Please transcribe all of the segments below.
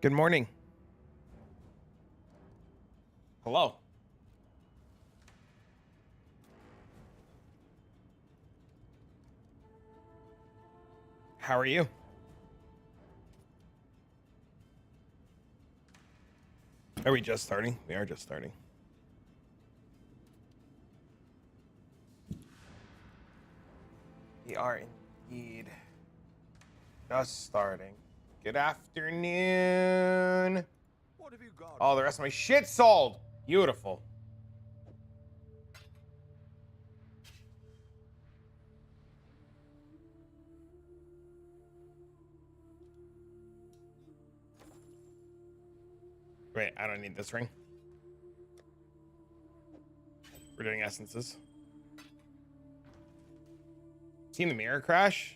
Good morning. Hello. How are you? Are we just starting? We are just starting. We are indeed just starting. Good afternoon. What have you got? Oh, the rest of my shit sold. Beautiful. Wait, I don't need this ring. We're doing essences. Seen the mirror crash?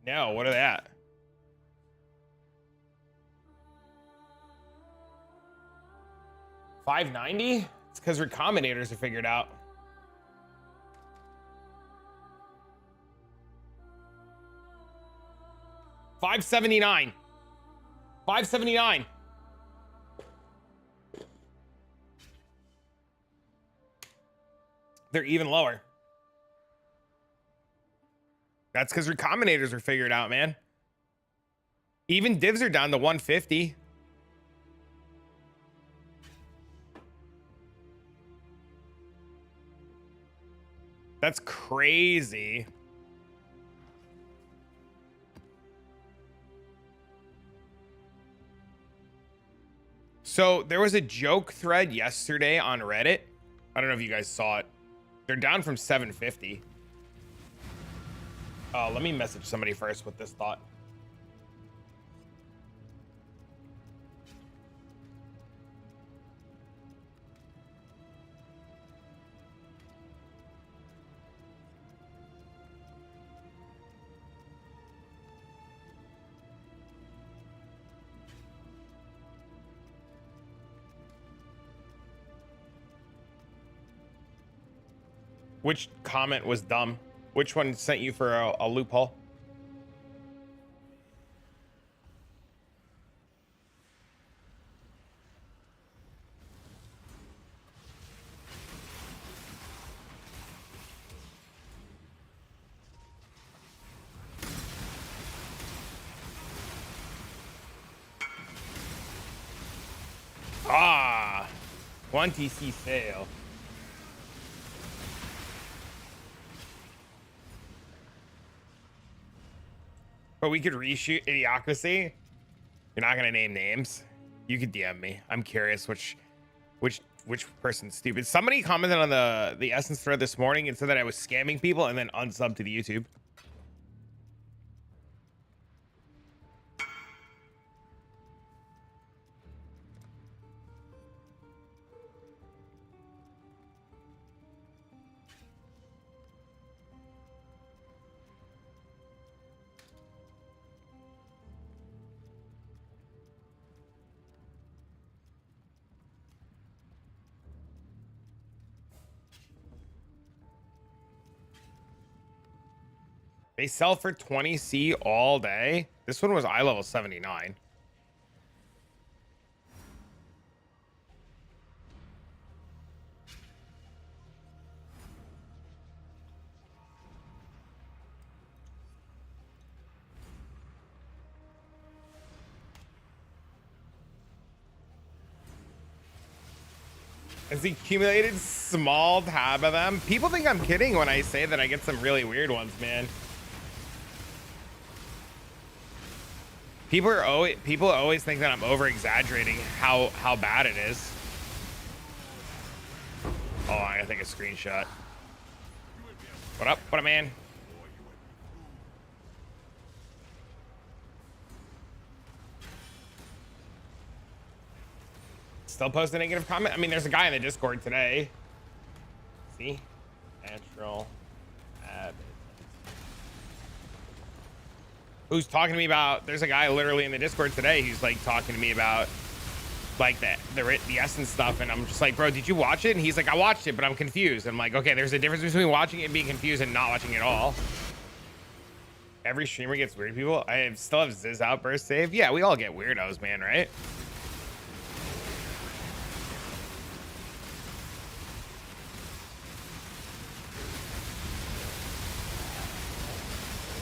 No, what are they at? $590? It's because recombinators are figured out. $579. $579. They're even lower. That's because recombinators are figured out, man. Even divs are down to 150. That's crazy. So there was a joke thread yesterday on Reddit. I don't know if you guys saw it. They're down from 750. Let me message somebody first with this thought. Which comment was dumb? Which one sent you for a loophole? Ah, 1 TC sale. But we could reshoot Idiocracy. You're not gonna name names. You could DM me. I'm curious which person's stupid. Somebody commented on the Essence thread this morning and said that I was scamming people and then unsubbed to the YouTube. They sell for 20C all day. This one was eye level 79. Has he accumulated small tab of them? People think I'm kidding when I say that I get some really weird ones, man. People always think that I'm over exaggerating how bad it is. Oh, I gotta take a screenshot. What up? What up, man? Still post a negative comment? I mean, there's a guy in the Discord today. See? Natural habit. Who's talking to me about, there's a guy literally in the Discord today who's like talking to me about like the Essence stuff, and I'm just like, bro, did you watch it? And he's like, I watched it, but I'm confused. I'm like, okay, there's a difference between watching it and being confused and not watching it at all. Every streamer gets weird people. I still have Ziz outburst save. Yeah, we all get weirdos, man, right?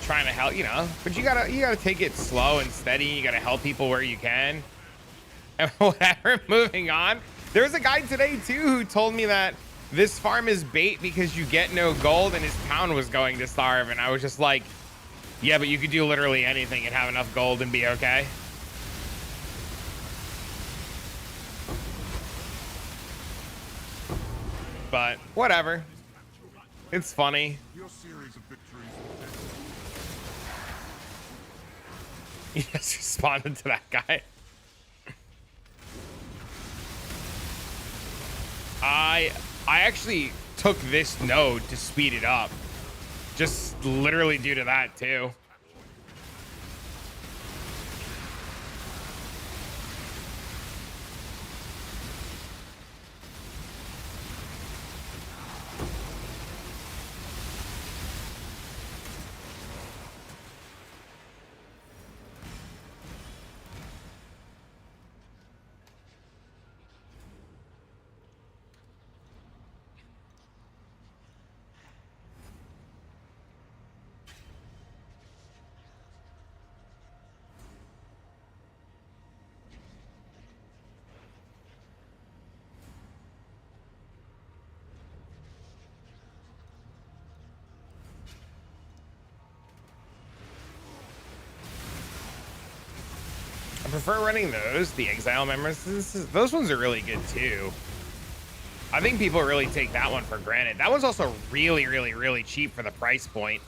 Trying to help, you know, but you gotta take it slow and steady. You gotta help people where you can. And whatever, moving on. There was a guy today too who told me that this farm is bait because you get no gold and his town was going to starve. And I was just like, yeah, but you could do literally anything and have enough gold and be okay. But whatever. It's funny. You just responded to that guy. I actually took this node to speed it up. Just literally due to that too. I prefer running those, the exile members. Those ones are really good too. I think people really take that one for granted. That one's also really cheap for the price point.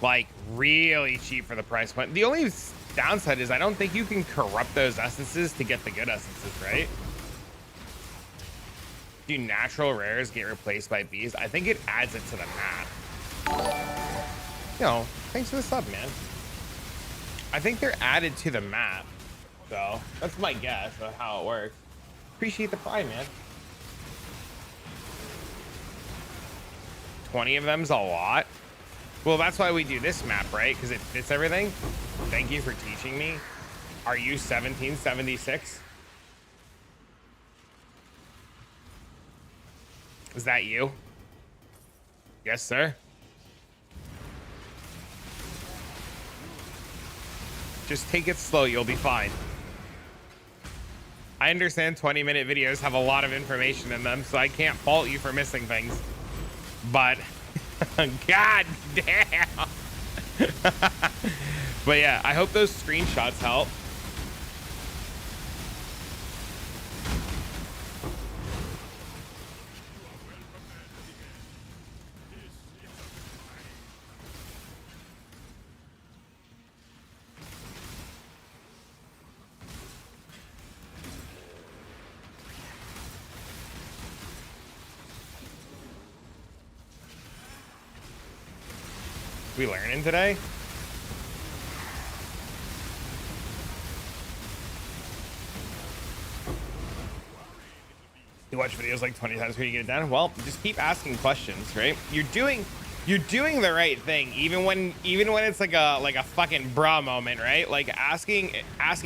Like really cheap for the price point. The only downside is I don't think you can corrupt those essences to get the good essences, right? Do natural rares get replaced by bees? I think it adds it to the map. Yo, thanks for the sub, man. I think they're added to the map. So that's my guess of how it works. Appreciate the pride, man. 20 of them's a lot. Well, that's why we do this map, right? Because it fits everything. Thank you for teaching me. Are you 1776? Is that you? Yes, sir. Just take it slow. You'll be fine. I understand 20-minute videos have a lot of information in them, so I can't fault you for missing things. But, god damn. But yeah, I hope those screenshots help. We learning today? You watch videos like 20 times before you get it done? Well, just keep asking questions, right? You're doing the right thing, even when it's like a fucking bra moment, right? Like asking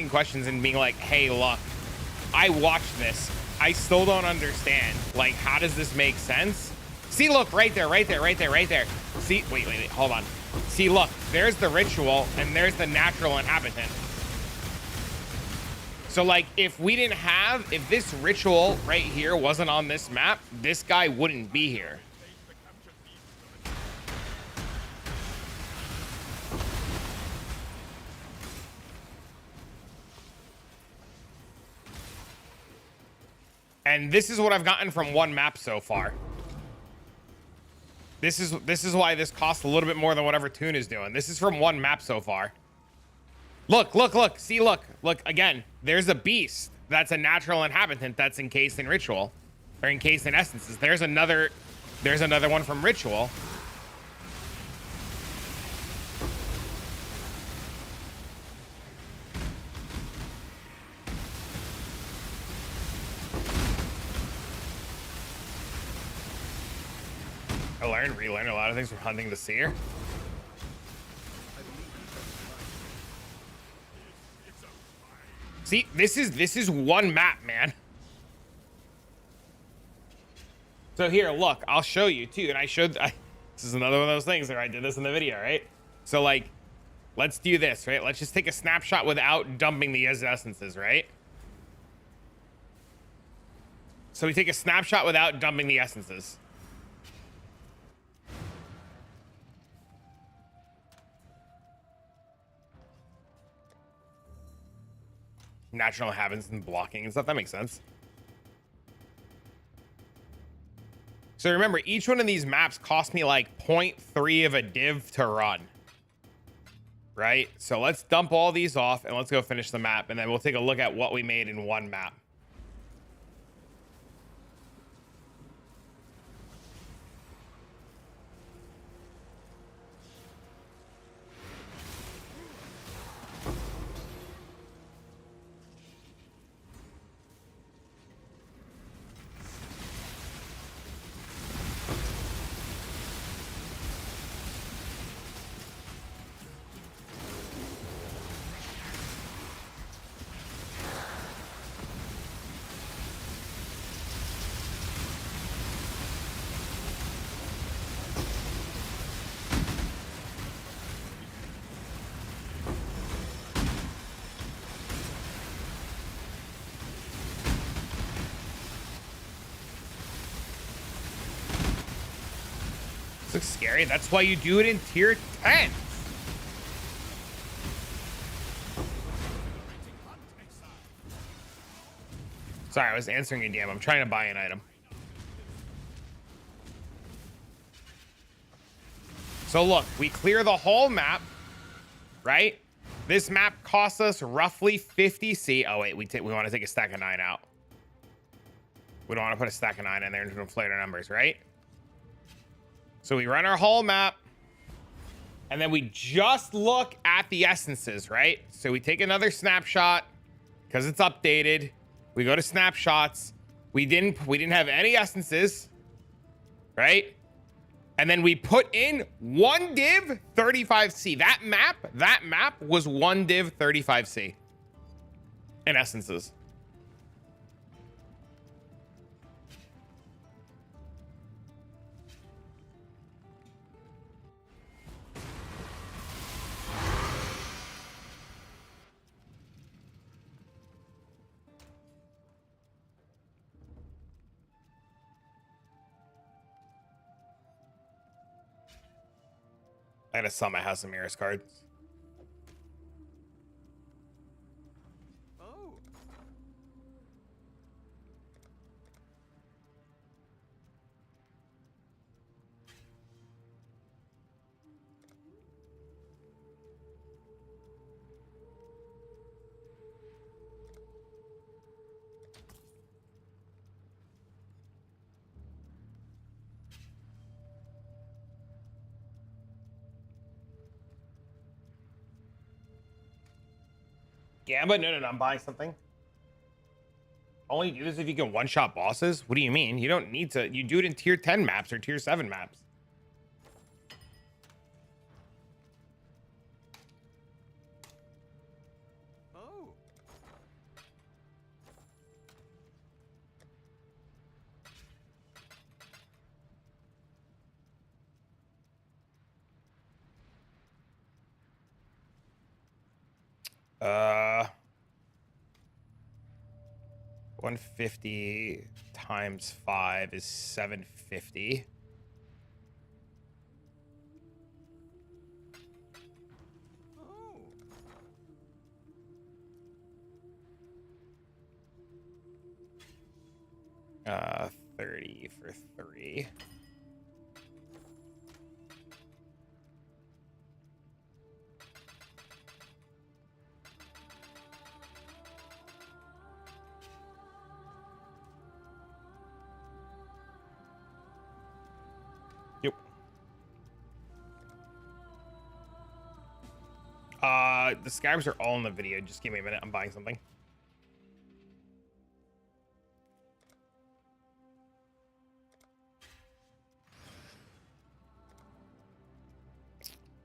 questions and being like, hey, look, I watched this. I still don't understand. Like, how does this make sense? See, look, right there. See, wait, hold on. See, look, there's the ritual and there's the natural inhabitant. So like, if this ritual right here wasn't on this map, this guy wouldn't be here. And this is what I've gotten from one map so far. This is why this costs a little bit more than whatever Toon is doing. This is from one map so far. Look. See, look again. There's a beast that's a natural inhabitant that's encased in ritual, or encased in essences. There's another one from ritual. I relearned a lot of things from hunting the seer. See, this is one map, man. So here, look, I'll show you too. And this is another one of those things where I did this in the video, right? So like, let's do this, right? Let's just take a snapshot without dumping the essences, right? So we take a snapshot without dumping the essences. Natural habits and blocking and stuff. That makes sense. So remember, each one of these maps cost me like 0.3 of a div to run. Right? So let's dump all these off and let's go finish the map. And then we'll take a look at what we made in one map. Looks scary. That's why you do it in tier 10. Sorry, I was answering your DM. I'm trying to buy an item. So look, we clear the whole map, right? This map costs us roughly 50 C. Oh wait, we want to take a stack of 9 out. We don't want to put a stack of 9 in there to inflate our numbers, right? So we run our whole map, and then we just look at the essences, right? So we take another snapshot because it's updated. We go to snapshots. We didn't have any essences, right? And then we put in 1 div 35C. That map was 1 div 35C in essences. I gotta sell my House of Mirrors cards. Oh. 'Gamba? No, I'm buying something. Only do this if you can one-shot bosses? What do you mean? You don't need to. You do it in tier 10 maps or tier 7 maps. Oh. Uh, 150 times 5 is 750. Oh. 30 for 3. Yep. The scabs are all in the video. Just give me a minute. I'm buying something.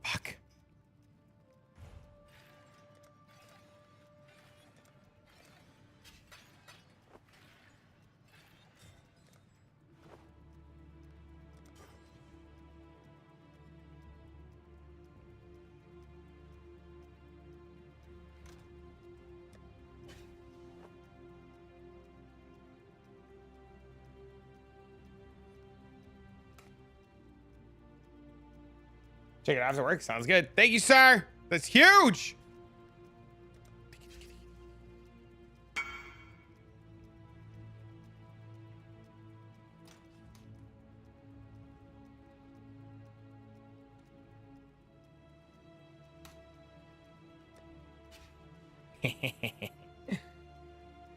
Fuck. Check it out after work. Sounds good. Thank you, sir. That's huge.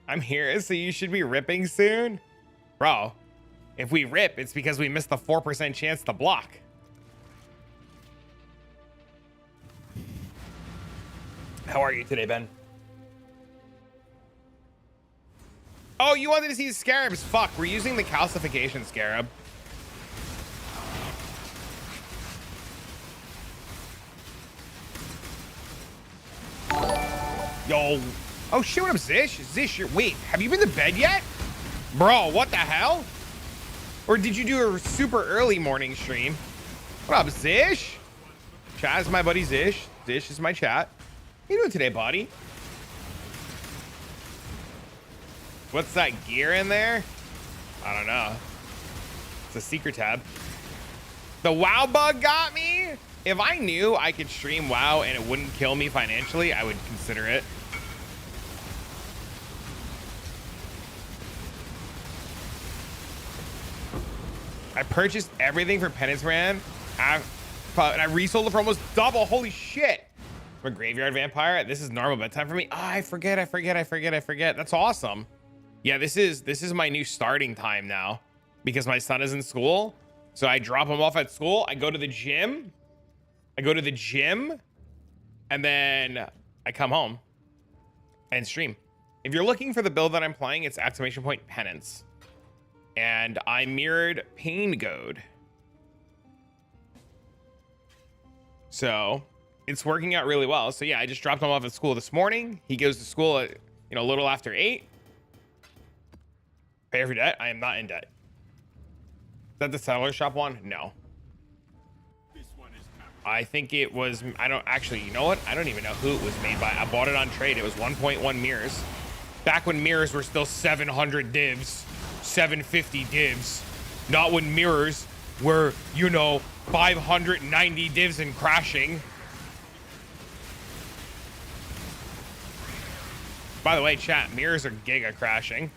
I'm here, so you should be ripping soon. Bro, if we rip, it's because we missed the 4% chance to block. How are you today, Ben? Oh, you wanted to see the scarabs? Fuck, we're using the calcification scarab. Yo. Oh shit, what up, Zish? Zish, wait, have you been to bed yet? Bro, what the hell? Or did you do a super early morning stream? What up, Zish? Chat is my buddy Zish. Zish is my chat. How you doing today, buddy? What's that gear in there? I don't know. It's a secret tab. The WoW bug got me. If I knew I could stream WoW and it wouldn't kill me financially, I would consider it. I purchased everything for Penance Brand, and I resold it for almost double. Holy shit. I'm a graveyard vampire. This is normal bedtime for me. Oh, I forget. That's awesome. Yeah, this is my new starting time now because my son is in school. So I drop him off at school. I go to the gym. And then I come home and stream. If you're looking for the build that I'm playing, it's !penance. And I mirrored Pain Goad. So it's working out really well. So yeah, I just dropped him off at school this morning. He goes to school at, a little after 8. Pay for debt? I am not in debt. Is that the settler shop one? No. I think it was, I don't actually, you know what? I don't even know who it was made by. I bought it on trade. It was 1.1 mirrors. Back when mirrors were still 700 divs, 750 divs. Not when mirrors were, 590 divs and crashing. By the way, chat, mirrors are giga crashing.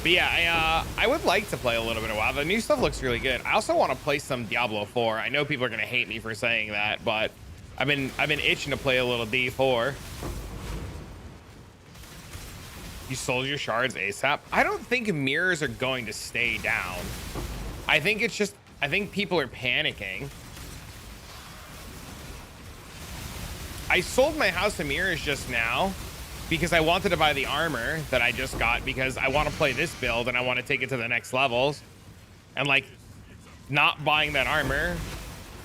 But yeah, I would like to play a little bit of WoW. The new stuff looks really good. I also want to play some Diablo 4. I know people are gonna hate me for saying that, but I've been itching to play a little D4. You sold your shards ASAP. I don't think mirrors are going to stay down. I think people are panicking. I sold my House of Mirrors just now because I wanted to buy the armor that I just got because I want to play this build and I want to take it to the next levels. And like, not buying that armor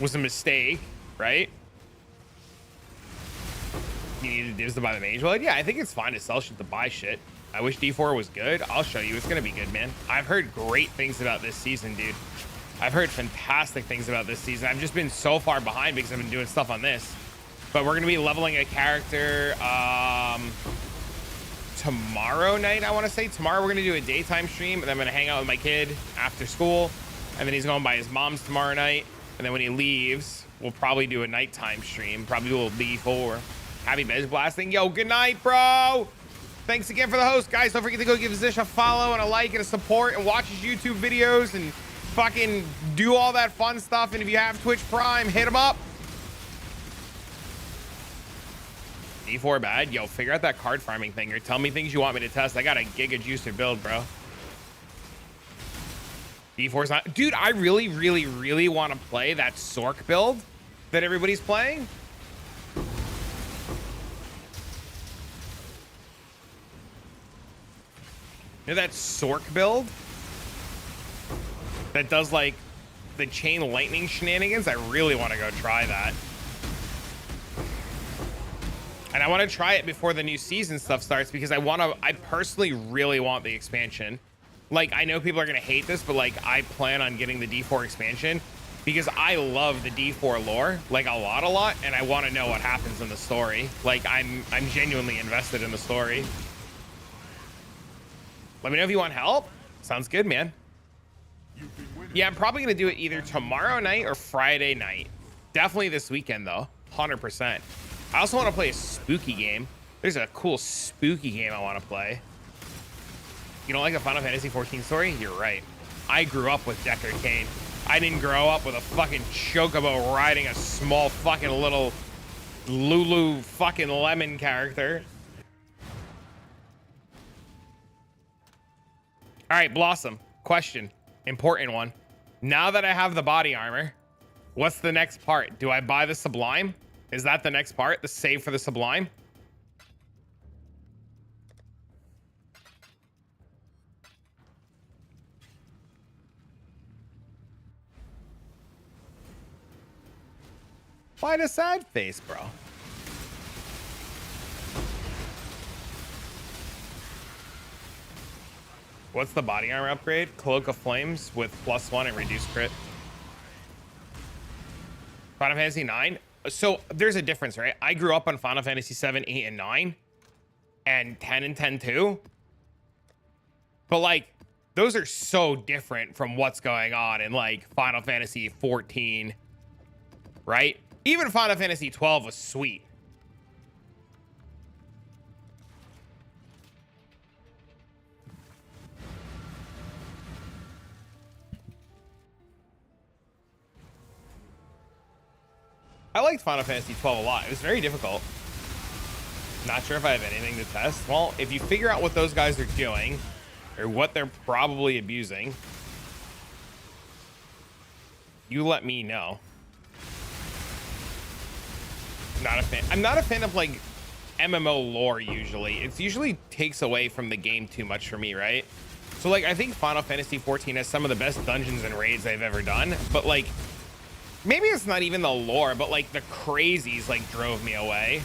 was a mistake, right? You needed divs to buy the mage blade. Yeah, I think it's fine to sell shit to buy shit. I wish D4 was good. I'll show you. It's gonna be good, man. I've heard great things about this season, dude. I've heard fantastic things about this season. I've just been so far behind because I've been doing stuff on this. But we're gonna be leveling a character tomorrow night, I want to say. Tomorrow we're gonna do a daytime stream, and I'm gonna hang out with my kid after school, and then he's going by his mom's tomorrow night, and then when he leaves, we'll probably do a nighttime stream. Probably do a D4. Happy Bez blasting. Yo, good night, bro. Thanks again for the host, guys. Don't forget to go give Zish a follow and a like and a support, and watch his YouTube videos and fucking do all that fun stuff. And if you have Twitch Prime, hit him up. D4 bad? Yo, figure out that card farming thing or tell me things you want me to test. I got a giga juicer build, bro. D4's not... Dude, I really, really, really want to play that Sork build that everybody's playing. You know that Sork build? That does, like, the chain lightning shenanigans? I really want to go try that. And I want to try it before the new season stuff starts because I personally really want the expansion. Like, I know people are going to hate this, but like, I plan on getting the D4 expansion because I love the D4 lore, like a lot, and I want to know what happens in the story. Like, I'm genuinely invested in the story. Let me know if you want help. Sounds good, man. Yeah, I'm probably gonna do it either tomorrow night or Friday night. Definitely this weekend though, 100%. I also want to play a spooky game. There's a cool spooky game I want to play. You don't like a Final Fantasy 14 story? You're right. I grew up with Deckard Cain. I didn't grow up with a fucking chocobo riding a small fucking little Lulu fucking lemon character. All right, Blossom. Question. Important one. Now that I have the body armor, what's the next part? Do I buy the Sublime? Is that the next part? The save for the Sublime? Why the sad face, bro? What's the body armor upgrade? Cloak of Flames with +1 and reduced crit. Final Fantasy 9. So there's a difference, right? I grew up on Final Fantasy 7, 8, and 9, and 10 and 10 too. But like, those are so different from what's going on in like Final Fantasy 14, right? Even Final Fantasy 12 was sweet. I liked Final Fantasy 12 a lot. It was very difficult. Not sure if I have anything to test. Well, if you figure out what those guys are doing or what they're probably abusing, you let me know. Not a fan. I'm not a fan of like MMO lore usually. It usually takes away from the game too much for me, right? So like, I think Final Fantasy 14 has some of the best dungeons and raids I've ever done, but like, maybe it's not even the lore, but like the crazies like drove me away.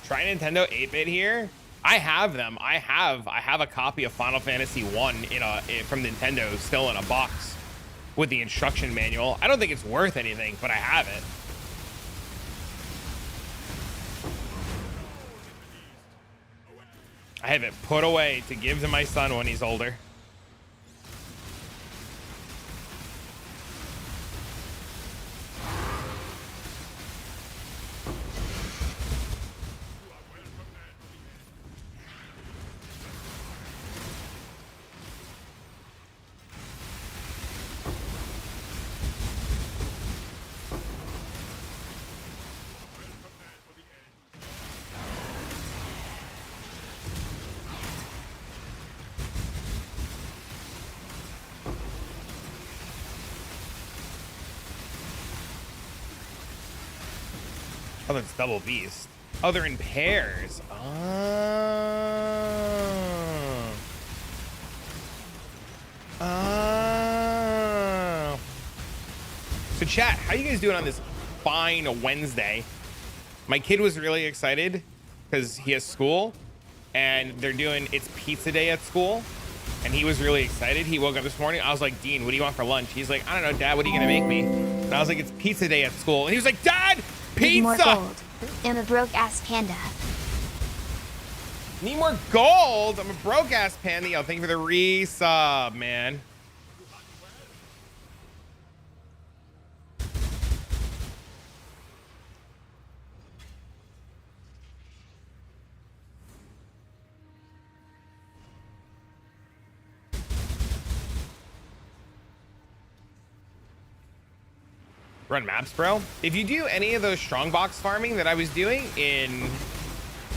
Try Nintendo 8-bit here. I have them. I have a copy of Final Fantasy 1 from Nintendo still in a box with the instruction manual. I don't think it's worth anything, but I have it. I have it put away to give to my son when he's older. Oh, that's double beast. Oh, they're in pairs. Oh. Oh. So chat, how you guys doing on this fine Wednesday? My kid was really excited because he has school and they're doing, it's pizza day at school. And he was really excited. He woke up this morning. I was like, Dean, what do you want for lunch? He's like, I don't know, Dad, what are you gonna make me? And I was like, it's pizza day at school. And he was like, Dad, Need more pizza! gold. I'm a broke ass panda. Need more gold? I'm a broke ass panda. Yo, thank you for the resub, man. Run maps, bro. If you do any of those strongbox farming that I was doing in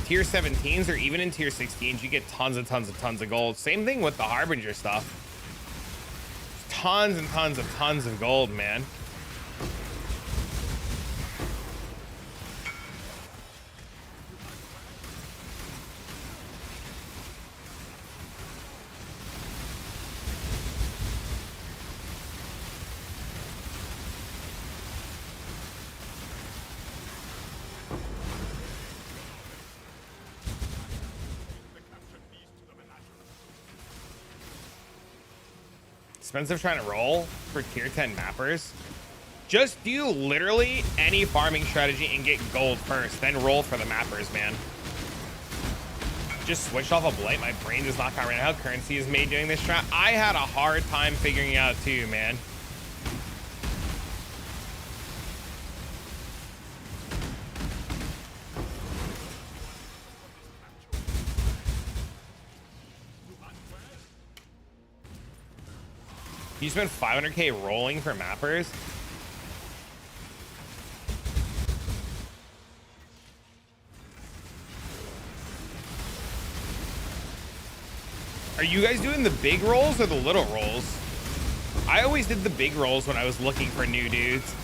tier 17s or even in tier 16s, you get tons of gold. Same thing with the Harbinger stuff. Tons and tons of gold, man. Expensive trying to roll for tier 10 mappers. Just do literally any farming strategy and get gold first, then roll for the mappers, man. Just switched off a blight. My brain does not comprehend how currency is made doing this strat. I had a hard time figuring it out too, man. You spend 500k rolling for mappers? Are you guys doing the big rolls or the little rolls? I always did the big rolls when I was looking for new dudes.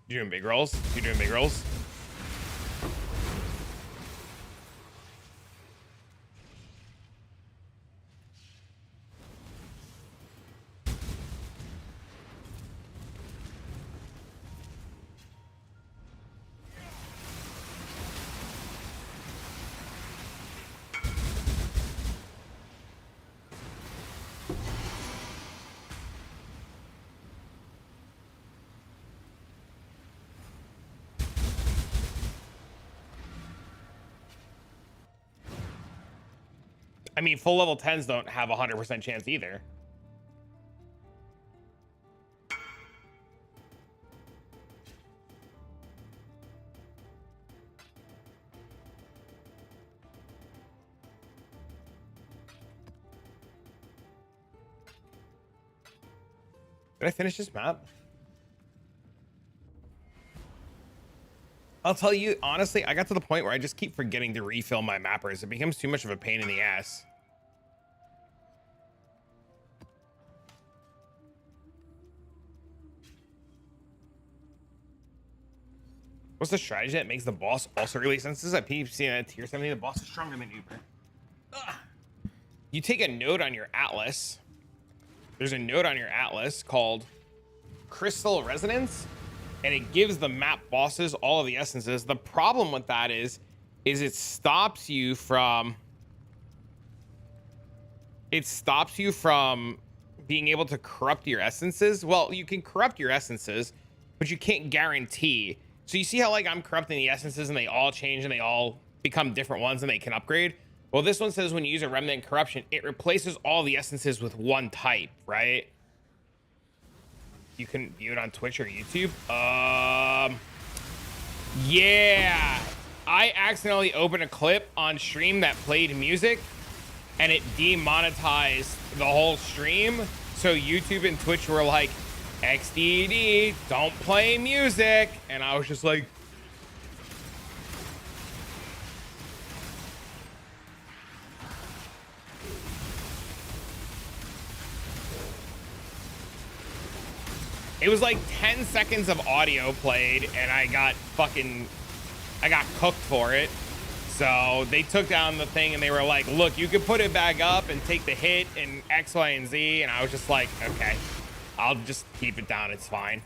You doing big rolls? You doing big rolls? I mean, full level 10s don't have a 100% chance either. Did I finish this map? I'll tell you, honestly, I got to the point where I just keep forgetting to refill my mappers. It becomes too much of a pain in the ass. What's the strategy that makes the boss also release instances? At PvP at tier 70, the boss is stronger than Uber. Ugh. You take a node on your atlas. There's a node on your atlas called Crystal Resonance, and it gives the map bosses all of the essences. The problem with that is it stops you from being able to corrupt your essences. Well, you can corrupt your essences, but you can't guarantee. So you see how like I'm corrupting the essences and they all change and they all become different ones and they can upgrade? Well, this one says when you use a remnant corruption, it replaces all the essences with one type, right? You can view it on Twitch or YouTube. Yeah. I accidentally opened a clip on stream that played music and it demonetized the whole stream. So YouTube and Twitch were like, XDD, don't play music. And I was just like, it was like 10 seconds of audio played and I got cooked for it. So they took down the thing and they were like, look, you can put it back up and take the hit and X, Y, and Z. And I was just like, okay, I'll just keep it down. It's fine.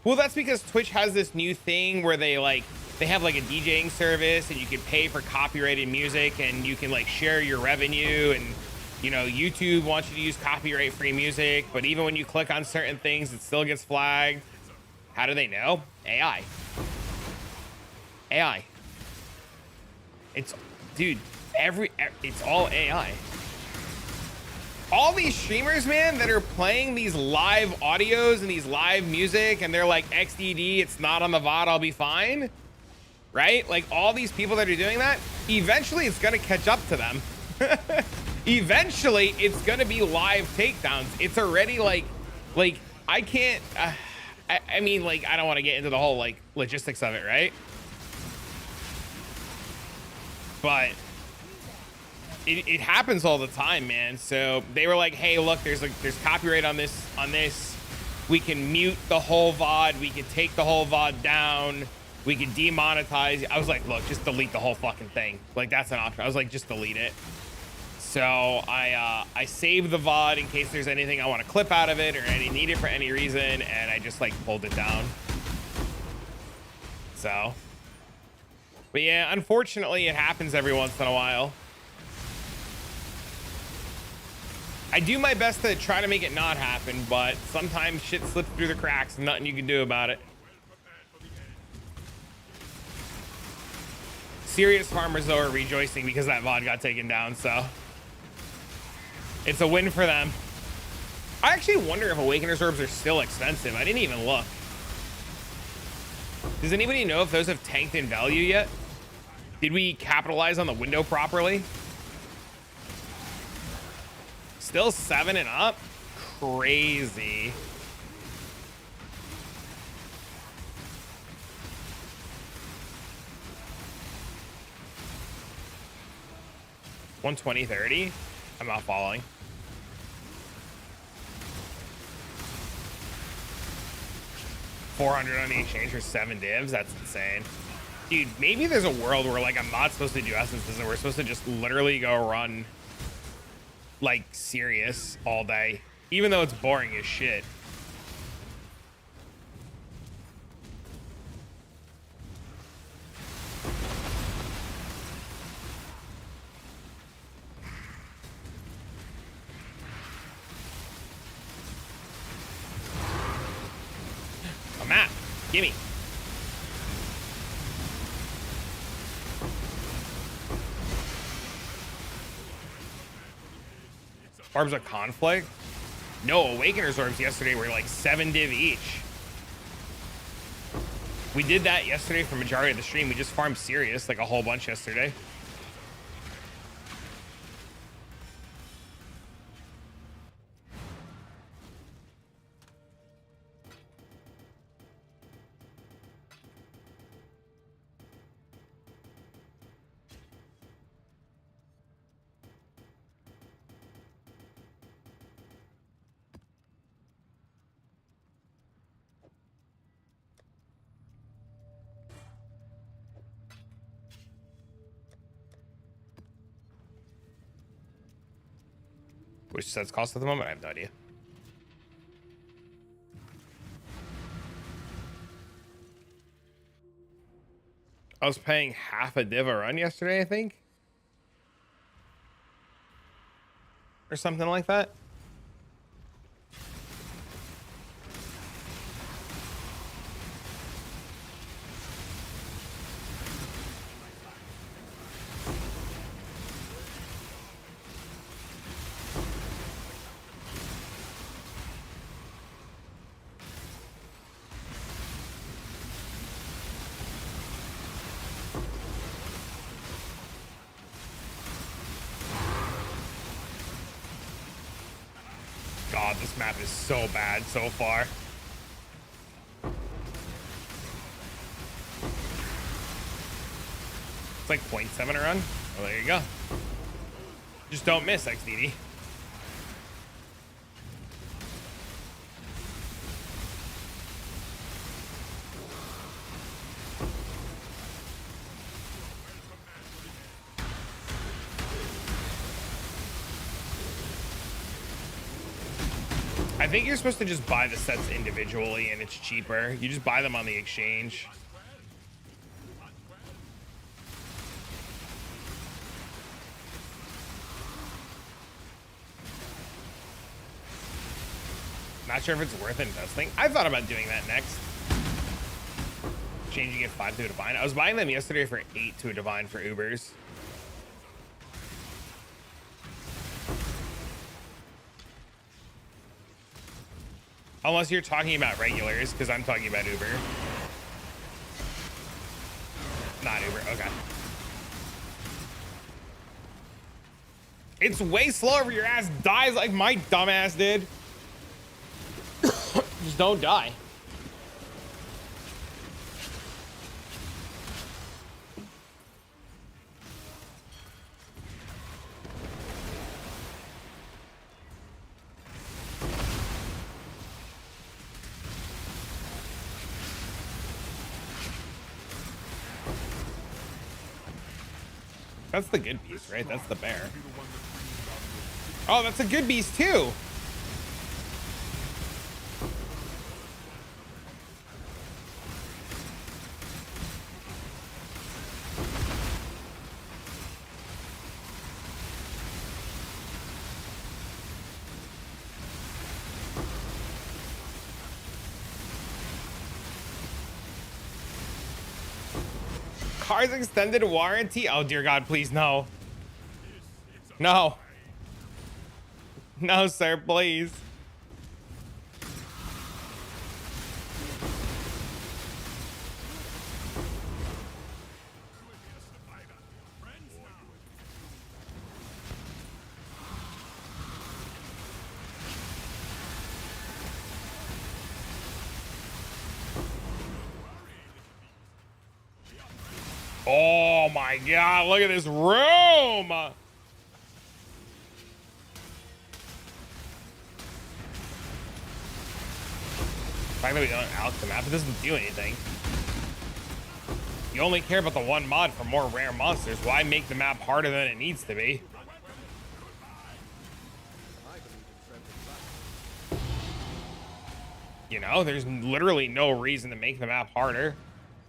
Well, that's because Twitch has this new thing where they have like a DJing service and you can pay for copyrighted music and you can like share your revenue. And, you know, YouTube wants you to use copyright free music, but even when you click on certain things, it still gets flagged. How do they know? AI. It's, dude, it's all AI. All these streamers, man, that are playing these live audios and these live music and they're like, XDD, it's not on the VOD, I'll be fine. Right? Like all these people that are doing that, eventually it's gonna catch up to them. Eventually it's gonna be live takedowns. It's already like I can't, I mean, like, I don't want to get into the whole like logistics of it, right? But it happens all the time, man. So they were like, hey, look, there's copyright on this. We can mute the whole VOD. We can take the whole VOD down. We can demonetize. I was like, look, just delete the whole fucking thing. Like, that's an option. I was like, just delete it. So I save the VOD in case there's anything I want to clip out of it or any need it for any reason, and I just like pulled it down. So, but yeah, unfortunately it happens every once in a while. I do my best to try to make it not happen, but sometimes shit slips through the cracks and nothing you can do about it. Serious farmers though are rejoicing because that VOD got taken down, so it's a win for them. I actually wonder if Awakener's Orbs are still expensive. I didn't even look. Does anybody know if those have tanked in value yet? Did we capitalize on the window properly? Still 7 and up? Crazy. $120.30? I'm not following. $400 on the exchange for 7 divs? That's insane. Dude, maybe there's a world where like I'm not supposed to do essences and we're supposed to just literally go run like serious all day, even though it's boring as shit. A map, gimme. Orbs of Conflict? No, Awakener's Orbs yesterday were like 7 div each. We did that yesterday for majority of the stream. We just farmed Sirius like a whole bunch yesterday. Which sets cost at the moment? I have no idea. I was paying half a div a run yesterday, I think. Or something like that. God, this map is so bad so far. It's like 0.7 a run. Oh, there you go. Just don't miss, XDD. I think you're supposed to just buy the sets individually and it's cheaper. You just buy them on the exchange. Not sure if it's worth investing. I thought about doing that next. Changing it 5 to a divine. I was buying them yesterday for 8 to a divine for Ubers. Unless you're talking about regulars, because I'm talking about Uber. Not Uber, okay. It's way slower if your ass dies like my dumbass did. Just don't die. That's the good piece, right? That's the bear. Oh, that's a good beast too. Car's extended warranty. Oh dear God, please no. No. No, sir, please. Oh my God, look at this room. The fact that we don't out the map, it doesn't do anything. You only care about the one mod for more rare monsters. Why make the map harder than it needs to be? You know, there's literally no reason to make the map harder.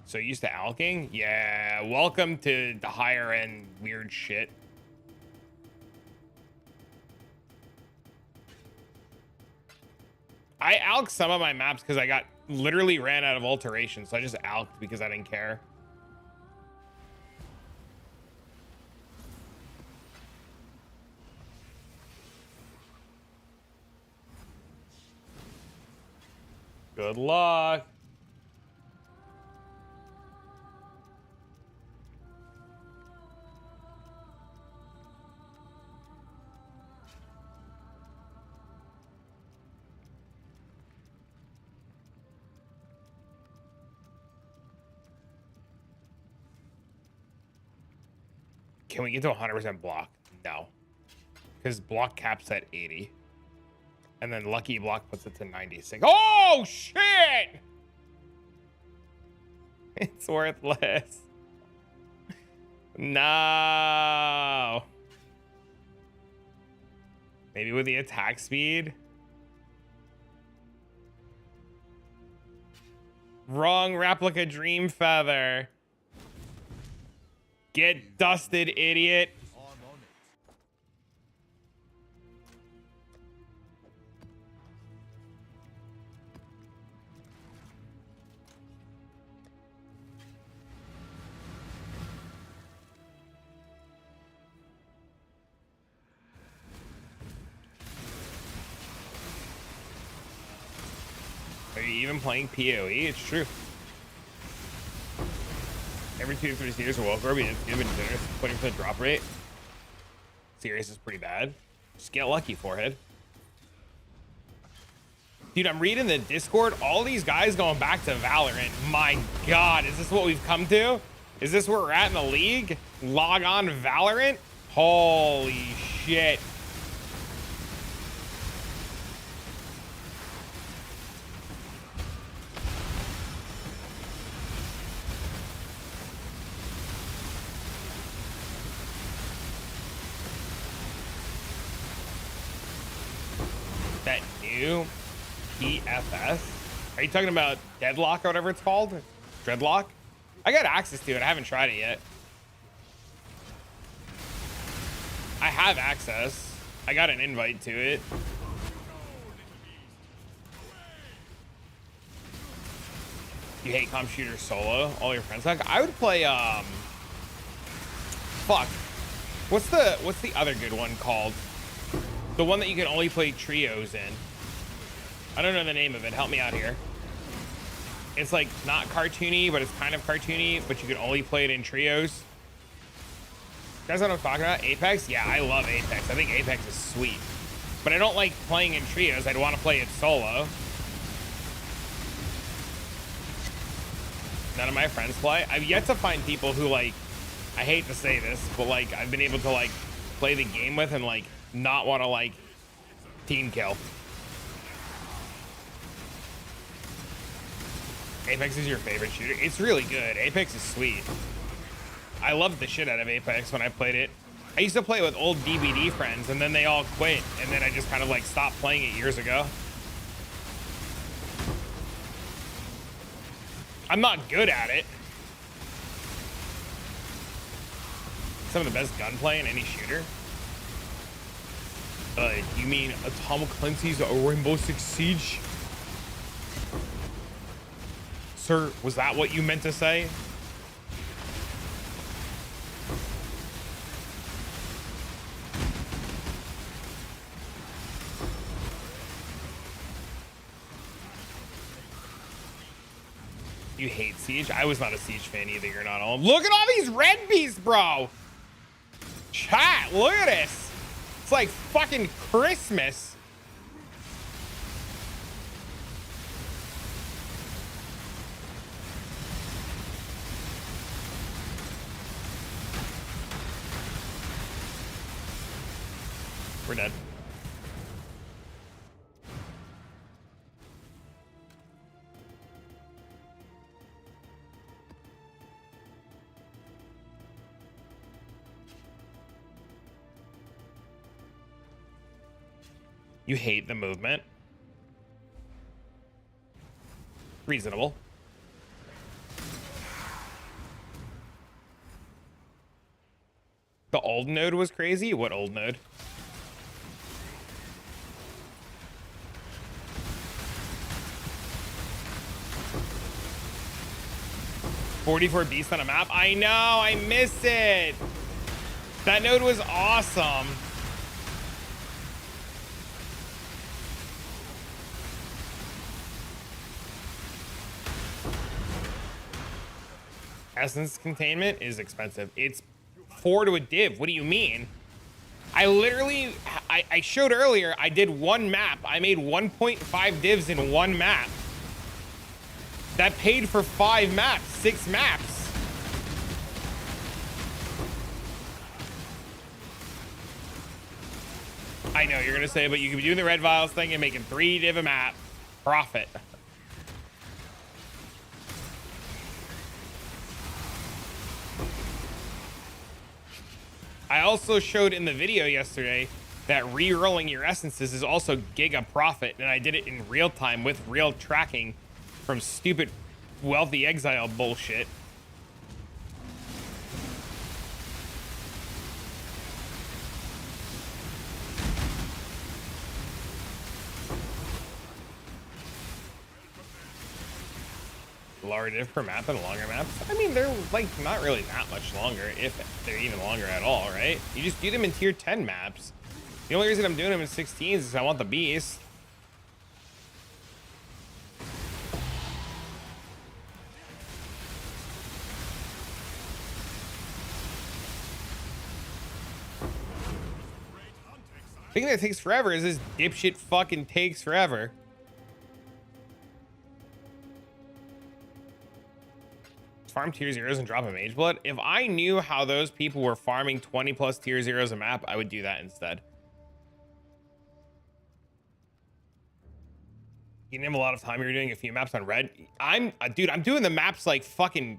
So used to alking? Yeah, welcome to the higher end weird shit. I alked some of my maps because I got literally ran out of alterations. So I just alked because I didn't care. Good luck. Can we get to 100% block? No. Because block caps at 80. And then lucky block puts it to 96. Oh, shit! It's worthless. No. Maybe with the attack speed? Wrong replica dream feather. Get dusted, idiot. Are you even playing PoE? It's true. Every 2 to 3 series will grow, be given generous 20% drop rate. Serious is pretty bad. Just get lucky, forehead. Dude, I'm reading the Discord. All these guys going back to Valorant. My God, is this what we've come to? Is this where we're at in the league? Log on Valorant? Holy shit. That new PFS? Are you talking about Deadlock or whatever it's called? Dreadlock? I got access to it. I haven't tried it yet. I have access. I got an invite to it. You hate comp shooter solo? All your friends like? I would play fuck. What's the other good one called? The one that you can only play trios in. I don't know the name of it. Help me out here. It's like not cartoony, but it's kind of cartoony, but you can only play it in trios. You guys know what I'm talking about? Apex? Yeah, I love Apex. I think Apex is sweet. But I don't like playing in trios. I'd want to play it solo. None of my friends play. I've yet to find people who, like, I hate to say this, but like I've been able to like play the game with and like not want to like team kill. Apex is your favorite shooter? It's really good. Apex is sweet. I loved the shit out of Apex when I played it I used to play with old DBD friends, and then they all quit, and then I just kind of like stopped playing it years ago. I'm not good at it. Some of the best gunplay in any shooter. You mean Tom Clancy's Rainbow Six Siege? Sir, was that what you meant to say? You hate Siege? I was not a Siege fan either. You're not all. Look at all these red beasts, bro. Chat, look at this. It's like fucking Christmas. We're dead. You hate the movement. Reasonable. The old node was crazy? What old node? $44 beasts on a map? I know, I miss it. That node was awesome. Essence containment is expensive. It's 4 to a div. What do you mean? I literally, I showed earlier, I did one map. I made 1.5 divs in one map. That paid for 5 maps, 6 maps. I know you're gonna say, but you could be doing the red vials thing and making 3 div a map. Profit. I also showed in the video yesterday that re-rolling your essences is also giga profit, and I did it in real time with real tracking from stupid wealthy exile bullshit. Longer diff per map and longer maps. I mean, they're like not really that much longer, if they're even longer at all, right? You just do them in tier 10 maps. The only reason I'm doing them in 16s is I want the beast. The thing that takes forever is this dipshit fucking takes forever. Farm tier 0s and drop a mage blood. If I knew how those people were farming 20 plus tier 0s a map, I would do that instead. You didn't have a lot of time. You're doing a few maps on red. Dude, I'm doing the maps like fucking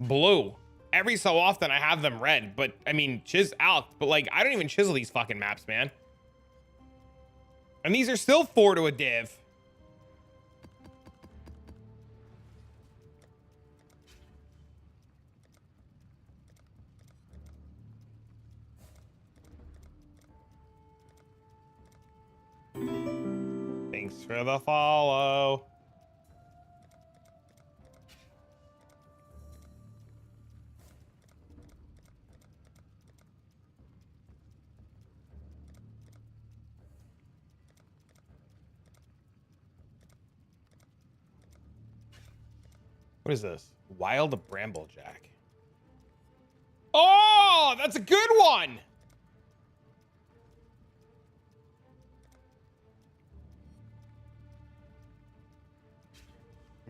blue. Every so often I have them red, but I mean, out. But like, I don't even chisel these fucking maps, man. And these are still 4 to a div. Thanks for the follow. What is this? Wild Bramblejack. Oh, that's a good one.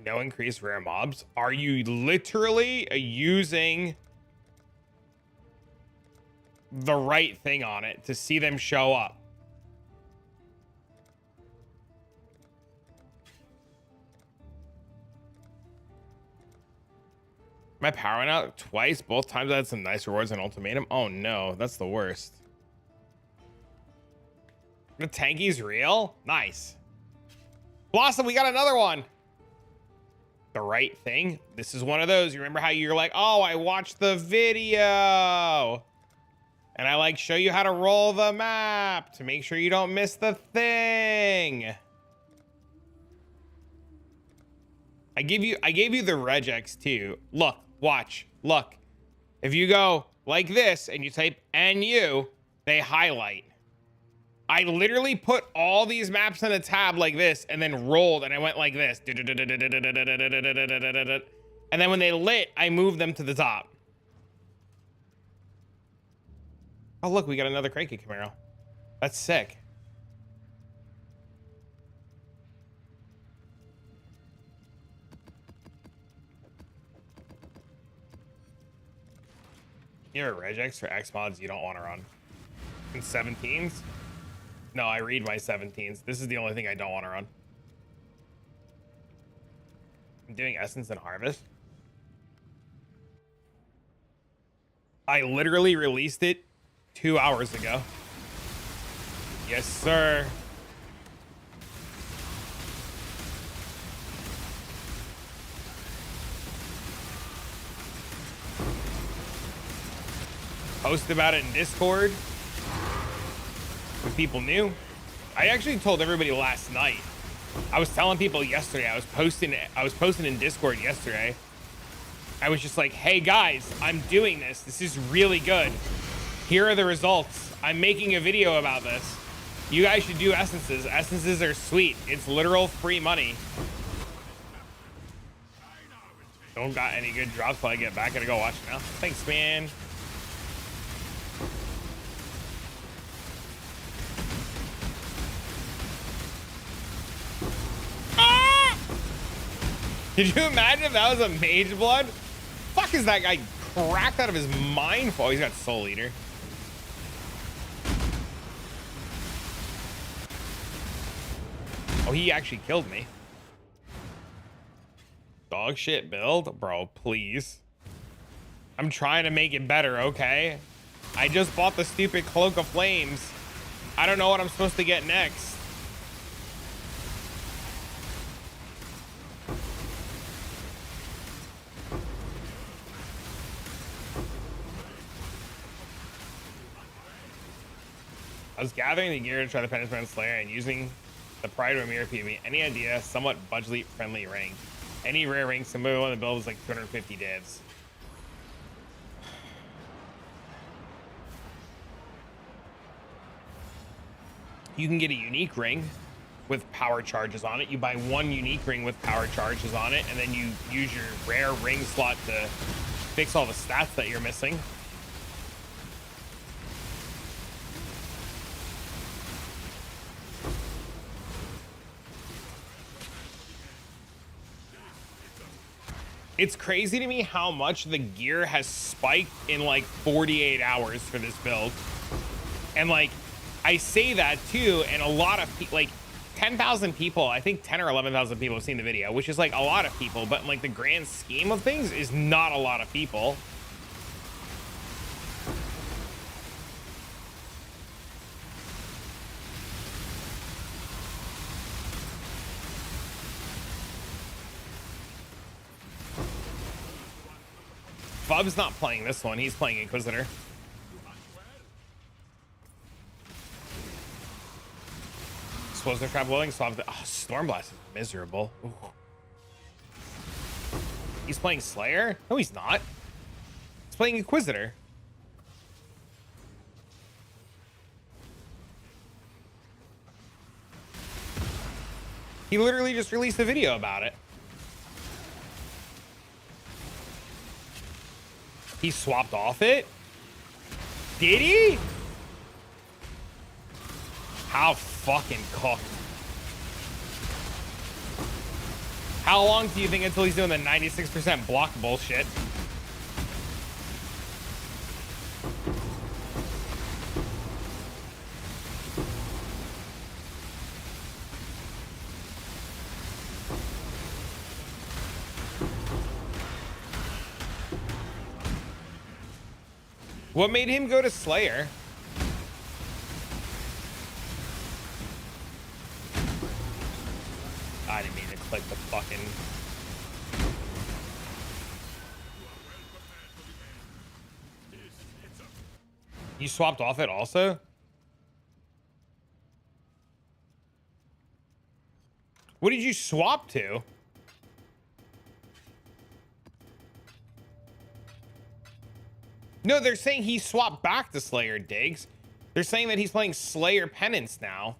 No increased rare mobs. Are you literally using the right thing on it to see them show up? My power went out twice. Both times I had some nice rewards and ultimatum. Oh no, that's the worst. The tanky's real? Nice. Blossom, we got another one. The right thing. This is one of those. You remember how you're like, oh, I watched the video. And I like show you how to roll the map to make sure you don't miss the thing. I gave you the regex too. Look, watch, look. If you go like this and you type NU, they highlight. I literally put all these maps in a tab like this and then rolled and I went like this. And then when they lit, I moved them to the top. Oh, look, we got another Cranky Camaro. That's sick. Here are regex for X mods you don't want to run. In 17s? No, I read my 17s. This is the only thing I don't want to run. I'm doing Essence and Harvest. I literally released it 2 hours ago. Yes, sir. Post about it in Discord. When people knew. I actually told everybody last night. I was telling people yesterday. I was posting in Discord yesterday. I was just like, hey guys, I'm doing this. This is really good. Here are the results. I'm making a video about this. You guys should do essences. Essences are sweet. It's literal free money. Don't got any good drops till I get back. Gotta go watch now. Thanks, man. Did you imagine if that was a mage blood? Fuck, is that guy cracked out of his mind? Oh, he's got Soul Eater. Oh, he actually killed me. Dog shit build? Bro, please. I'm trying to make it better, okay? I just bought the stupid Cloak of Flames. I don't know what I'm supposed to get next. I was gathering the gear to try the Penance Slayer and using the Pride of a Mirror PV. Any idea? Somewhat budget friendly ring. Any rare ring symbol in the build is like 250 divs. You can get a unique ring with power charges on it. You buy one unique ring with power charges on it, and then you use your rare ring slot to fix all the stats that you're missing. It's crazy to me how much the gear has spiked in like 48 hours for this build. And like, I say that too, and a lot of people, like 10,000 people, I think 10 or 11,000 people have seen the video, which is like a lot of people, but in like the grand scheme of things is not a lot of people. Fub's not playing this one. He's playing Inquisitor. Explosive trap loading. So Stormblast is miserable. Ooh. He's playing Slayer? No, he's not. He's playing Inquisitor. He literally just released a video about it. He swapped off it? Did he? How fucking cooked. How long do you think until he's doing the 96% block bullshit? What made him go to Slayer? I didn't mean to click the fucking... You swapped off it also? What did you swap to? No, they're saying he swapped back to Slayer, Diggs. They're saying that he's playing Slayer Penance now.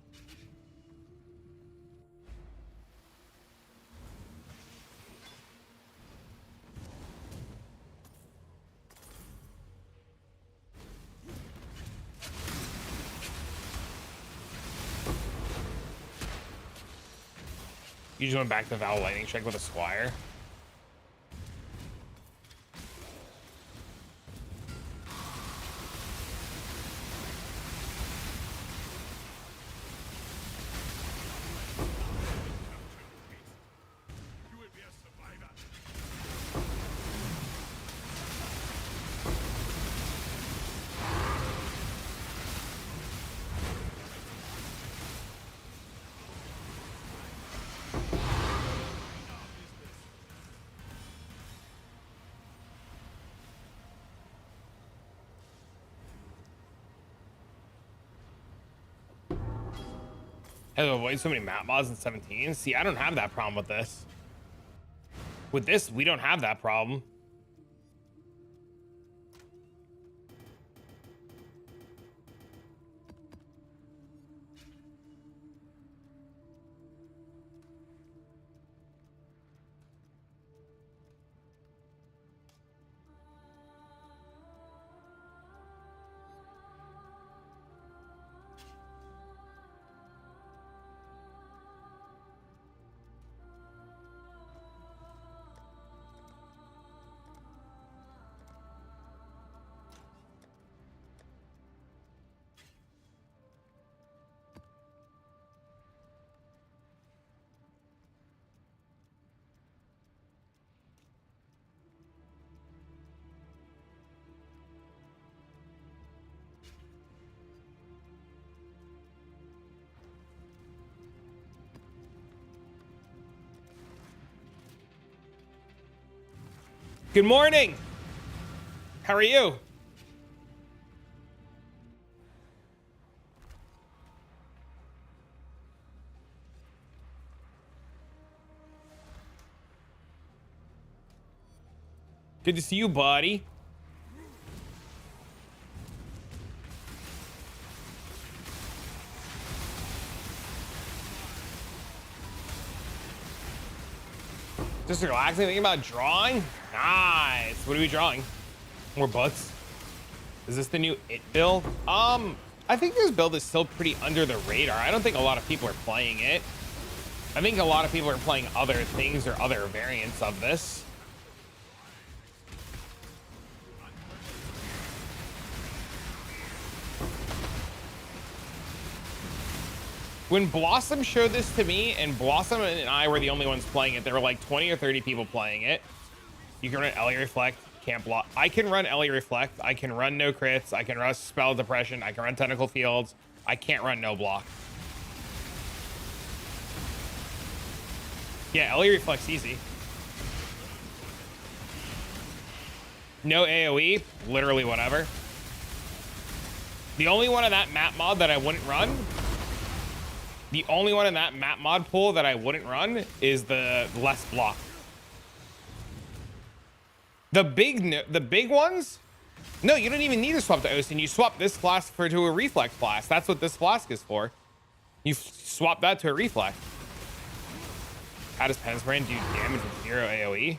You just went back to Val Lightning Strike with a Squire. Has to avoid so many map mods in 17. See, I don't have that problem with this. With this, we don't have that problem. Good morning. How are you? Good to see you, buddy. Just relaxing, thinking about drawing? Nice. What are we drawing? More butts. Is this the new It build? I think this build is still pretty under the radar. I don't think a lot of people are playing it. I think a lot of people are playing other things or other variants of this. When Blossom showed this to me, and Blossom and I were the only ones playing it, there were like 20 or 30 people playing it. You can run Ellie Reflect, can't block. I can run Ellie Reflect. I can run no crits. I can run Spell Depression. I can run Tentacle Fields. I can't run no block. Yeah, Ellie Reflect's easy. No AoE, literally whatever. The only one in that map mod that I wouldn't run, the only one in that map mod pool that I wouldn't run is the less block. The big ones? No, you don't even need to swap to Ocean. You swap this flask to a Reflect flask. That's what this flask is for. You swap that to a Reflect. How does Penance Brand do damage with 0 AoE?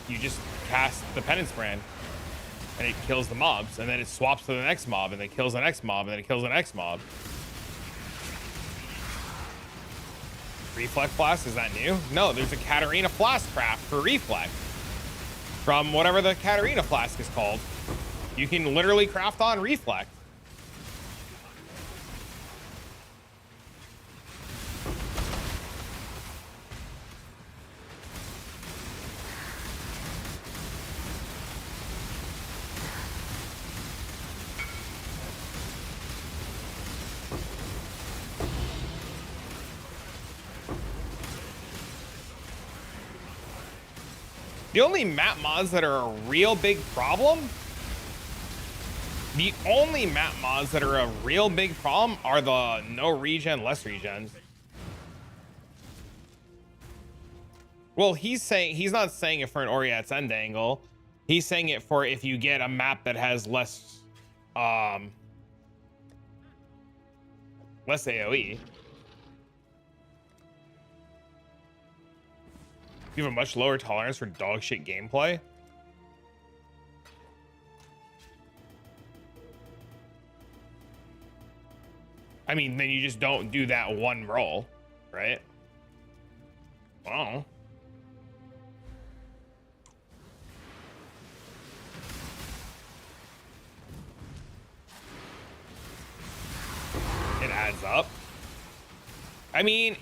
You just cast the Penance Brand and it kills the mobs, and then it swaps to the next mob, and then it kills the next mob, and then it kills the next mob. Reflect Flask, is that new? No, there's a Katarina Flask craft for Reflect. From whatever the Katarina Flask is called. You can literally craft on Reflect. The only map mods that are a real big problem, the only map mods that are a real big problem are the no regen, less regens. Well, he's not saying it for an Oriat's End angle. He's saying it for if you get a map that has less AoE. You have a much lower tolerance for dog shit gameplay. I mean, then you just don't do that one roll, right? Well. It adds up. I mean,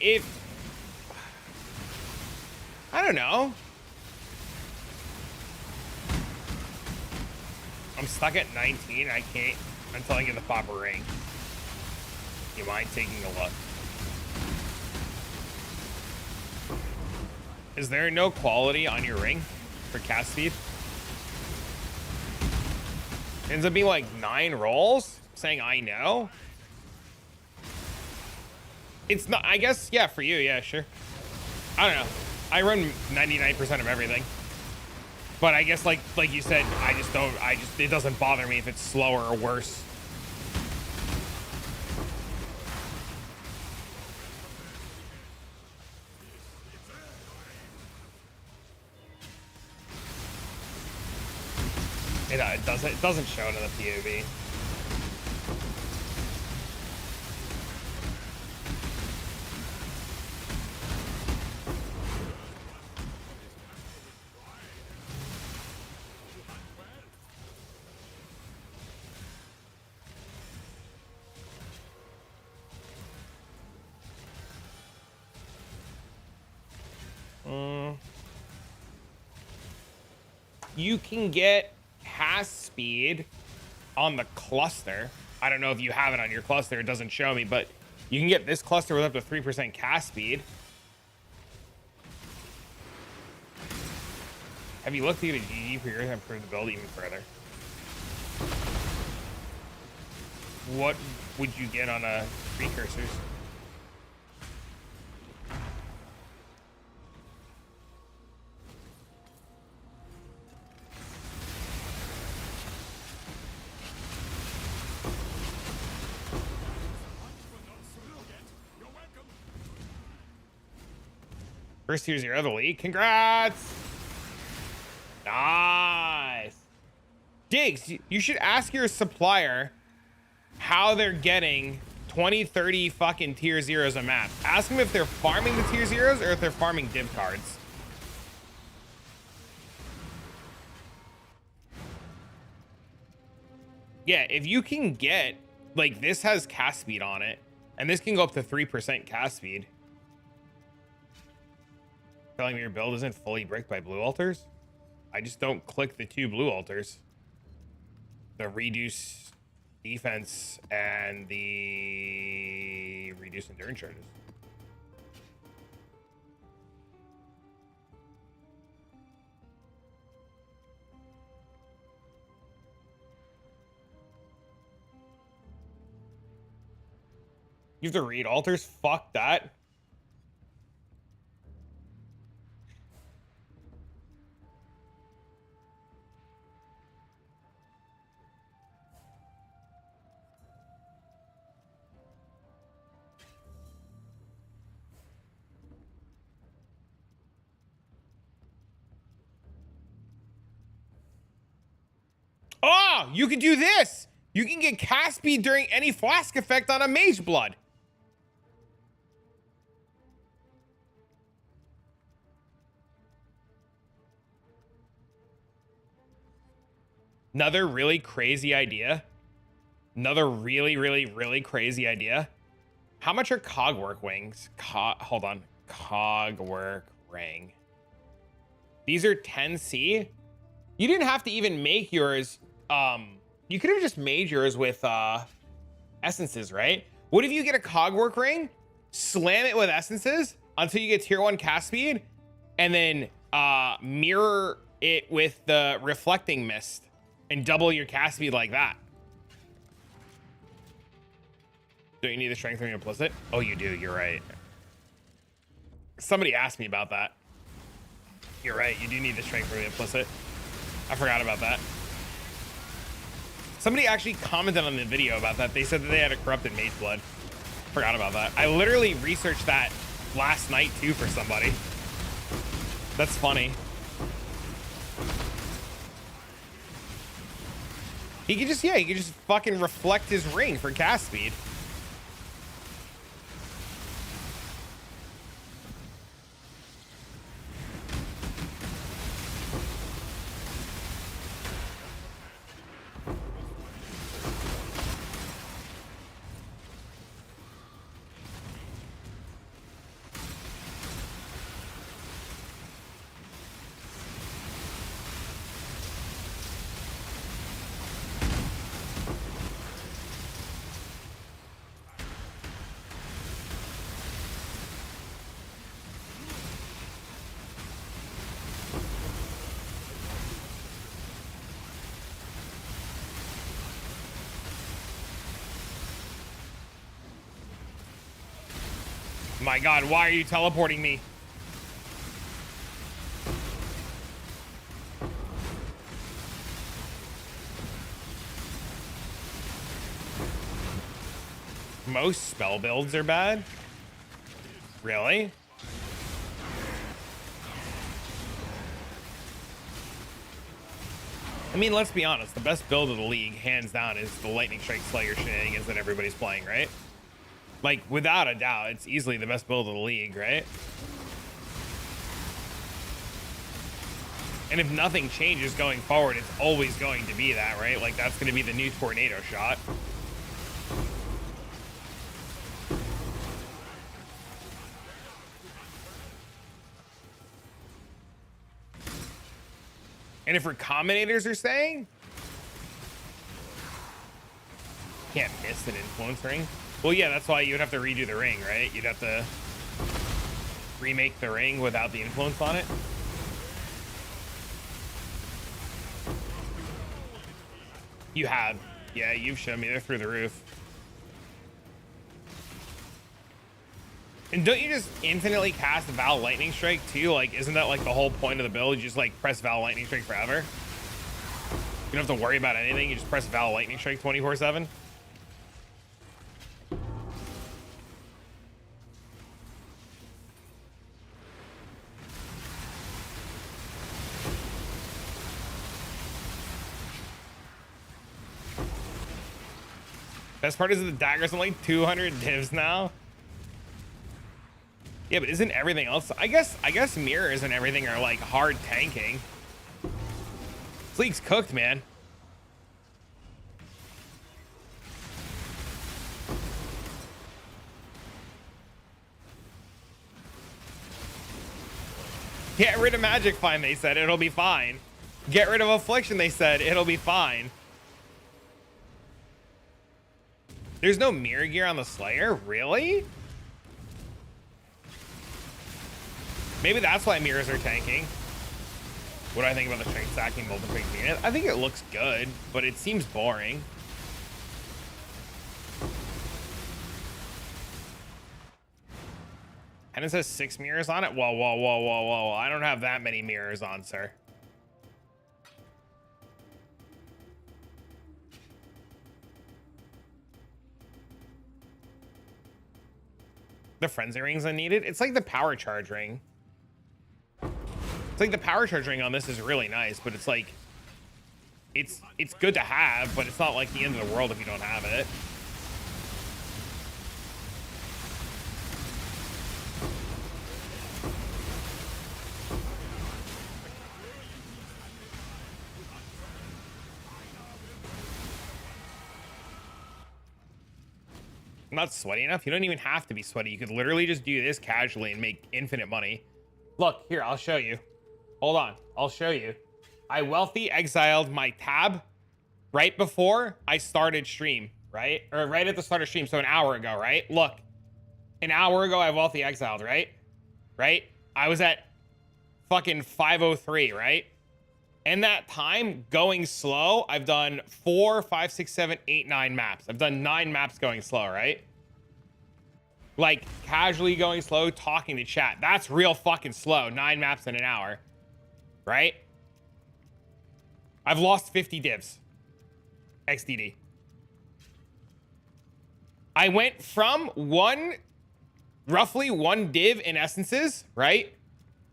I don't know. I'm stuck at 19. I can't until I get the proper ring. You mind taking a look? Is there no quality on your ring for cast speed? Ends up being like 9 rolls saying I know. It's not, I guess, yeah, for you, yeah, sure. I don't know. I run 99% of everything. But I guess like you said, it doesn't bother me if it's slower or worse. It doesn't show it in the POV. You can get cast speed on the cluster. I don't know if you have it on your cluster. It doesn't show me, but you can get this cluster with up to 3% cast speed. Have you looked at a GG for yours and improve the build even further? What would you get on a precursors? First tier 0 of the league. Congrats. Nice. Diggs, you should ask your supplier how they're getting 20, 30 fucking tier 0s a map. Ask them if they're farming the tier 0s or if they're farming div cards. Yeah, if you can get, like, this has cast speed on it, and this can go up to 3% cast speed. Telling me your build isn't fully bricked by blue altars? I just don't click the 2 blue altars. The reduce defense and the reduce endurance charges. You have to read altars? Fuck that. Oh, you can do this. You can get cast speed during any flask effect on a mage blood. Another really crazy idea. Another really crazy idea. How much are cogwork wings? Hold on. Cogwork ring. These are 10C. You didn't have to even make yours. You could have just made yours with essences, right? What if you get a cogwork ring, slam it with essences until you get tier 1 cast speed, and then mirror it with the reflecting mist and double your cast speed like that. Don't you need the strength from your implicit? Oh, you do. You're right. Somebody asked me about that. You're right. You do need the strength from the implicit. I forgot about that. Somebody actually commented on the video about that. They said that they had a corrupted mage blood. Forgot about that. I literally researched that last night too for somebody. That's funny. He could just, yeah, he could just fucking reflect his ring for cast speed. My God, why are you teleporting me? Most spell builds are bad? Really? I mean, let's be honest. The best build of the league, hands down, is the Lightning Strike Slayer shenanigans that everybody's playing, right? Like, without a doubt, it's easily the best build of the league, right? And if nothing changes going forward, it's always going to be that, right? Like, that's going to be the new tornado shot. And if recombinators are saying, can't miss an influence ring. Well, yeah, that's why you would have to redo the ring, right? You'd have to remake the ring without the influence on it. You have. Yeah, you've shown me. They're through the roof. And don't you just infinitely cast Val Lightning Strike too? Like, isn't that like the whole point of the build? You just like press Val Lightning Strike forever. You don't have to worry about anything. You just press Val Lightning Strike 24/7. Best part is the daggers on like 200 divs now. Yeah, but isn't everything else? I guess mirrors and everything are like hard tanking. This league's cooked, man. Get rid of Magic Find, they said it'll be fine. Get rid of Affliction, they said it'll be fine. There's no mirror gear on the Slayer? Really? Maybe that's why mirrors are tanking. What do I think about the strength stacking multiple unit? I think it looks good, but it seems boring. And it says 6 mirrors on it? Whoa, whoa, whoa, whoa, whoa. I don't have that many mirrors on, sir. The frenzy rings I needed. It's like the power charge ring. It's like the power charge ring on this is really nice, but it's like it's good to have, but it's not like the end of the world if you don't have it. I'm not sweaty enough. You don't even have to be sweaty. You could literally just do this casually and make infinite money. Look, here, I'll show you. Hold on, I'll show you. I wealthy exiled my tab right before I started stream, right? Or right at the start of stream, so an hour ago, right? Look, an hour ago I wealthy exiled, right? Right? I was at fucking 503, right? In that time, going slow, I've done 4, 5, 6, 7, 8, 9 maps. I've done 9 maps going slow, right? Like, casually going slow, talking to chat. That's real fucking slow. 9 maps in an hour, right? I've lost 50 divs. XDD. I went from roughly one div in essences, right?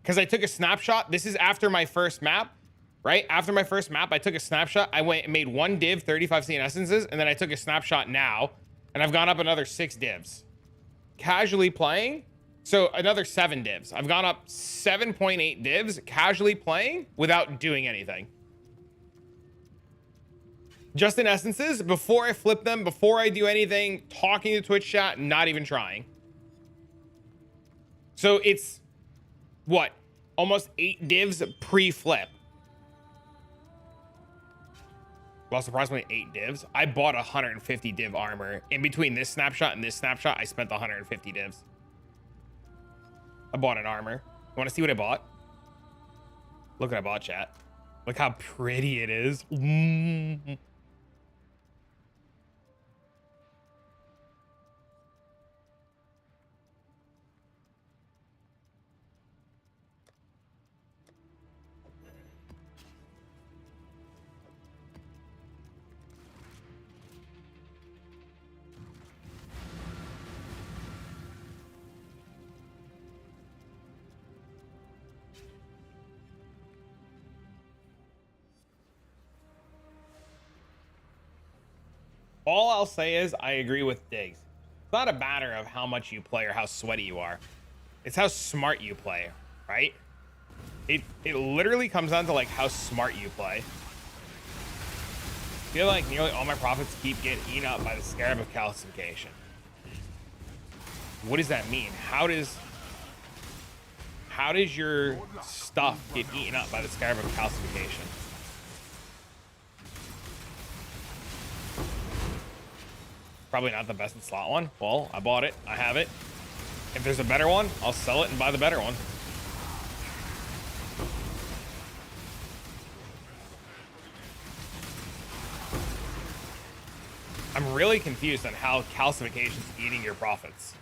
Because I took a snapshot. This is after my first map, right? After my first map, I took a snapshot. I went and made one div, 35 C in essences, and then I took a snapshot now, and I've gone up another 6 divs. Casually playing, so another 7 divs. I've gone up 7.8 divs casually playing without doing anything. Just in essences, before I flip them, before I do anything, talking to Twitch chat, not even trying. So it's, what, almost 8 divs pre-flip. Lost approximately 8 divs. I bought 150 div armor. In between this snapshot and this snapshot, I spent 150 divs. I bought an armor. You want to see what I bought? Look what I bought, chat. Look how pretty it is. All I'll say is I agree with Diggs. It's not a matter of how much you play or how sweaty you are. It's how smart you play, right? It literally comes down to like how smart you play. I feel like nearly all my profits keep getting eaten up by the scarab of calcification. What does that mean? How does your stuff get eaten up by the scarab of calcification? Probably not the best in slot one. Well, I bought it. I have it. If there's a better one, I'll sell it and buy the better one. I'm really confused on how calcification is eating your profits.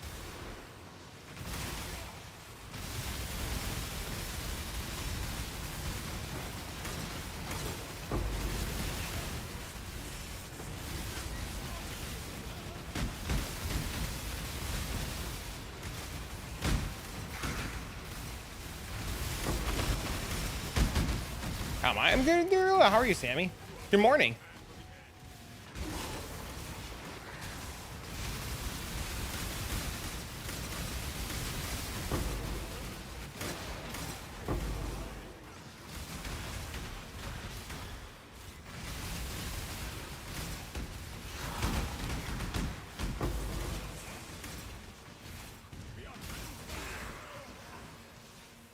How am I? I'm good. How are you, Sammy? Good morning.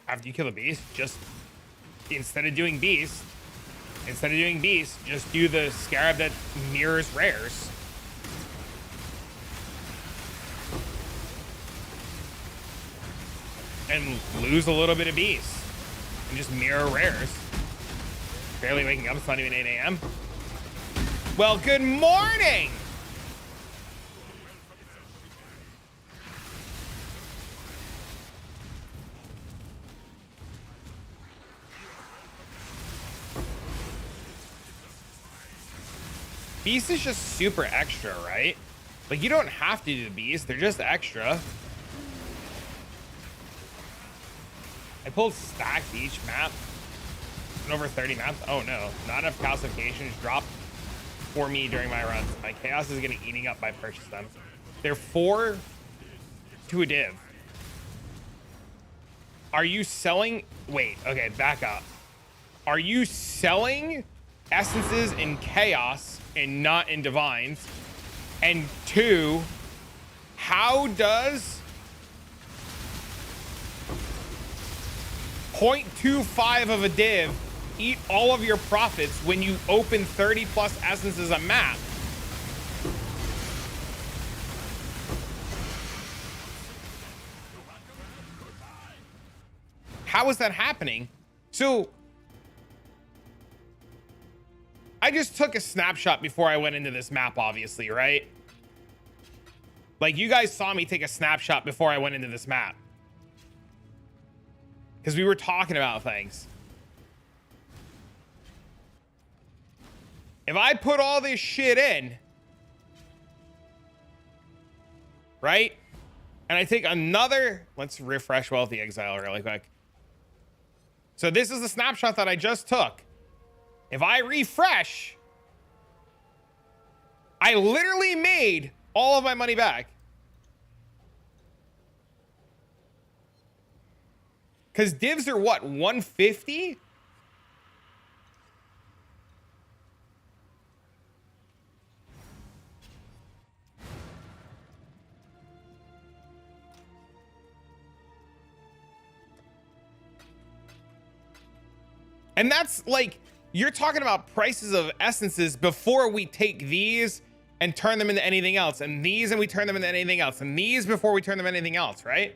After you kill a beast, just instead of doing beast, just do the scarab that mirrors rares. And lose a little bit of beast. And just mirror rares. Barely waking up, it's not even 8 a.m. Well, good morning! Beast is just super extra, right? Like, you don't have to do the beast, they're just extra. I pulled stacks each map. And over 30 maps. Oh no, not enough calcifications dropped for me during my runs. My chaos is getting eating up by purchase them. They're 4 to a div. Are you selling? Wait, okay, back up. Are you selling essences in chaos and not in divines? And 2, how does 0.25 of a div eat all of your profits when you open 30 plus essences a map? how is that happening? So I just took a snapshot before I went into this map, obviously, right? Like, you guys saw me take a snapshot before I went into this map. Because we were talking about things. If I put all this shit in, right? And I take another, let's refresh Wealthy Exile really quick. So this is the snapshot that I just took. If I refresh, I literally made all of my money back. Because divs are what, 150? And that's like, you're talking about prices of essences before we take these and turn them into anything else, and these and we turn them into anything else, and these before we turn them into anything else, right?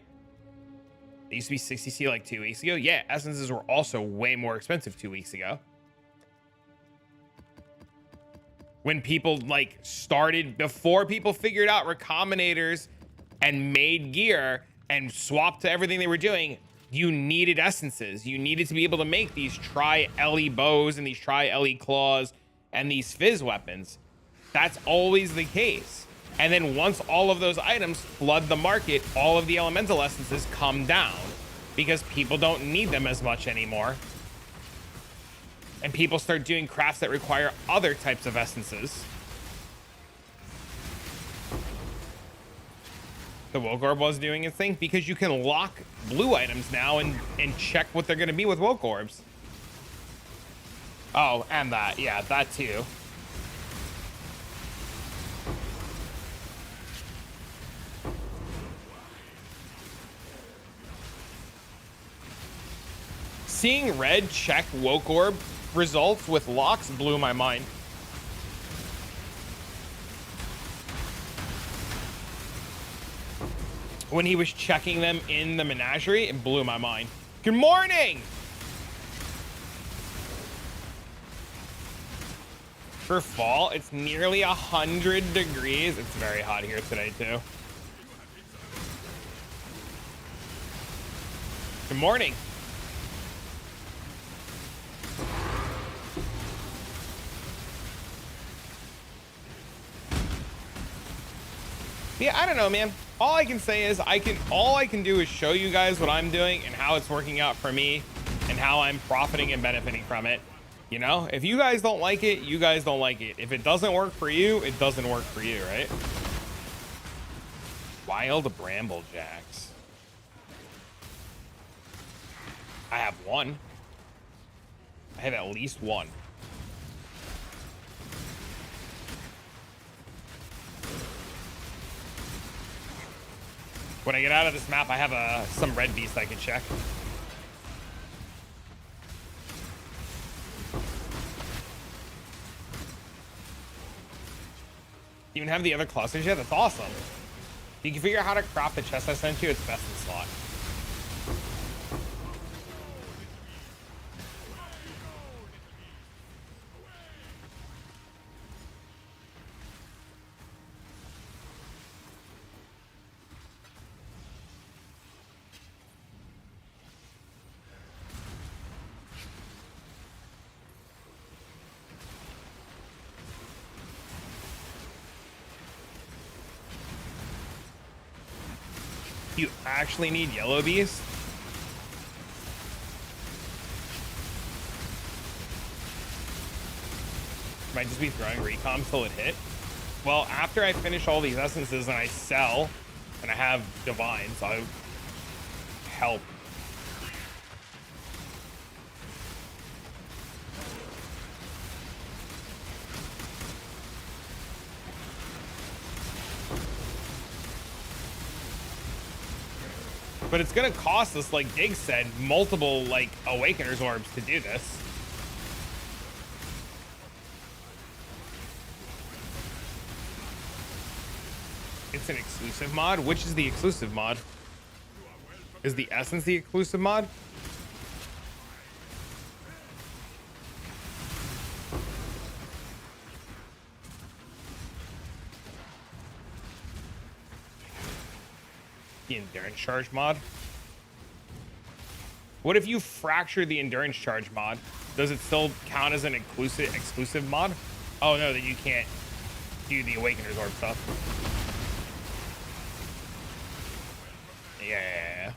They used to be 60C like 2 weeks ago. Yeah, essences were also way more expensive 2 weeks ago. When people like started, before people figured out recombinators and made gear and swapped to everything they were doing, you needed essences. You needed to be able to make these tri-LE bows and these tri-LE claws and these fizz weapons. That's always the case. And then once all of those items flood the market, all of the elemental essences come down because people don't need them as much anymore. And people start doing crafts that require other types of essences. The Woke Orb was doing its thing because you can lock blue items now and check what they're going to be with Woke Orbs. Oh, and that. Yeah, that too. Seeing red check Woke Orb results with locks blew my mind. When he was checking them in the menagerie, it blew my mind. Good morning! For fall, it's nearly 100 degrees. It's very hot here today, too. Good morning. Yeah, I don't know, man. All I can say is all I can do is show you guys what I'm doing and how it's working out for me and how I'm profiting and benefiting from it. You know, if you guys don't like it, you guys don't like it. If it doesn't work for you, it doesn't work for you, right? Wild Bramblejacks. I have one. I have at least one. When I get out of this map, I have some red beast I can check. You even have the other clusters yet? That's awesome. If you can figure out how to craft the chest I sent you, it's best in slot. You actually need yellow beast? Might just be throwing recom till it hit. Well, after I finish all these essences and I sell and I have divines, I'll help. But it's gonna cost us, like Dig said, multiple like Awakener's orbs to do this. It's an exclusive mod. Which is the exclusive mod? Is the Essence the exclusive mod? the endurance charge mod? What if you fracture the endurance charge mod? Does it still count as an exclusive mod? Oh no, then you can't do the Awakener's Orb stuff. Yeah.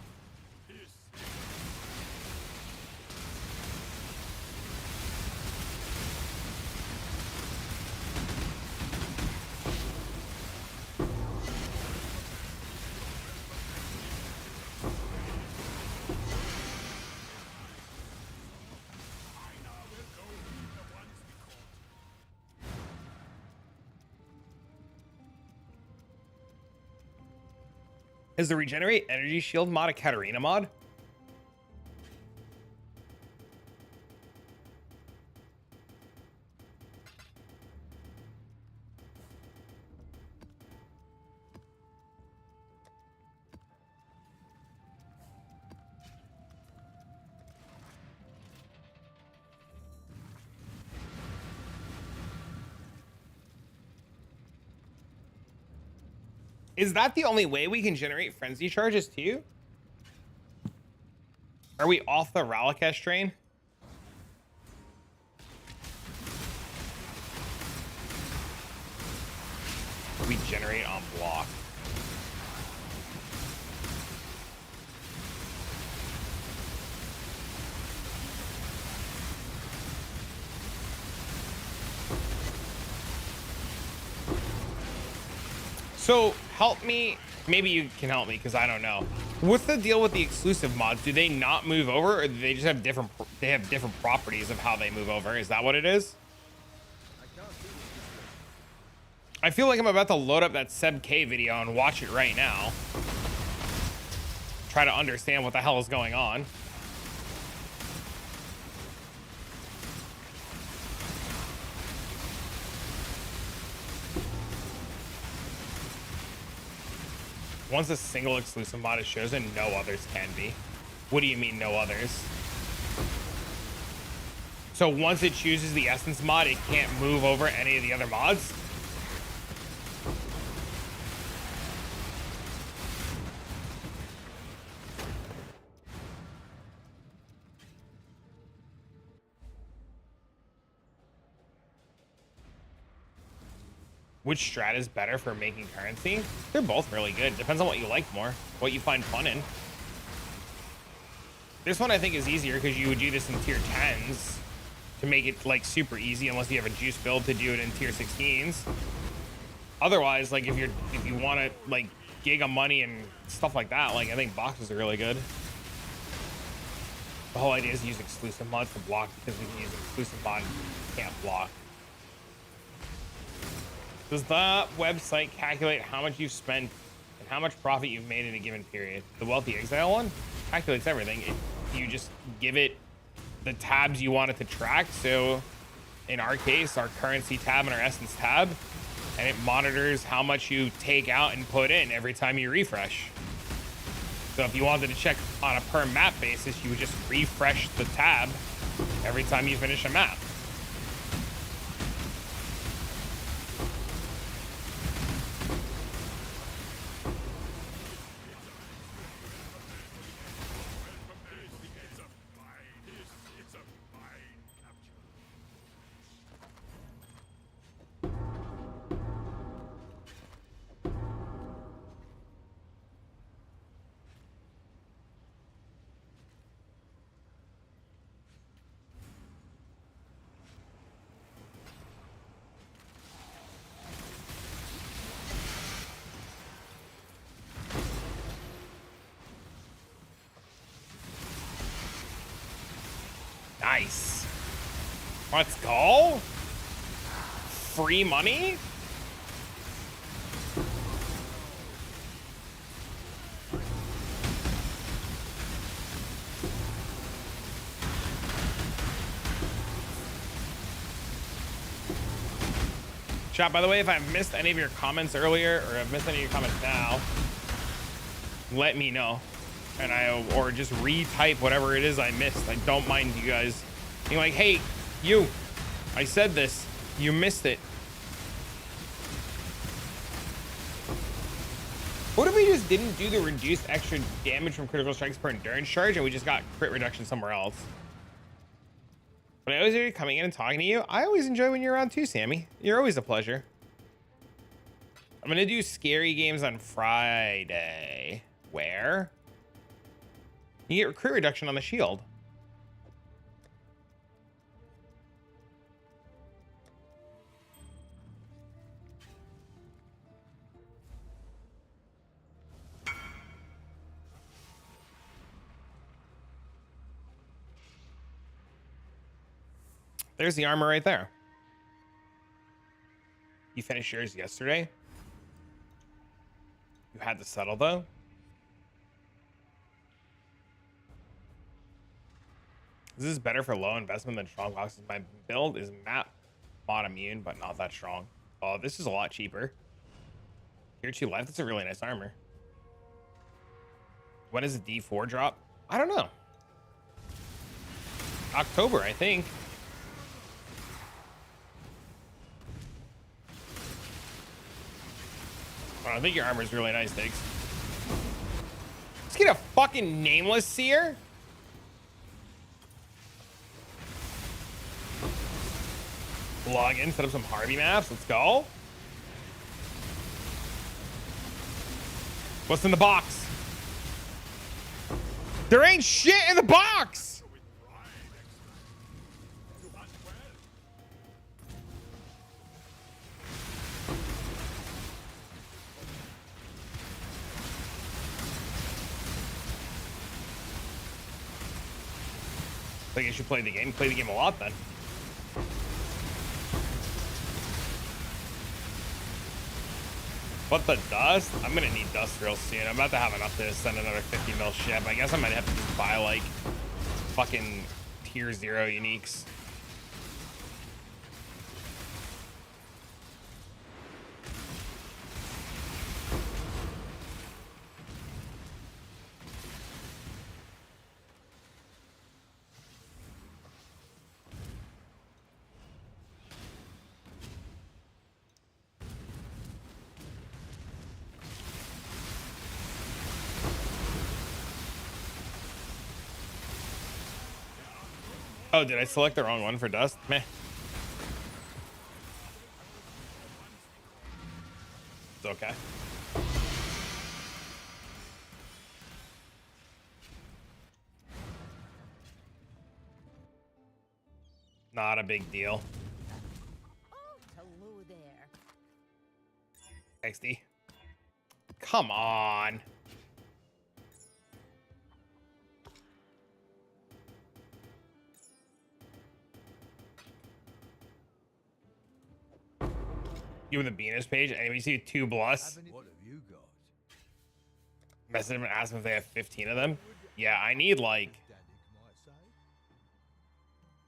Is the regenerate energy shield mod a Katarina mod? Is that the only way we can generate frenzy charges too? Are we off the Ralakesh train? We generate on block. So help me, maybe you can help me because I don't know. What's the deal with the exclusive mods? Do they not move over, or do they just have different properties of how they move over? Is that what it is? I feel like I'm about to load up that Seb K video and watch it right now. Try to understand what the hell is going on. Once a single exclusive mod is chosen, no others can be. What do you mean no others? So once it chooses the essence mod, it can't move over any of the other mods? Which strat is better for making currency? They're both really good. Depends on what you like more, what you find fun in. This one I think is easier because you would do this in tier 10s to make it like super easy, unless you have a juice build to do it in tier 16s. Otherwise, like if you want to like giga money and stuff like that, like I think boxes are really good. The whole idea is to use exclusive mods to block, because we can use an exclusive mod and can't block. Does the website calculate how much you've spent and how much profit you've made in a given period? The Wealthy Exile one calculates everything. You just give it the tabs you want it to track. So in our case, our currency tab and our essence tab, and it monitors how much you take out and put in every time you refresh. So if you wanted to check on a per map basis, you would just refresh the tab every time you finish a map. Nice. Let's go. Free money. Chat, by the way, if I've missed any of your comments earlier, or I've missed any of your comments now, let me know. And or just retype whatever it is I missed. I don't mind you guys being like, hey, you, I said this, you missed it. What did we we just didn't do the reduced extra damage from critical strikes per endurance charge and we just got crit reduction somewhere else. But I always enjoy coming in and talking to you. I always enjoy when you're around too, Sammy. You're always a pleasure. I'm gonna do scary games on Friday. Where? You get crit reduction on the shield. There's the armor right there. You finished yours yesterday? You had to settle though? This is better for low investment than strong boxes. My build is map mod immune, but not that strong. Oh, this is a lot cheaper. Tier 2 life, that's a really nice armor. When is the D4 drop? I don't know. October, I think. I think your armor is really nice, Diggs. Let's get a fucking nameless seer. Log in, set up some Harvey maps. Let's go. What's in the box? There ain't shit in the box. I think you should play the game. Play the game a lot then. What the dust? I'm gonna need dust real soon. I'm about to have enough to send another 50 mil ship. I guess I might have to just buy like fucking tier 0 uniques. Oh, did I select the wrong one for dust? Meh. It's okay. Not a big deal. Oh, hello there. XD. Come on. You in the Venus page, and we see 2 plus. What have you got? Message them and ask them if they have 15 of them. Yeah, I need like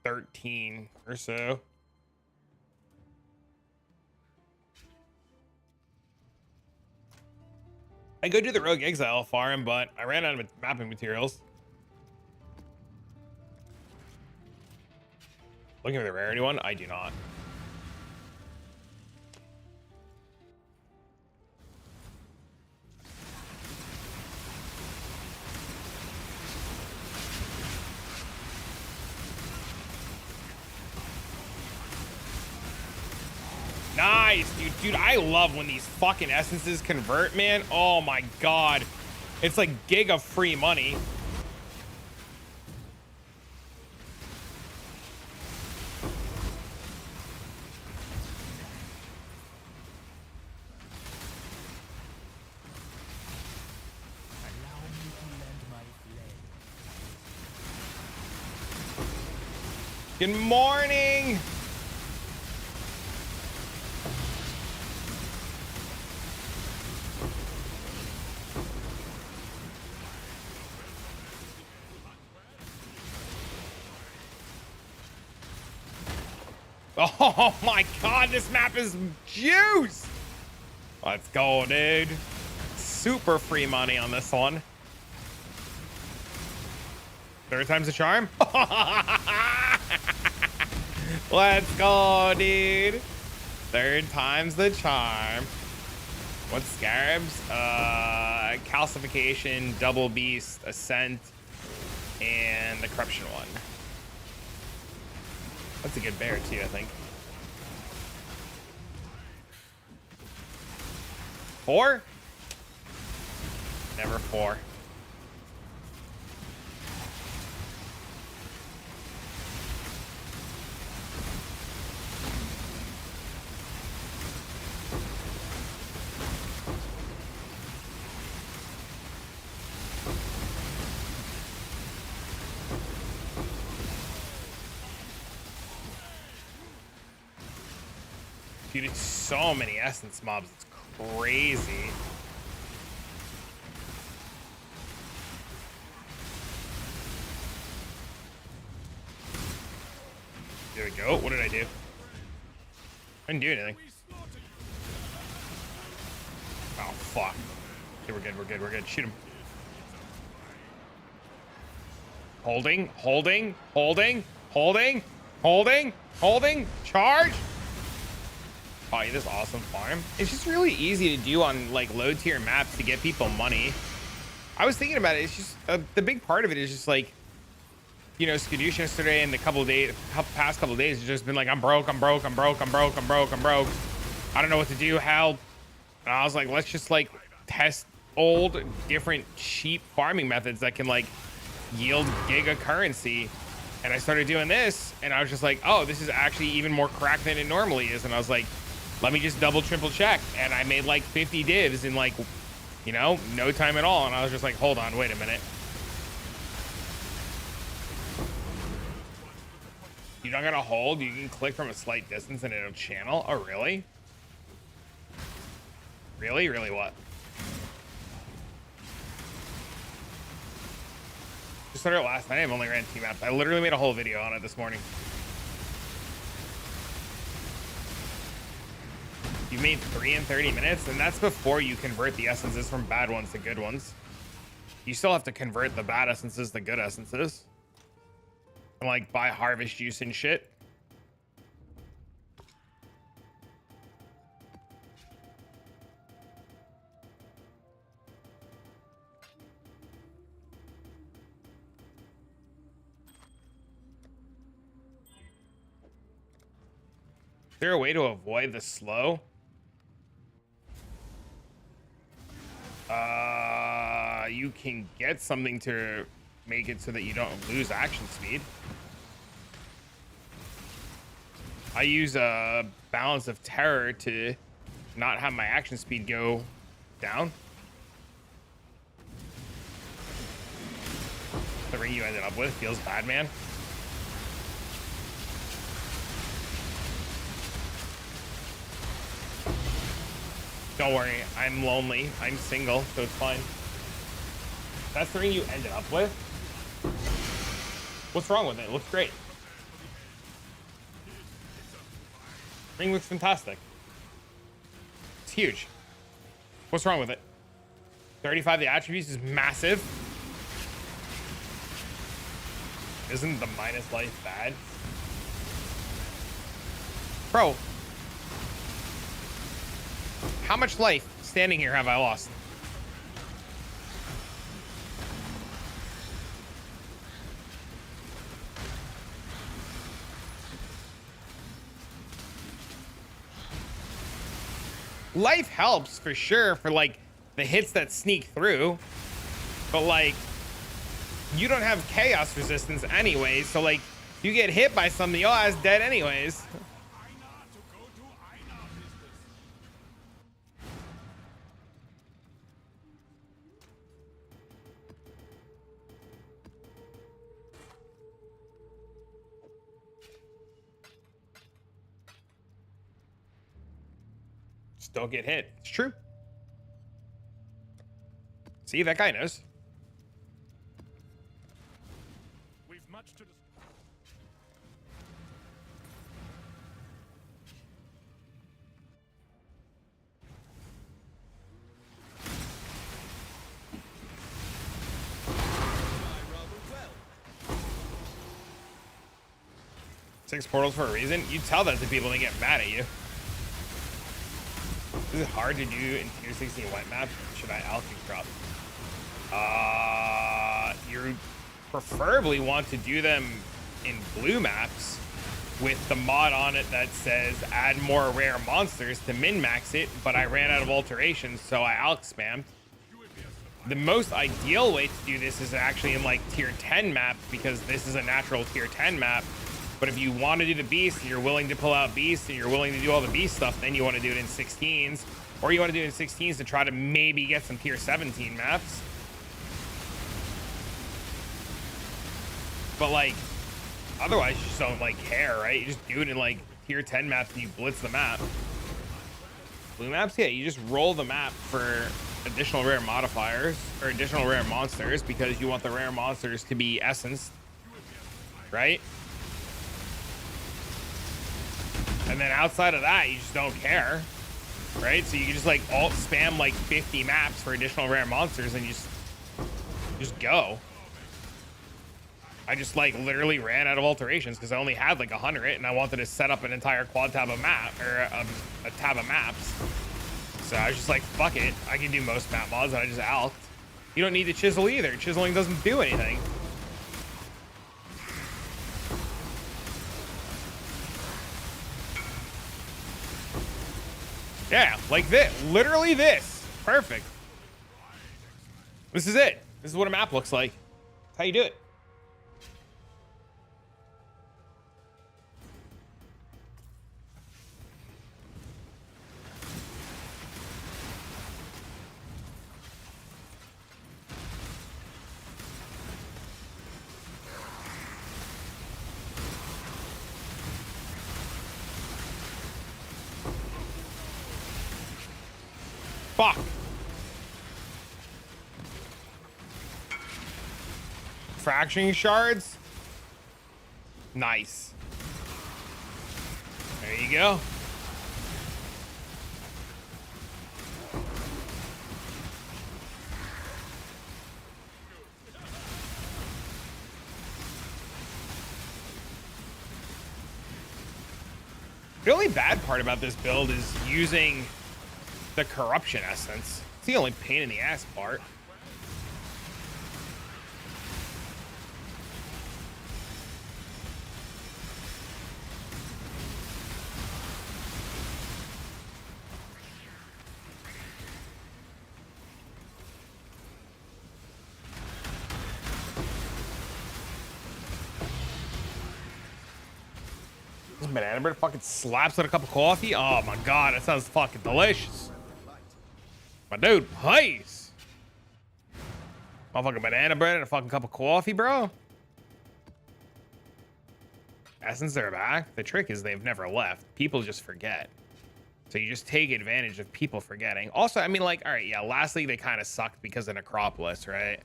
13 or so. I go do the Rogue Exile farm, but I ran out of mapping materials. Looking for the rarity one? I do not. Nice, dude. Dude, I love when these fucking essences convert, man. Oh my god. It's like giga free money. Good morning. Oh my god, this map is juice. Let's go, dude. Super free money on this one. 3rd time's a charm. Let's go, dude. 3rd time's the charm. What's scarabs? Calcification, double beast, ascent, and the corruption one. That's a good bear too, I think. 4? Never 4. Dude, it's so many essence mobs. It's crazy. There we go. What did I do? I didn't do anything. Oh, fuck. Okay, we're good. We're good. We're good. Shoot him. Holding. Holding. Holding. Holding. Holding. Holding. Charge. Oh, yeah, this awesome farm. It's just really easy to do on like low tier maps to get people money. I was thinking about it. It's just the big part of it is just like, you know, Skadoosh yesterday and the past couple of days has just been like, I'm broke. I'm broke. I'm broke. I'm broke. I'm broke. I'm broke. I don't know what to do. Help. And I was like, let's just like test old, different, cheap farming methods that can like yield giga currency. And I started doing this and I was just like, oh, this is actually even more cracked than it normally is. And I was like, let me just double, triple check. And I made like 50 divs in like, you know, no time at all. And I was just like, hold on, wait a minute. You're not gonna hold, you can click from a slight distance and it'll channel. Oh, really? Really? Really what? Just started last night. I've only ran 2 maps. I literally made a whole video on it this morning. You made 3 in 30 minutes, and that's before you convert the essences from bad ones to good ones. You still have to convert the bad essences to good essences. And like buy harvest juice and shit. Is there a way to avoid the slow? You can get something to make it so that you don't lose action speed. I use a balance of terror to not have my action speed go down. The ring you ended up with feels bad, man. Don't worry, I'm lonely. I'm single, so it's fine. That's the ring you ended up with? What's wrong with it? It looks great. Ring looks fantastic. It's huge. What's wrong with it? 35, the attributes is massive. Isn't the minus life bad? Bro. How much life standing here have I lost? Life helps for sure for like the hits that sneak through, but like you don't have chaos resistance anyway, so like you get hit by something, your ass dead anyways. Just don't get hit. It's true. See, that guy knows. We've much to Six portals for a reason. You tell that to people and they get mad at you. This is hard to do in tier 16 white maps. Should I alchemy crop? You preferably want to do them in blue maps with the mod on it that says add more rare monsters to min-max it, but I ran out of alterations, so I alch spammed. The most ideal way to do this is actually in like tier 10 map, because this is a natural tier 10 map. But if you want to do the beast and you're willing to pull out beasts and you're willing to do all the beast stuff, then you want to do it in 16s, or you want to do it in 16s to try to maybe get some tier 17 maps. But like, otherwise you just don't like care, right? You just do it in like tier 10 maps and you blitz the map. Blue maps, yeah, you just roll the map for additional rare modifiers or additional rare monsters, because you want the rare monsters to be essenced, right? And then outside of that, you just don't care, right? So you can just like alt spam like 50 maps for additional rare monsters and you just go. I just like literally ran out of alterations because I only had like 100 and I wanted to set up an entire quad tab of map, or a tab of maps. So I was just like, fuck it, I can do most map mods, and I just alched. You don't need to chisel either. Chiseling doesn't do anything. Yeah, like this, literally this. Perfect. This is it. This is what a map looks like. That's how you do it. Fuck. Fracturing shards. Nice. There you go. The only bad part about this build is using the corruption essence. It's the only pain in the ass part. This banana bread fucking slaps with a cup of coffee. Oh my god, that sounds fucking delicious. My dude, nice. Motherfucking banana bread and a fucking cup of coffee, bro. Essence, they're back. The trick is they've never left. People just forget. So you just take advantage of people forgetting. Also, I mean, like, all right, yeah, lastly, they kind of sucked because of Necropolis, right?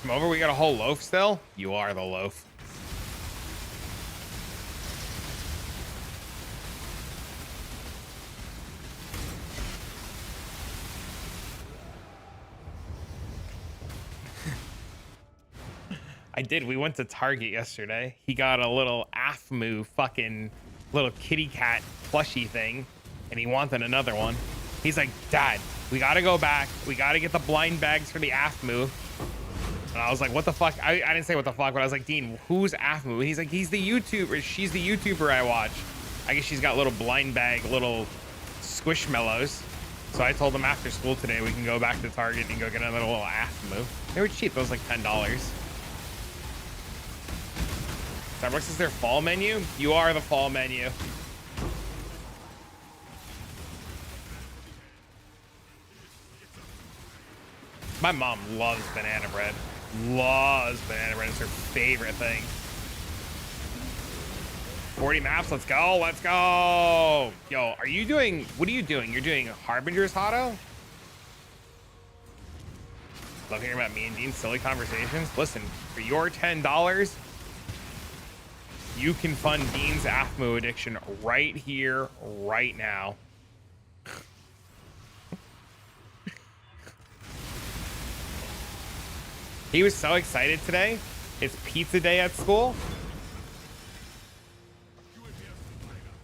Come over, we got a whole loaf still? You are the loaf. I did. We went to Target yesterday. He got a little AFMU fucking little kitty cat plushie thing, and he wanted another one. He's like, Dad, we gotta go back. We gotta get the blind bags for the AFMU. And I was like, what the fuck? I didn't say what the fuck, but I was like, Dean, who's AFMU? And he's like, he's the YouTuber. She's the YouTuber I watch. I guess she's got little blind bag, little squishmallows. So I told him after school today, we can go back to Target and go get another little AFMU. They were cheap. It was like $10. Starbucks is their fall menu? You are the fall menu. My mom loves banana bread. Loves banana bread. It's her favorite thing. 40 maps. Let's go. Let's go. Yo, are you doing... What are you doing? You're doing Harbinger's Hotto? Love hearing about me and Dean's silly conversations. Listen, for your $10, you can fund Dean's AFMU addiction right here, right now. He was so excited today. It's pizza day at school.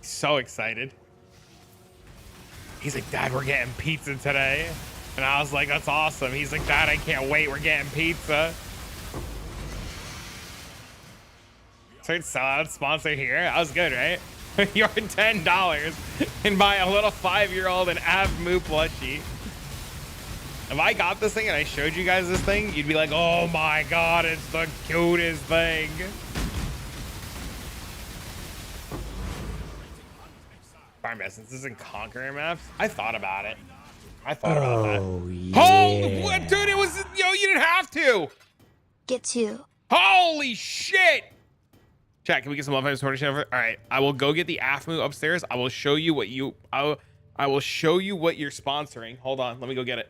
So excited. He's like, Dad, we're getting pizza today. And I was like, that's awesome. He's like, Dad, I can't wait. We're getting pizza. Third sellout sponsor here. That was good, right? You're $10 and buy a little 5-year-old and Avmu plushie. If I got this thing and I showed you guys this thing, you'd be like, oh my God, it's the cutest thing. Farm Essence isn't Conqueror maps. I thought about it. I thought about that. Yeah. Oh, dude, it was, you didn't have to. Get 2. Holy shit. Chat, can we get some love items over? All right, I will go get the AFMU upstairs. I will show you what I will show you what you're sponsoring. Hold on, let me go get it.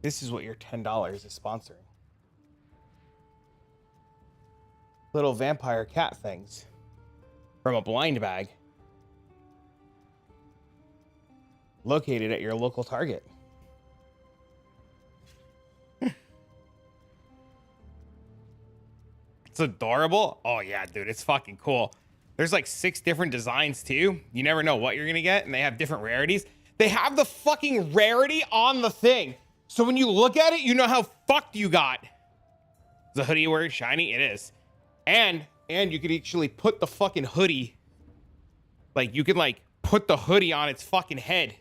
This is what your $10 is sponsoring. Little vampire cat things from a blind bag located at your local Target. It's adorable. Oh yeah, dude, it's fucking cool. There's like 6 different designs too. You never know what you're gonna get, and they have different rarities. They have the fucking rarity on the thing. So when you look at it, you know how fucked you got. The hoodie word shiny? It is. And you could actually put the fucking hoodie. Like, you can like put the hoodie on its fucking head.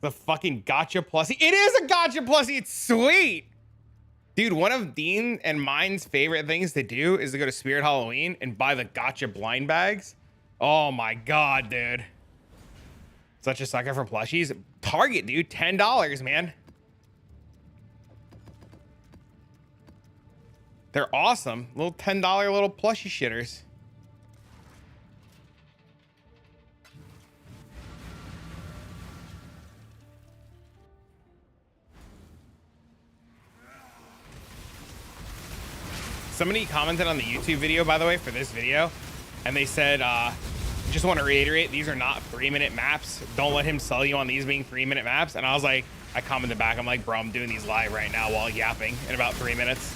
The fucking gotcha plushie. It is a gotcha plushie. It's sweet. Dude, one of Dean and mine's favorite things to do is to go to Spirit Halloween and buy the gotcha blind bags. Oh my God, dude. Such a sucker for plushies. Target, dude, $10, man. They're awesome. Little $10 little plushie shitters. Somebody commented on the YouTube video, by the way, for this video, and they said, just want to reiterate, these are not 3-minute maps. Don't let him sell you on these being 3-minute maps. And I was like, I commented back, I'm like, bro, I'm doing these live right now while yapping in about 3 minutes.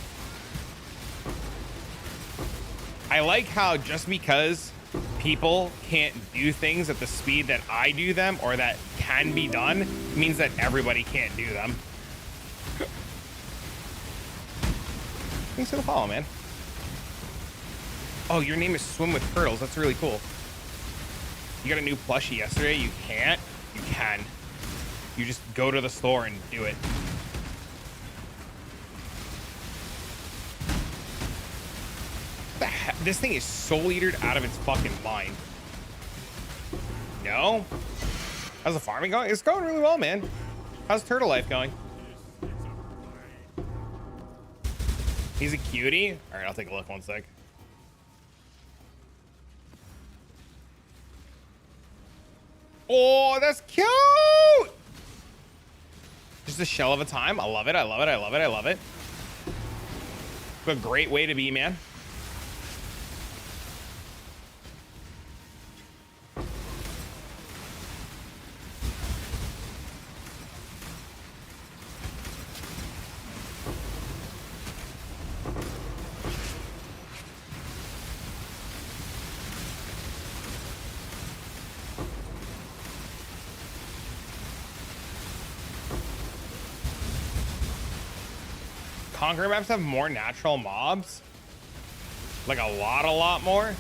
I like how just because people can't do things at the speed that I do them or that can be done means that everybody can't do them. Thanks for the follow, man. Oh, your name is Swim with Turtles. That's really cool. You got a new plushie yesterday? You can't? You can. You just go to the store and do it. This thing is soul eatered out of its fucking mind. No? How's the farming going? It's going really well, man. How's turtle life going? He's a cutie. All right, I'll take a look 1 sec. Oh, that's cute. Just a shell of a time. I love it. I love it. I love it. I love it. A great way to be, man. Conqueror maps have more natural mobs, like a lot more.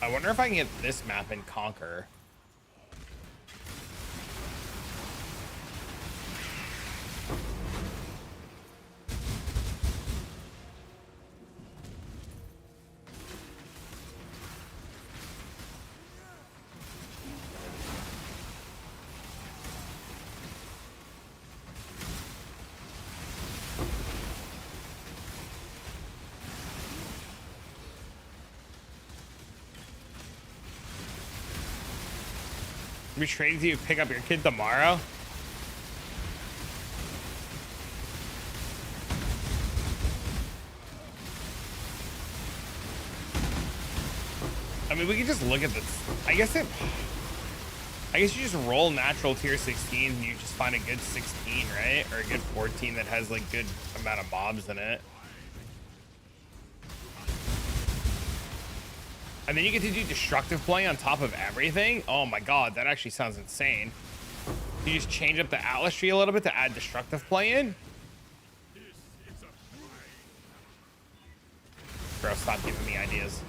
I wonder if I can get this map in Conqueror. We trade to you pick up your kid tomorrow. I mean, we can just look at this. I guess you just roll natural tier 16 and you just find a good 16, right? Or a good 14 that has like good amount of mobs in it. And then you get to do destructive play on top of everything. Oh my god, that actually sounds insane. You just change up the Atlas tree a little bit to add destructive play in. Bro, stop giving me ideas.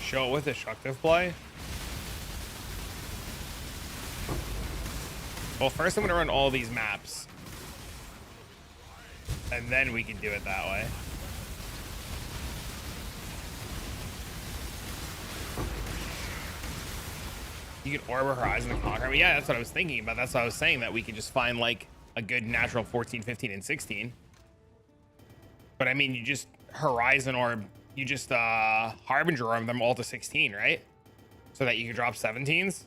Show it with destructive play. Well, first I'm gonna run all these maps, and then we can do it that way. You can Orb Horizon and Conqueror. Yeah, that's what I was thinking about. That's what I was saying, that we could just find like a good natural 14, 15, and 16. But I mean, you just Horizon Orb, you just Harbinger Orb them all to 16, right? So that you can drop 17s.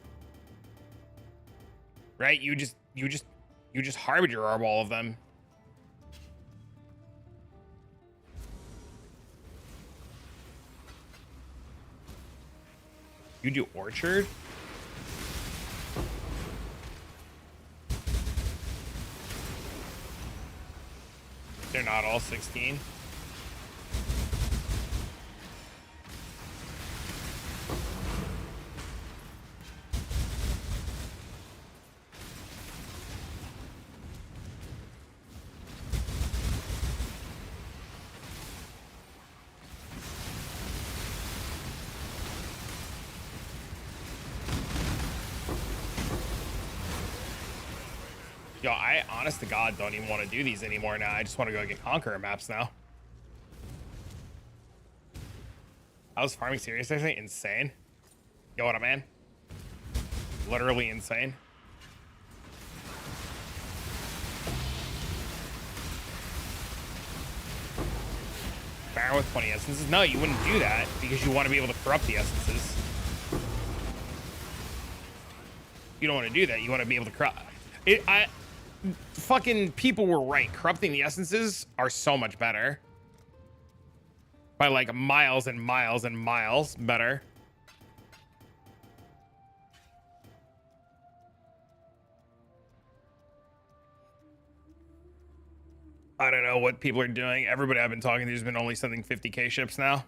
Right? You just Harbinger Orb all of them. You do Orchard? They're not all 16. Yo, I honest to God don't even want to do these anymore now. I just want to go get Conqueror maps now. I was farming seriously insane. Yo, what a man. Literally insane. Baron with 20 essences? No, you wouldn't do that because you want to be able to corrupt the essences. You don't want to do that. You want to be able to corrupt it. Fucking people were right. Corrupting the essences are so much better. By like miles and miles and miles better. I don't know what people are doing. Everybody I've been talking to has been only sending 50k ships now.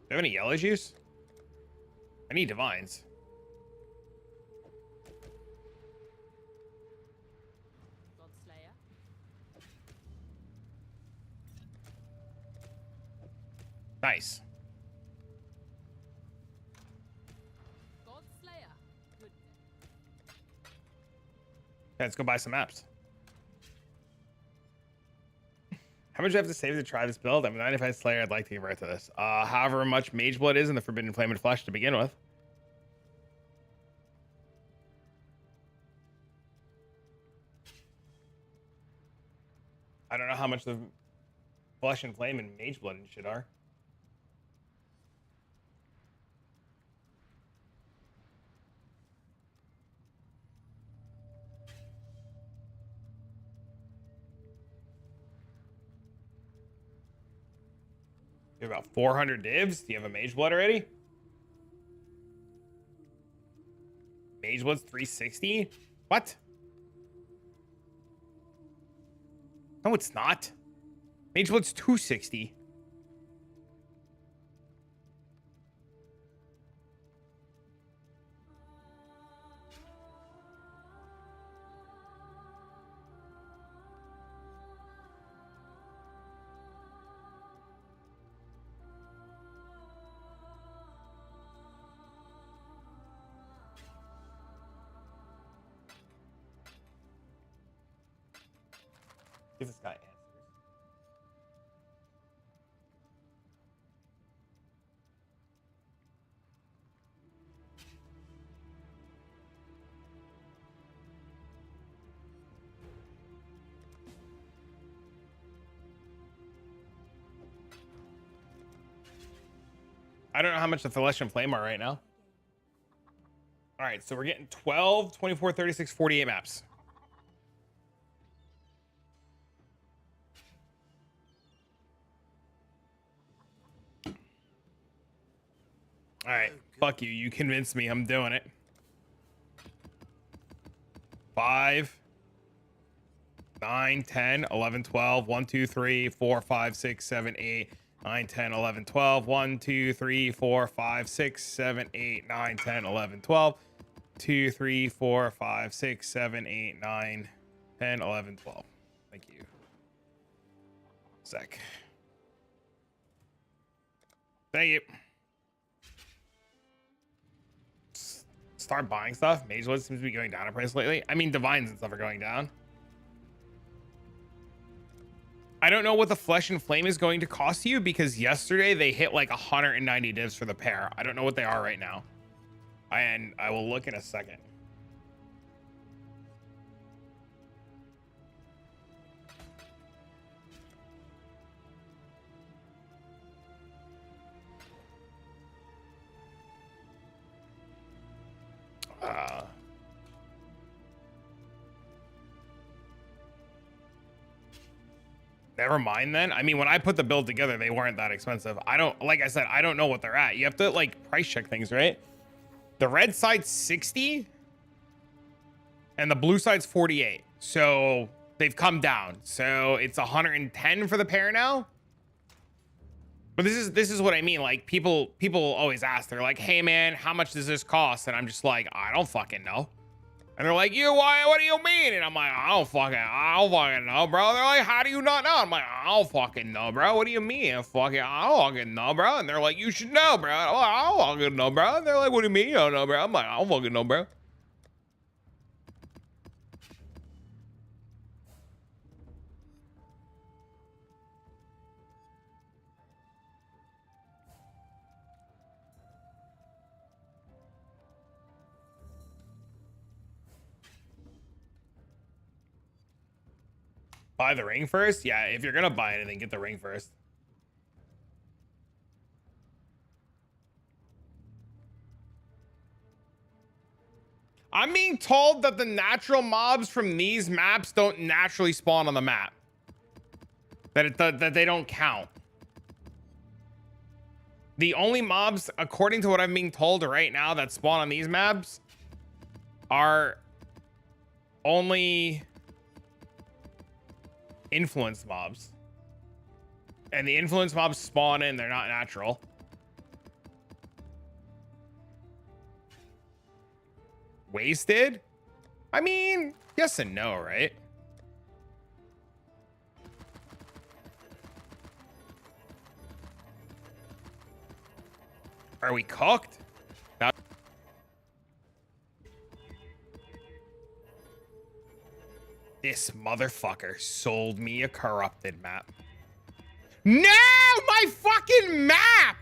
Do you have any yellow juice? I need divines. Godslayer. Nice. Godslayer. Good. Yeah, let's go buy some maps. How much do I have to save to try this build? I'm a 95 Slayer. I'd like to convert to this. However much Mage Blood is in the Forbidden Flame and Flesh to begin with. I don't know how much the Flesh and Flame and Mage Blood and shit are. You have about 400 divs. Do you have a Mage Blood already? Mage Blood's 360? What? No, it's not. Mage Blood's 260. Give this guy answers. I don't know how much the Flesh and Flame are right now. All right, so we're getting 12, 24, 36, 48 maps. All right, fuck you. You convinced me. I'm doing it. 5, 9, 10, 11, 12, 1, 2, 3, 4, 5, 6, 7, 8, 9, 10, 11, 12, 1, 2, 3, 4, 5, 6, 7, 8, 9, 10, 11, 12, 2, 3, 4, 5, 6, 7, 8, 9, 10, 11, 12. Thank you. Sec. Thank you. Start buying stuff. Mage Blood seems to be going down in price lately. I mean, divines and stuff are going down. I don't know what the Flesh and Flame is going to cost you because yesterday they hit like 190 divs for the pair. I don't know what they are right now. And I will look in a second. Never mind then. I mean, when I put the build together, they weren't that expensive. I don't, like I said, I don't know what they're at. You have to like price check things, right? The red side's 60 and the blue side's 48. So they've come down. So it's 110 for the pair now. But this is what I mean. Like people always ask, they're like, hey man, how much does this cost? And I'm just like, I don't fucking know. And they're like, what do you mean? And I'm like, I don't fucking know, bro. They're like, how do you not know? I'm like, I don't fucking know, bro. What do you mean? I don't fucking know, bro. And they're like, you should know, bro. I'm like, I don't fucking know, bro. And they're like, what do you mean you don't know, bro? I'm like, I don't fucking know, bro. Buy the ring first? Yeah, if you're gonna buy anything, get the ring first. I'm being told that the natural mobs from these maps don't naturally spawn on the map. That they don't count. The only mobs, according to what I'm being told right now, that spawn on these maps are only influence mobs. And the influence mobs spawn in, they're not natural. wasted? I mean, yes and no, right? Are we cooked? Now this motherfucker sold me a corrupted map. No, my fucking map!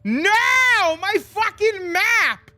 No, my fucking map!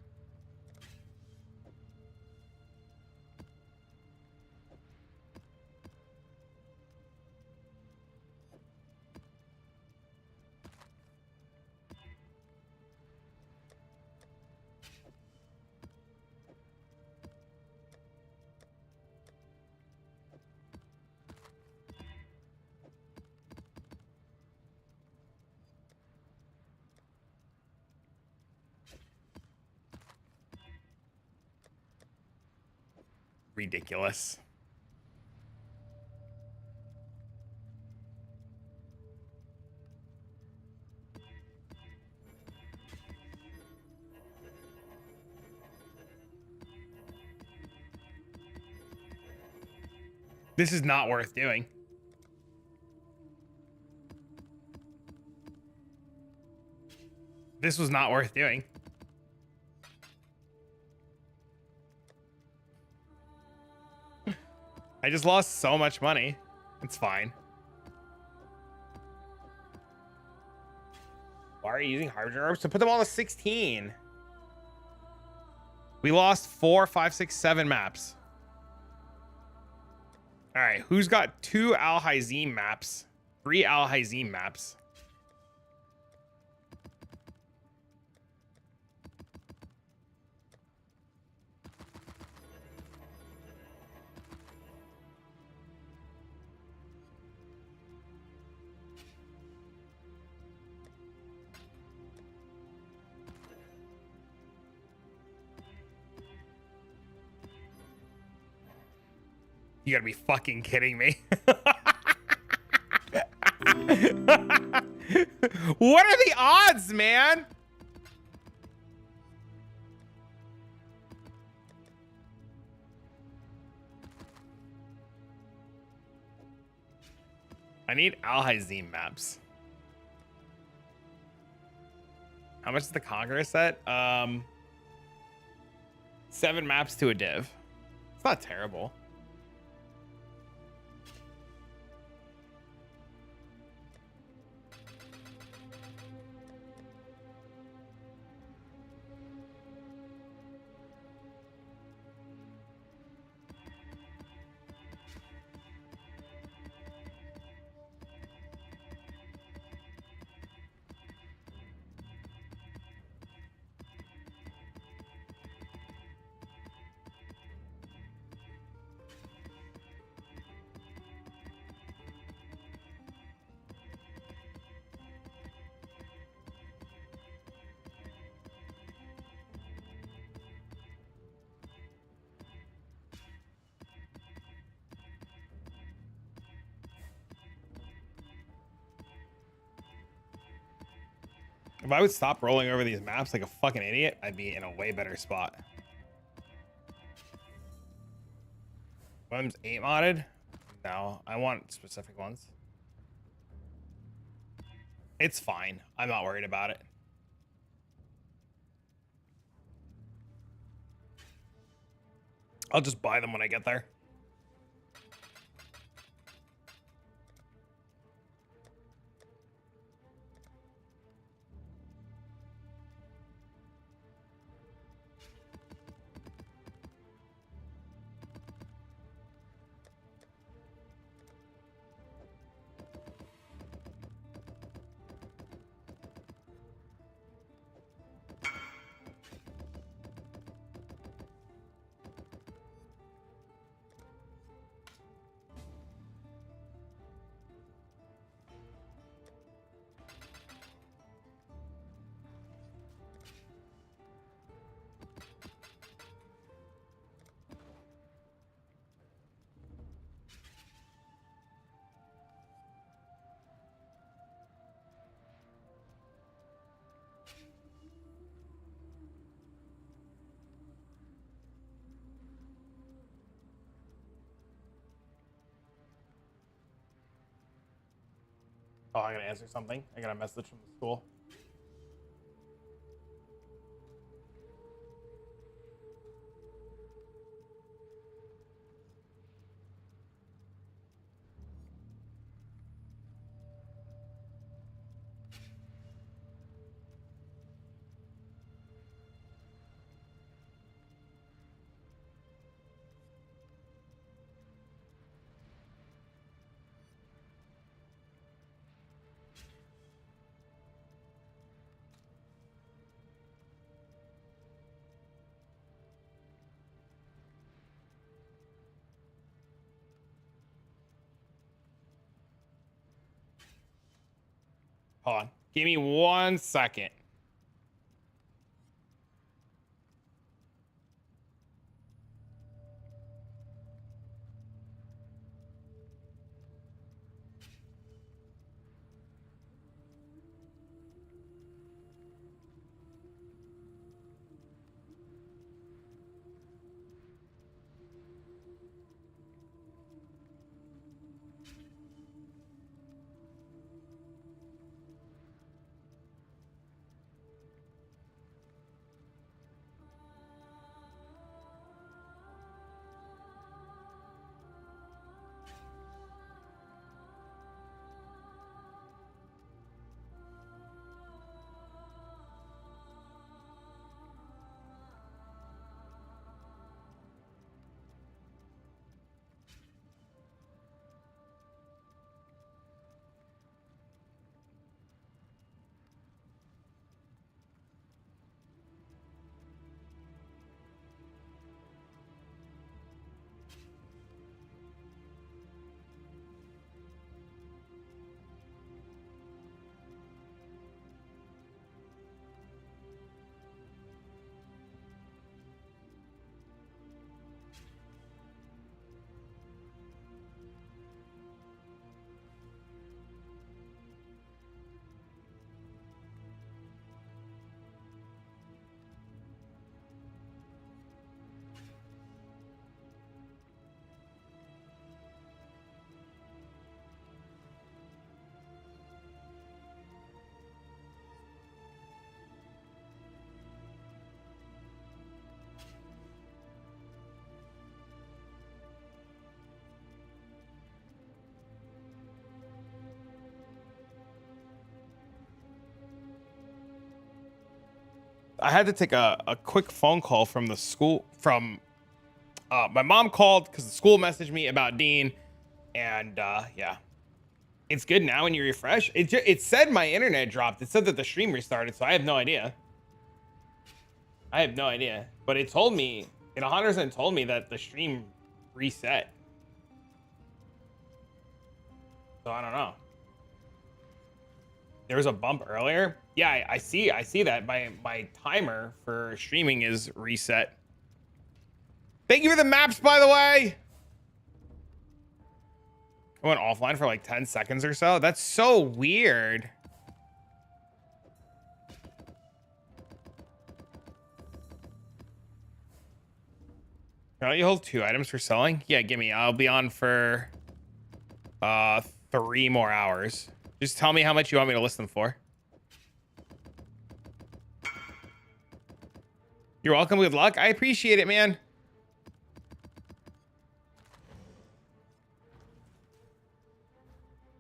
Ridiculous. This is not worth doing. This was not worth doing. I just lost so much money. It's fine. Why are you using harbinger orbs to put them all to 16? We lost 4, 5, 6, 7 maps. All right, who's got 2 Al-Hazim maps? 3 Al-Hazim maps. You gotta be fucking kidding me. What are the odds, man? I need Al-Hazim maps. How much is the Conqueror set? 7 maps to a div. It's not terrible. If I would stop rolling over these maps like a fucking idiot, I'd be in a way better spot. One's 8 modded? No, I want specific ones. It's fine. I'm not worried about it. I'll just buy them when I get there. Oh, I gotta answer something. I got a message from the school. Hold on. Give me 1 second. I had to take a quick phone call from the school. My mom called because the school messaged me about Dean, and yeah, it's good now. When you refresh, it said my internet dropped. It said that the stream restarted, so I have no idea. I have no idea, but it told me, it 100% told me that the stream reset. So I don't know. There was a bump earlier. Yeah, I see that my timer for streaming is reset. Thank you for the maps, by the way. I went offline for like 10 seconds or so. That's so weird. Can you hold 2 items for selling? Yeah, give me. I'll be on for 3 more hours. Just tell me how much you want me to list them for. You're welcome. Good luck. I appreciate it, man.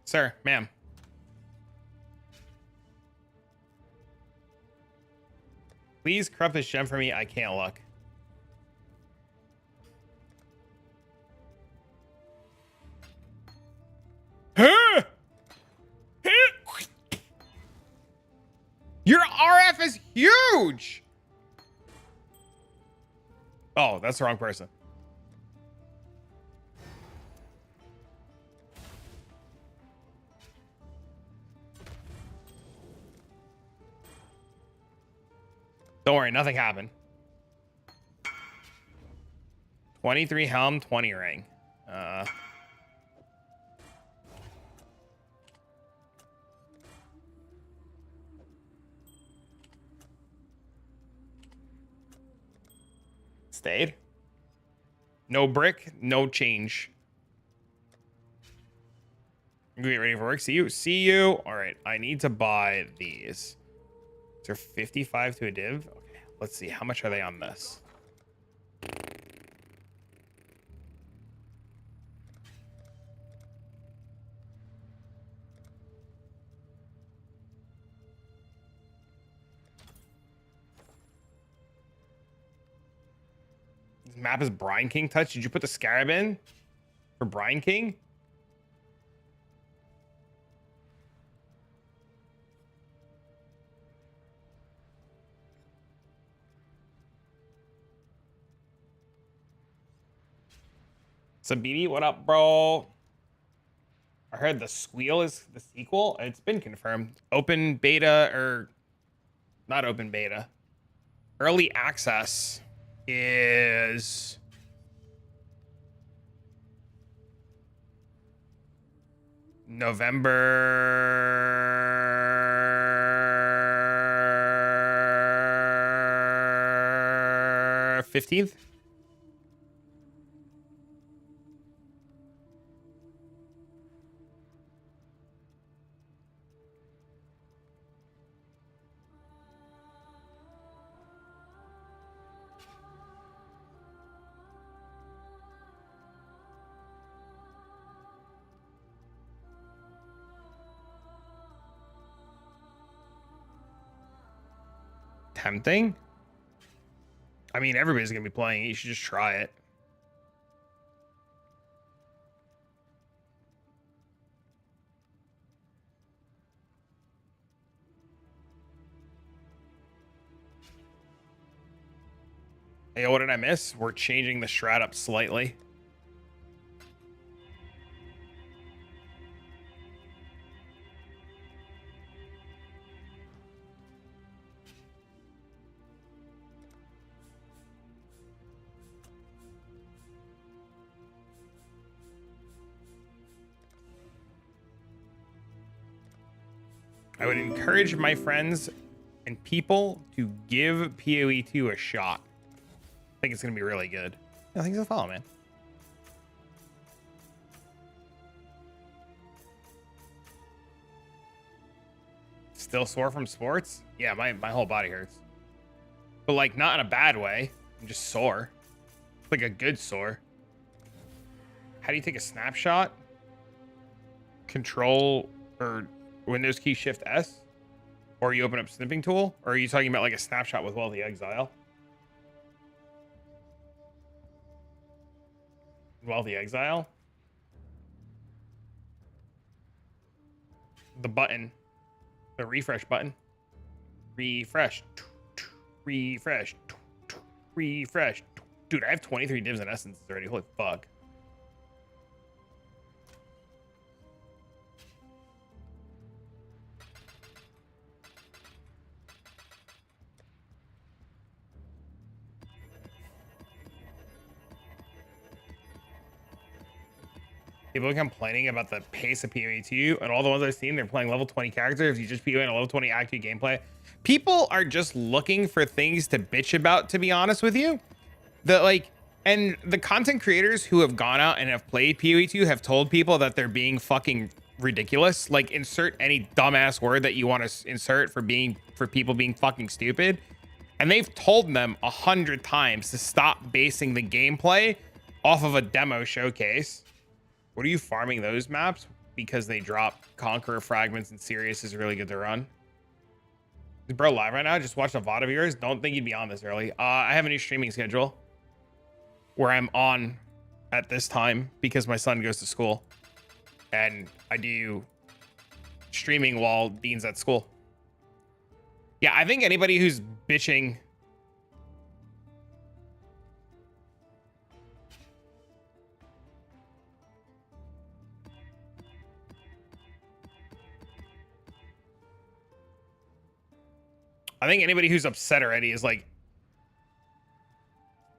Sir, ma'am. Please corrupt this gem for me. I can't look. Huh? Your RF is huge. Oh, that's the wrong person. Don't worry, nothing happened. 23 helm, 20 ring. Stayed. No brick, no change. Get ready for work. See you. See you. All right. I need to buy these. Is there 55 to a div? Okay. Let's see. How much are they on this? This map is Brine King touch. Did you put the scarab in for Brine King? Sabini, what up, bro? I heard the Squeal is the sequel. It's been confirmed. Open beta or not open beta. Early access is November 15th. Tempting. I mean, everybody's gonna be playing it. You should just try it. Hey, what did I miss? We're changing the strat up slightly. I would encourage my friends and people to give PoE 2 a shot. I think it's going to be really good. I think it's a follow, man. Still sore from sports? Yeah, my whole body hurts. But like not in a bad way. I'm just sore. It's like a good sore. How do you take a snapshot? Control or Windows key Shift S? Or you open up snipping tool? Or are you talking about like a snapshot with Wealthy Exile? Wealthy Exile? The button. The refresh button. Refresh. Refresh. Refresh. Dude, I have 23 divs in Essence already. Holy fuck. People are complaining about the pace of PoE 2, and all the ones I've seen, they're playing level 20 characters. If you just PoE in a level 20 active gameplay, people are just looking for things to bitch about, to be honest with you. And the content creators who have gone out and have played PoE 2 have told people that they're being fucking ridiculous. Like, insert any dumbass word that you want to insert for people being fucking stupid. And they've told them 100 times to stop basing the gameplay off of a demo showcase. What are you farming those maps? Because they drop Conqueror fragments and Sirius is really good to run. Is bro live right now? Just watched a VOD of yours. Don't think you'd be on this early. I have a new streaming schedule where I'm on at this time because my son goes to school. And I do streaming while Dean's at school. Yeah, I think anybody who's bitching... I think anybody who's upset already is like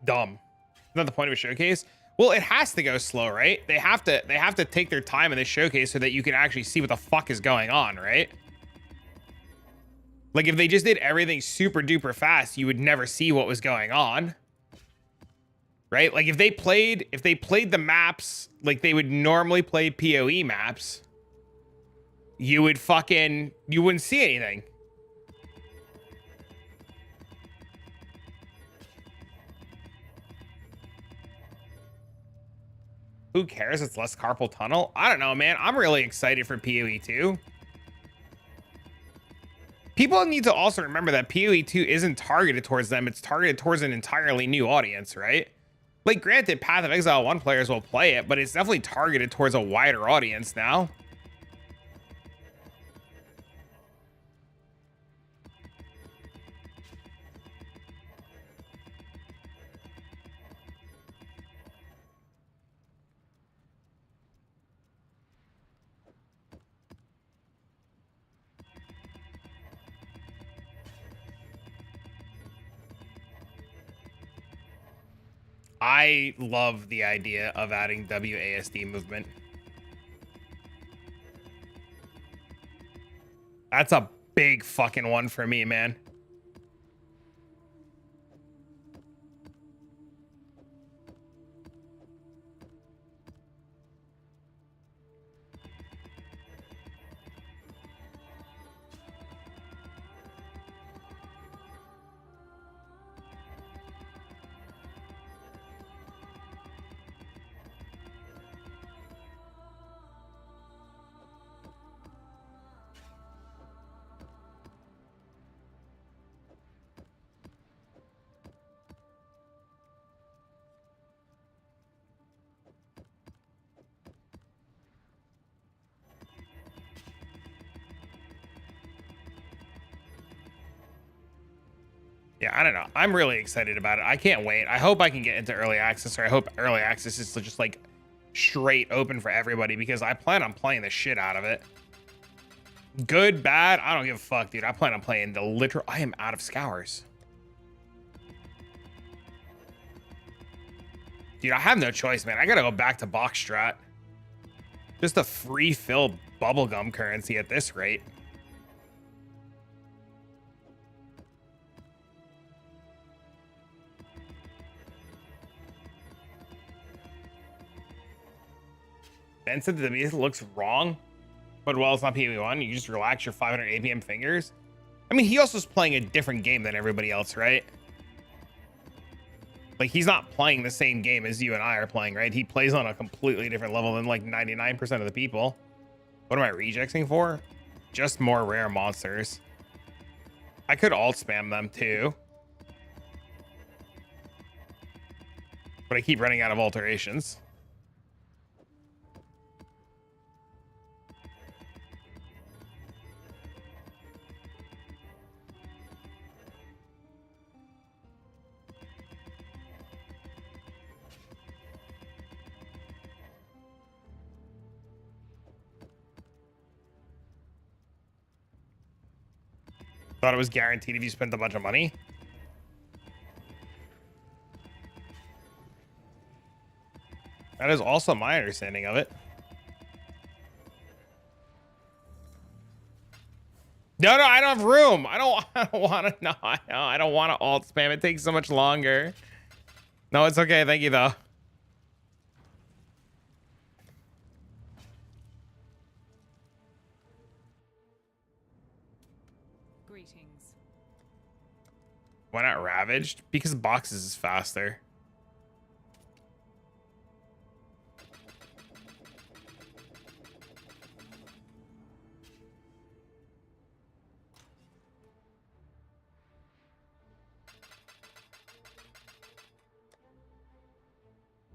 dumb. Isn't that the point of a showcase? Well, it has to go slow, right? They have to take their time in this showcase so that you can actually see what the fuck is going on, right? Like if they just did everything super duper fast, you would never see what was going on. Right? Like if they played the maps like they would normally play PoE maps, you would fucking, you wouldn't see anything. Who cares? It's less carpal tunnel. I don't know, man. I'm really excited for PoE 2. People need to also remember that PoE 2 isn't targeted towards them. It's targeted towards an entirely new audience, right? Like, granted, Path of Exile 1 players will play it, but it's definitely targeted towards a wider audience now. I love the idea of adding WASD movement. That's a big fucking one for me, man. Yeah, I don't know. I'm really excited about it. I can't wait. I hope I can get into early access, or I hope early access is just like straight open for everybody, because I plan on playing the shit out of it. Good, bad, I don't give a fuck, dude. I plan on playing the literal. I am out of scours. Dude, I have no choice, man. I gotta go back to box strat. Just a free filled bubblegum currency at this rate. Ben said that the looks wrong, but well, it's not PoE1. You just relax your 500 APM fingers. I mean, he also is playing a different game than everybody else, right? Like, he's not playing the same game as you and I are playing, right? He plays on a completely different level than like 99% of the people. What am I rejecting for? Just more rare monsters. I could alt spam them too, but I keep running out of alterations. Thought it was guaranteed if you spent a bunch of money. That is also my understanding of it. No, I don't have room. I don't want to. No, I don't want to alt spam. It takes so much longer. No, it's okay. Thank you, though. Greetings. Why not Ravaged? Because boxes is faster.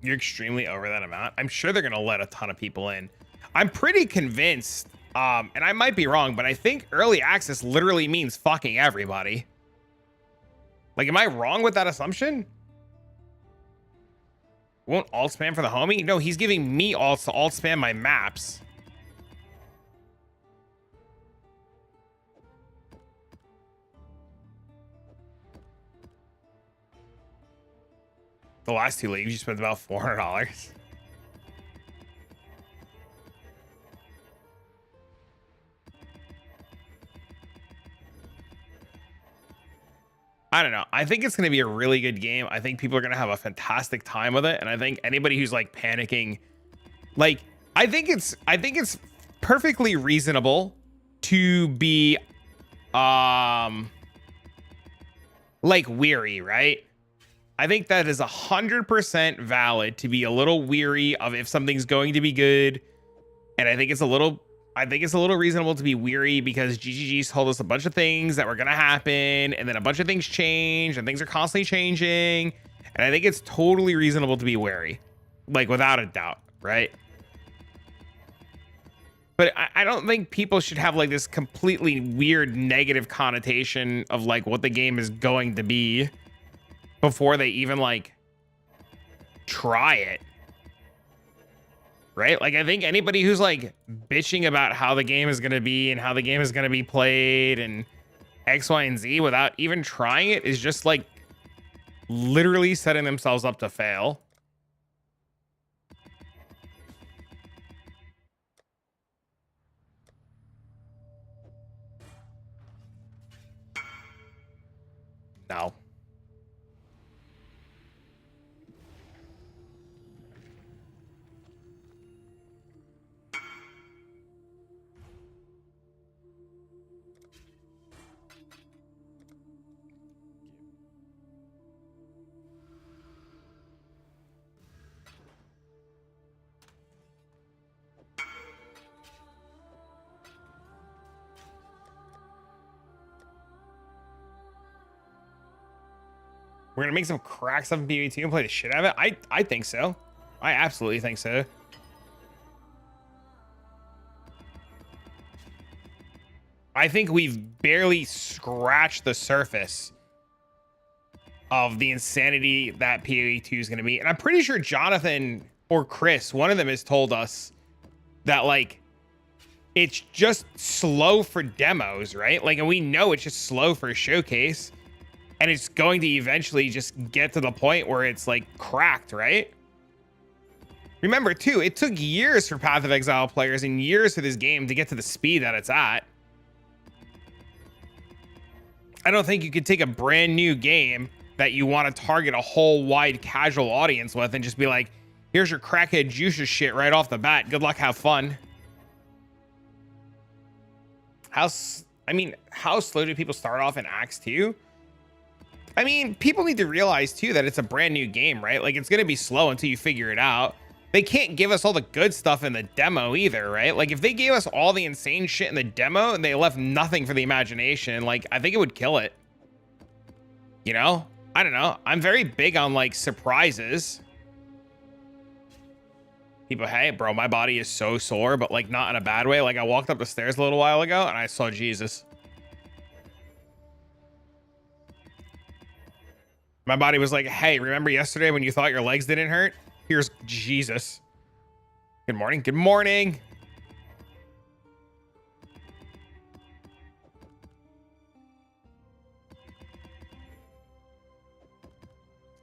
You're extremely over that amount. I'm sure they're gonna let a ton of people in. I'm pretty convinced, and I might be wrong, but I think early access literally means fucking everybody. Like, am I wrong with that assumption? Won't alt spam for the homie? No, he's giving me alts to alt spam my maps. The last two leagues, you spent about $400. I don't know. I think it's going to be a really good game. I think people are going to have a fantastic time with it. And I think anybody who's like panicking, like, I think it's perfectly reasonable to be like weary, right? I think that is 100% valid to be a little weary of if something's going to be good. And I think it's a little reasonable to be weary because GGG's told us a bunch of things that were going to happen, and then a bunch of things change, and things are constantly changing. And I think it's totally reasonable to be wary, like without a doubt, right? But I don't think people should have like this completely weird negative connotation of like what the game is going to be before they even like try it. Right? Like, I think anybody who's like bitching about how the game is going to be and how the game is going to be played and X, Y, and Z without even trying it is just like literally setting themselves up to fail. No. We're gonna make some cracks up in PvP and play the shit out of it. I think so. I absolutely think so. I think we've barely scratched the surface of the insanity that PoE2 is gonna be. And I'm pretty sure Jonathan or Chris, one of them, has told us that like it's just slow for demos, right? Like, and we know it's just slow for a showcase. And it's going to eventually just get to the point where it's like cracked, right? Remember too, it took years for Path of Exile players and years for this game to get to the speed that it's at. I don't think you could take a brand new game that you want to target a whole wide casual audience with and just be like, here's your crackhead juices shit right off the bat. Good luck, have fun. How slow do people start off in Acts 2? I mean, people need to realize too that it's a brand new game, right? Like, it's going to be slow until you figure it out. They can't give us all the good stuff in the demo either, right? Like, if they gave us all the insane shit in the demo and they left nothing for the imagination, like, I think it would kill it. You know? I don't know. I'm very big on like surprises. People, hey, bro, my body is so sore, but like not in a bad way. Like, I walked up the stairs a little while ago and I saw Jesus. My body was like, hey, remember yesterday when you thought your legs didn't hurt? Here's Jesus. Good morning. Good morning.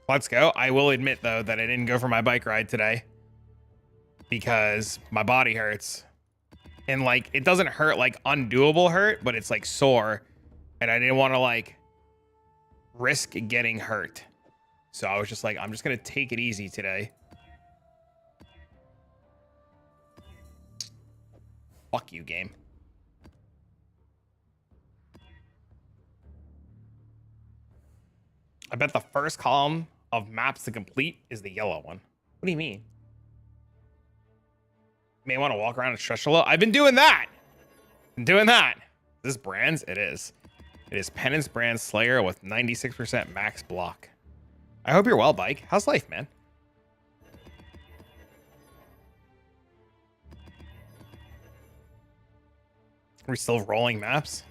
Let's go. I will admit, though, that I didn't go for my bike ride today because my body hurts. And, like, it doesn't hurt like undoable hurt, but it's like sore. And I didn't want to, like, risk getting hurt. So I was just like, I'm just going to take it easy today. Fuck you, game. I bet the first column of maps to complete is the yellow one. What do you mean? You may want to walk around and stretch a little. I've been doing that. Been doing that. Is this brands? It is. It is Penance Brand Slayer with 96% max block. I hope you're well, Bike. How's life, man? Are we still rolling maps?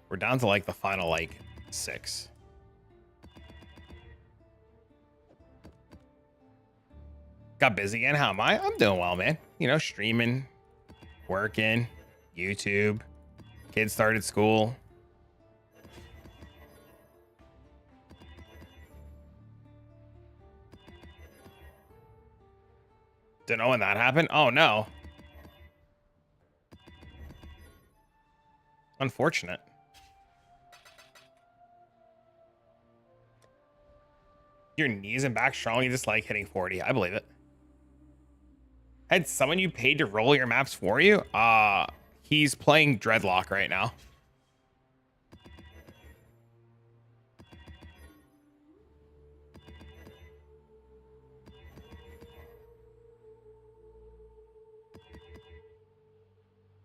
We're down to like the final like 6. Got busy again. How am I? I'm doing well, man. You know, streaming, working, YouTube. Kids started school. Don't know when that happened. Oh, no. Unfortunate. Your knees and back strong. You just like hitting 40. I believe it. Had someone you paid to roll your maps for you? He's playing Dreadlock right now.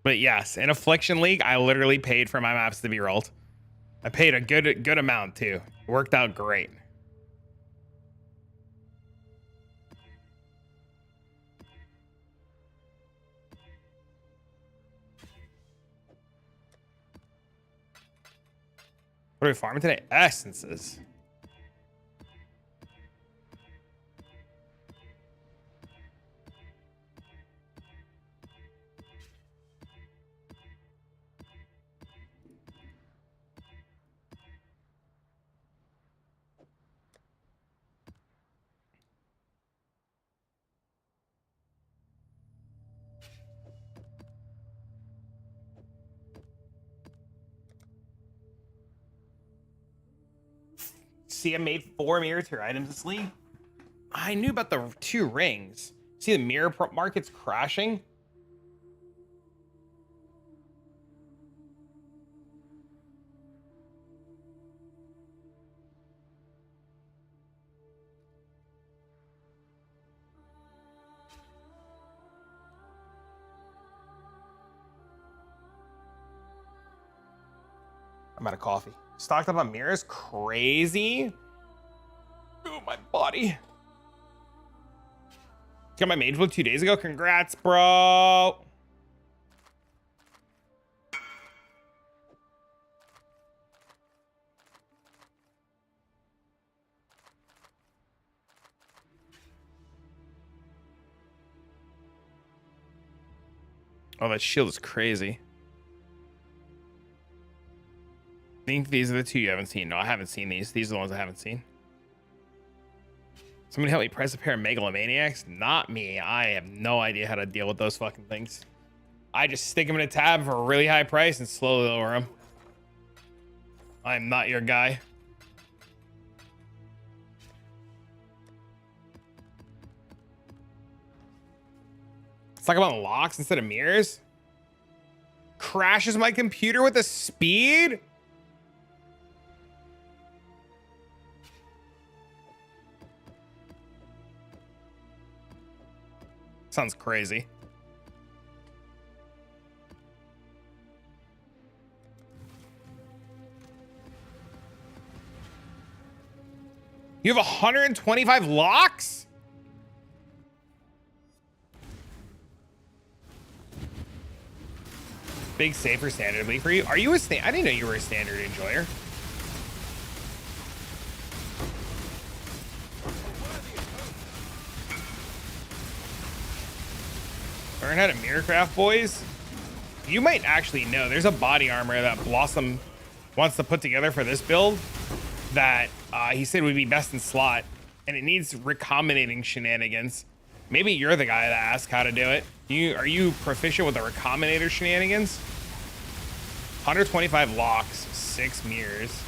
But yes, in Affliction League, I literally paid for my maps to be rolled. I paid a good amount too. It worked out great. What are we farming today? Essences. See, I made 4 mirror tier items this league. I knew about the 2 rings. See, the mirror market's crashing. I'm out of coffee. Stocked up on mirrors? Crazy. Oh, my body. Got my mage book 2 days ago. Congrats, bro. Oh, that shield is crazy. I think these are the 2 you haven't seen. No, I haven't seen these. These are the ones I haven't seen. Somebody help me price a pair of megalomaniacs? Not me. I have no idea how to deal with those fucking things. I just stick them in a tab for a really high price and slowly lower them. I'm not your guy. Let's talk about locks instead of mirrors. Crashes my computer with the speed? Sounds crazy. You have 125 locks? Big safer standard league for you. Are you a I didn't know you were a standard enjoyer. Learn how to mirror craft, boys. You might actually know there's a body armor that Blossom wants to put together for this build that he said would be best in slot, and it needs recombinating shenanigans. Maybe you're the guy that asked how to do it. Are you proficient with the recombinator shenanigans? 125 locks, 6 mirrors.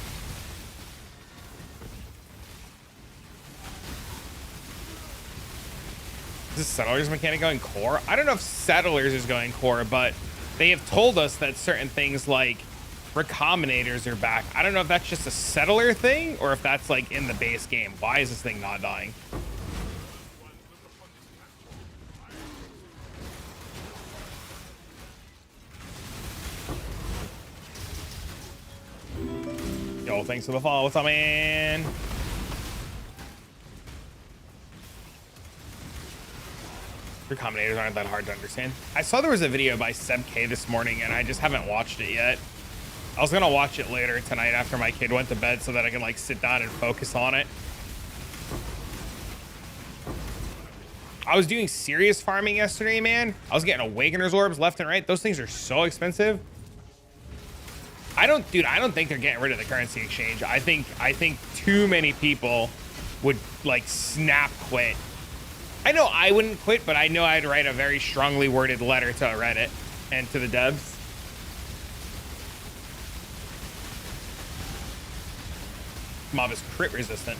Is this Settlers mechanic going core? I don't know if Settlers is going core, but they have told us that certain things like recombinators are back. I don't know if that's just a Settler thing or if that's like in the base game. Why is this thing not dying? Yo, thanks for the follow. What's up, man? Recombinators aren't that hard to understand. I saw there was a video by Seb K this morning and I just haven't watched it yet. I was gonna watch it later tonight after my kid went to bed so that I can like sit down and focus on it. I was doing serious farming yesterday, man. I was getting Awakener's orbs left and right. Those things are so expensive. I don't think they're getting rid of the currency exchange. I think too many people would like snap quit. I know I wouldn't quit, but I know I'd write a very strongly worded letter to Reddit and to the devs. Mob is crit resistant.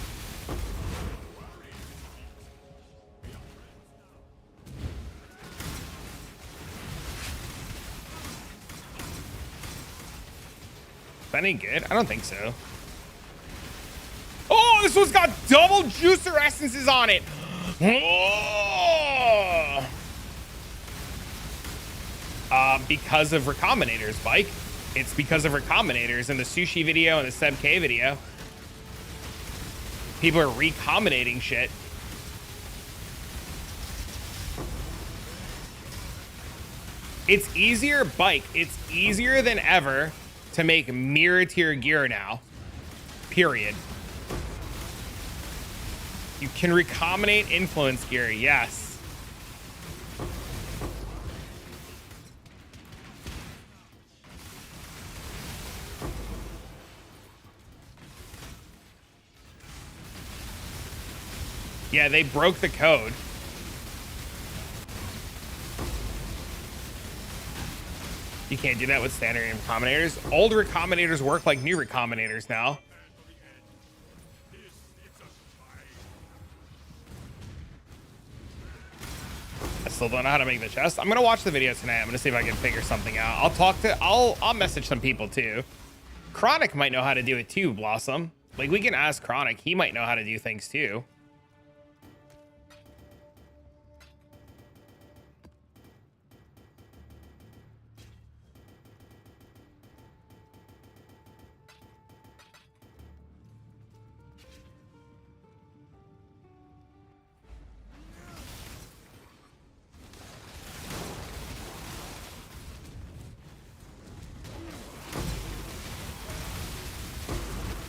that any good? I don't think so. Oh, this one's got double juicer essences on it. Oh. Because of recombinators, Bike. It's because of recombinators in the sushi video and the Seb K video. People are recombinating shit. It's easier, Bike. It's easier than ever to make mirror tier gear now. Period. You can recombinate influence gear, yes. Yeah, they broke the code. You can't do that with standard recombinators. Old recombinators work like new recombinators now. I still don't know how to make the chest. I'm gonna watch the video tonight. I'm gonna see if I can figure something out. I'll message some people too. Chronic might know how to do it too, Blossom. Like, we can ask Chronic. He might know how to do things too.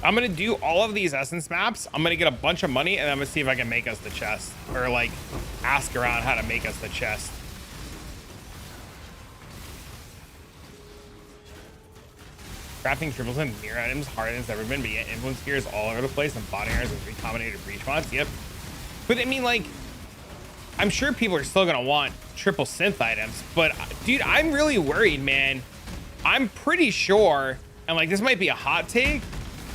I'm gonna do all of these essence maps. I'm gonna get a bunch of money, and I'm gonna see if I can make us the chest, or like ask around how to make us the chest. Crafting triples and mirror items harder than it's ever been, but yet influence gear is all over the place, and body armors with recombinated breach mods. Yep. But I mean, like, I'm sure people are still gonna want triple synth items, but dude, I'm really worried, man. I'm pretty sure, and like, this might be a hot take,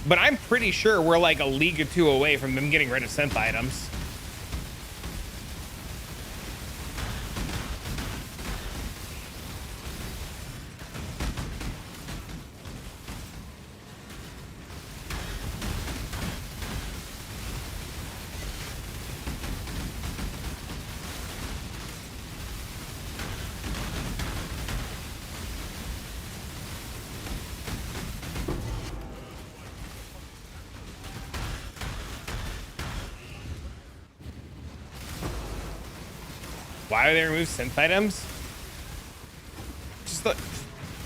but I'm pretty sure we're like a league or two away from them getting rid of synth items. Why would they remove synth items?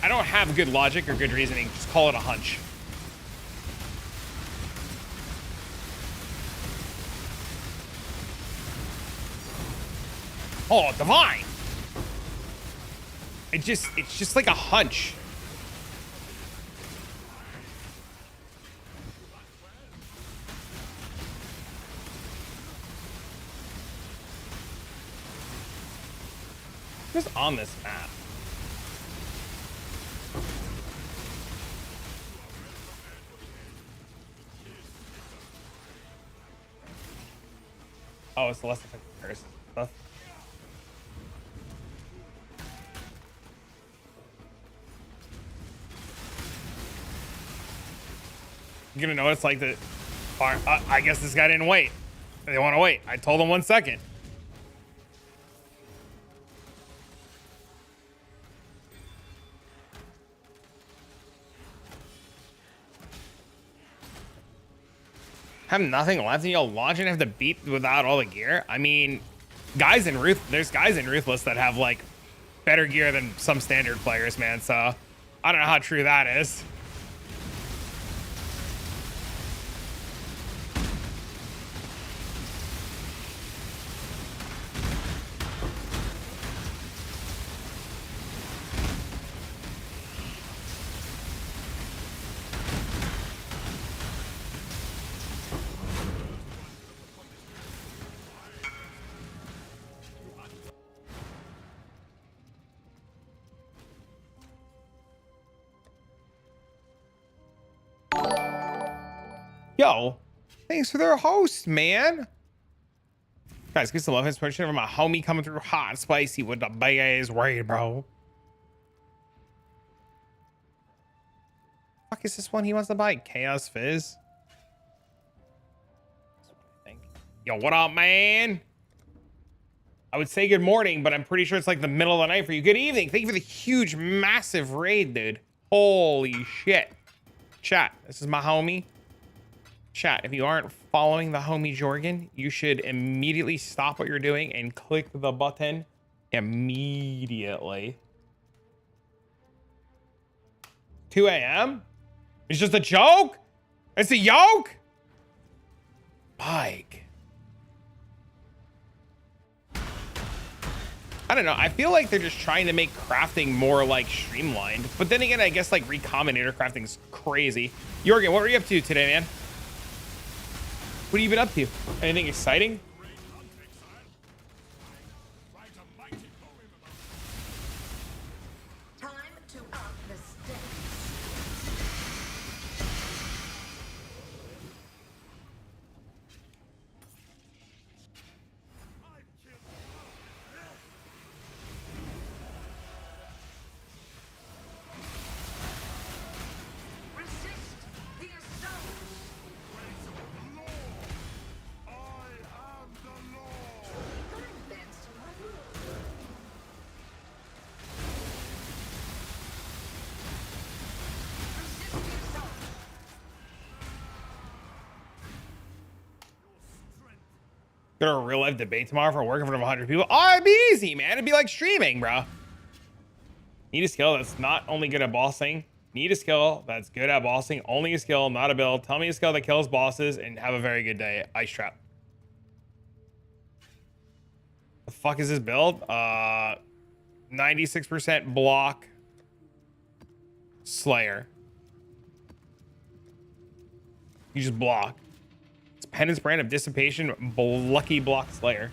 I don't have good logic or good reasoning. Just call it a hunch. Oh, divine! It's just like a hunch. Just on this map. Oh, it's the less effective curse stuff. You're gonna know what it's like to. I guess this guy didn't wait. They want to wait. I told him 1 second. Have nothing left and you'll launch and have to beat without all the gear. I mean, there's guys in Ruthless that have like better gear than some standard players, man. So I don't know how true that is. Yo, thanks for their host, man. Guys, get some love and inspiration from my homie coming through hot and spicy with the big ass raid, bro. fuck is this one he wants to buy? Chaos Fizz? That's what I think. Yo, what up, man? I would say good morning, but I'm pretty sure it's like the middle of the night for you. Good evening. Thank you for the huge, massive raid, dude. Holy shit. Chat, this is my homie. Chat, if you aren't following the homie Jorgen, you should immediately stop what you're doing and click the button immediately. 2 a.m.? It's just a joke? It's a yoke? Mike. I don't know. I feel like they're just trying to make crafting more like streamlined. But then again, I guess like Recombinator crafting is crazy. Jorgen, what were you up to today, man? What have you been up to? Anything exciting? Time to up the stakes. Resist the assault. Time bends to my will. Resist the assault. Go to a real life debate tomorrow for work in front of 100 people. Oh, it'd be easy, man. It'd be like streaming, bro. Need a skill that's not only good at bossing. Need a skill that's good at bossing. Only a skill, not a build. Tell me a skill that kills bosses and have a very good day. Ice Trap. The fuck is this build? 96% block. Slayer. You just block. It's Penance brand of Dissipation. Lucky Block Slayer.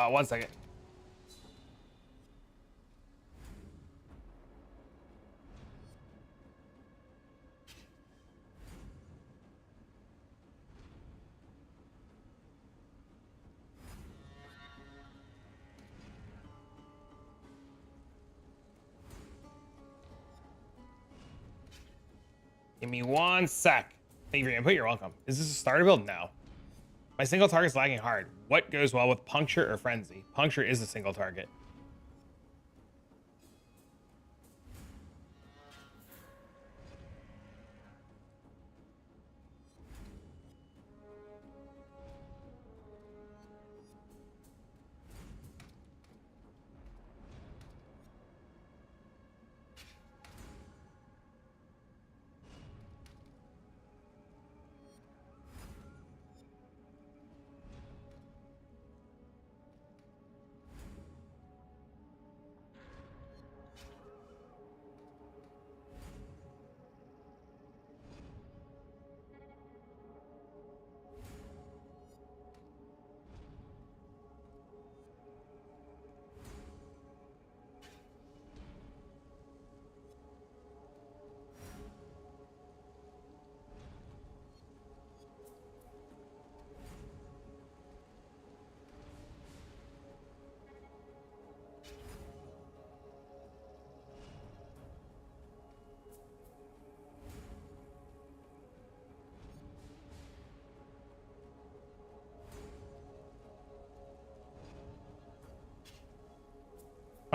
One second. Give me 1 sec. Thank you for your input. You're welcome. Is this a starter build? No. My single target's lagging hard. What goes well with Puncture or Frenzy? Puncture is a single target.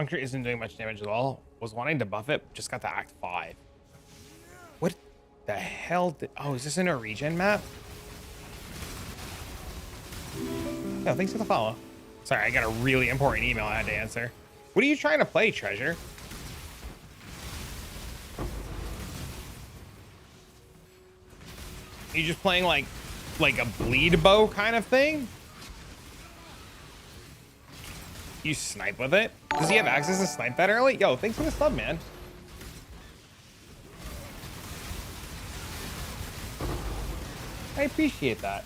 Puncture isn't doing much damage at all. Was wanting to buff it, just got to Act 5. What the hell? Oh, is this in a regen map? Yeah, thanks for the follow. Sorry, I got a really important email I had to answer. What are you trying to play, Treasure? You just playing like a bleed bow kind of thing? You snipe with it? Does he have access to snipe that early? Yo, thanks for the sub, man. I appreciate that.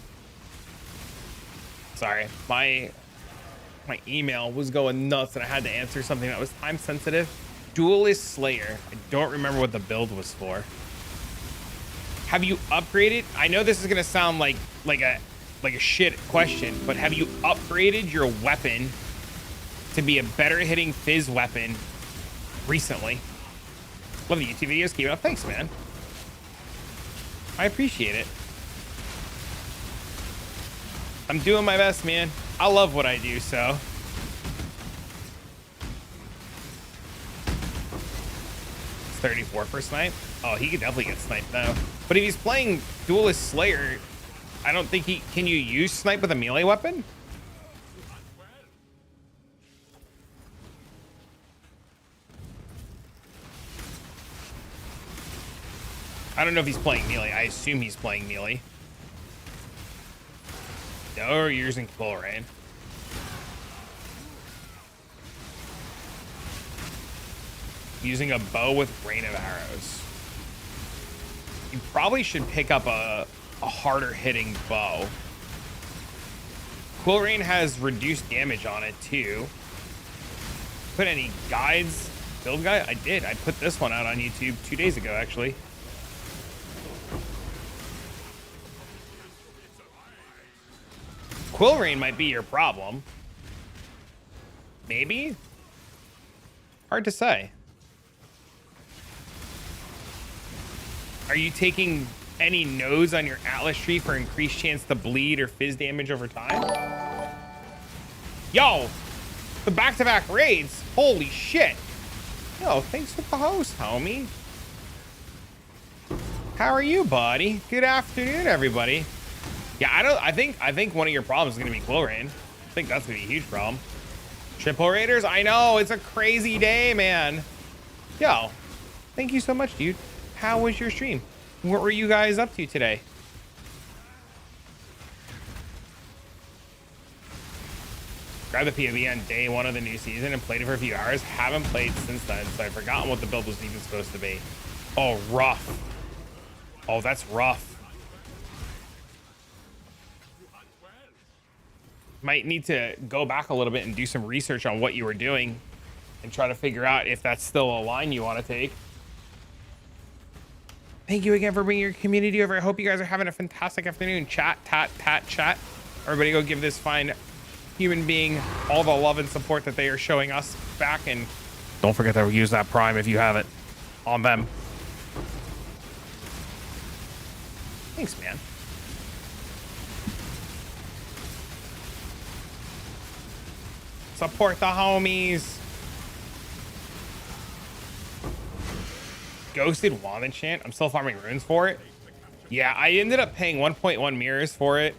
Sorry, my email was going nuts and I had to answer something that was time sensitive. Duelist Slayer. I don't remember what the build was for. Have you upgraded? I know this is gonna sound like a shit question, but have you upgraded your weapon to be a better hitting fizz weapon recently? Love the YouTube videos. Keep it up. Thanks, man. I appreciate it. I'm doing my best, man. I love what I do, so. It's 34 for snipe. Oh, he could definitely get sniped though. But if he's playing Duelist Slayer, I don't think he can. You use snipe with a melee weapon? I don't know if he's playing melee. I assume he's playing melee. No, you're using full rain. Using a bow with rain of arrows. You probably should pick up a harder hitting bow. Quill Rain has reduced damage on it too. Put any guides? Build guide? I did. I put this one out on YouTube 2 days ago, actually. Quill Rain might be your problem. Maybe? Hard to say. Are you taking any nodes on your Atlas tree for increased chance to bleed or fizz damage over time? Yo, the back-to-back raids. Holy shit. Yo, thanks for the host, homie. How are you, buddy? Good afternoon, everybody. Yeah, I think one of your problems is gonna be Quill Rain. I think that's gonna be a huge problem. Triple Raiders, I know, it's a crazy day, man. Yo, thank you so much, dude. How was your stream? What were you guys up to today? Grabbed the POV on day 1 of the new season and played it for a few hours. Haven't played since then, so I've forgotten what the build was even supposed to be. Oh, rough. Oh, that's rough. Might need to go back a little bit and do some research on what you were doing and try to figure out if that's still a line you want to take. Thank you again for bringing your community over. I hope you guys are having a fantastic afternoon. Chat, chat. Everybody go give this fine human being all the love and support that they are showing us back. And don't forget to use that Prime if you have it on them. Thanks, man. Support the homies. Ghosted wand enchant. I'm still farming runes for it. Yeah, I ended up paying 1.1 mirrors for it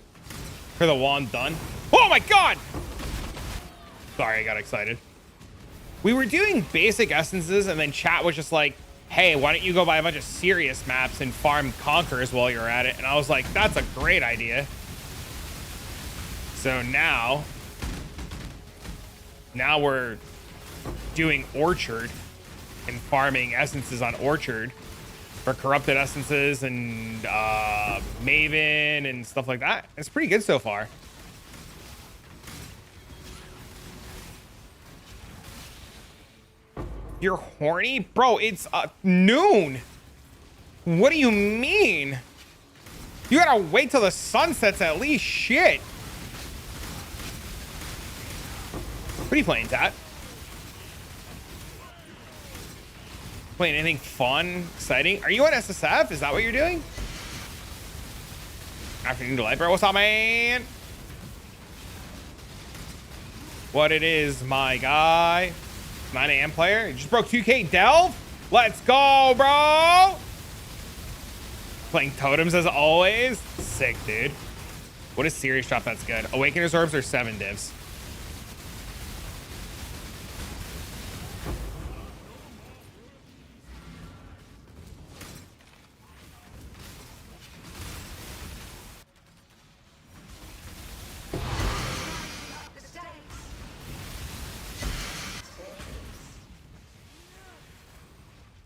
for the wand done. Oh my god! Sorry, I got excited. We were doing basic essences and then chat was just like, hey, why don't you go buy a bunch of serious maps and farm Conquerors while you're at it? And I was like, that's a great idea. So now we're doing Orchard and farming essences on Orchard for corrupted essences and Maven and stuff like that. It's pretty good so far. You're horny? Bro, it's noon. What do you mean? You gotta wait till the sun sets at least. Shit. What are you playing, Tat? Playing anything fun, exciting? Are you on SSF? Is that what you're doing? Afternoon delight, bro. What's up, man? What it is, my guy? 9 a.m. player. Just broke 2K Delve. Let's go, bro. Playing totems as always. Sick, dude. What a serious drop that's good. Awakener's Orbs are 7 divs.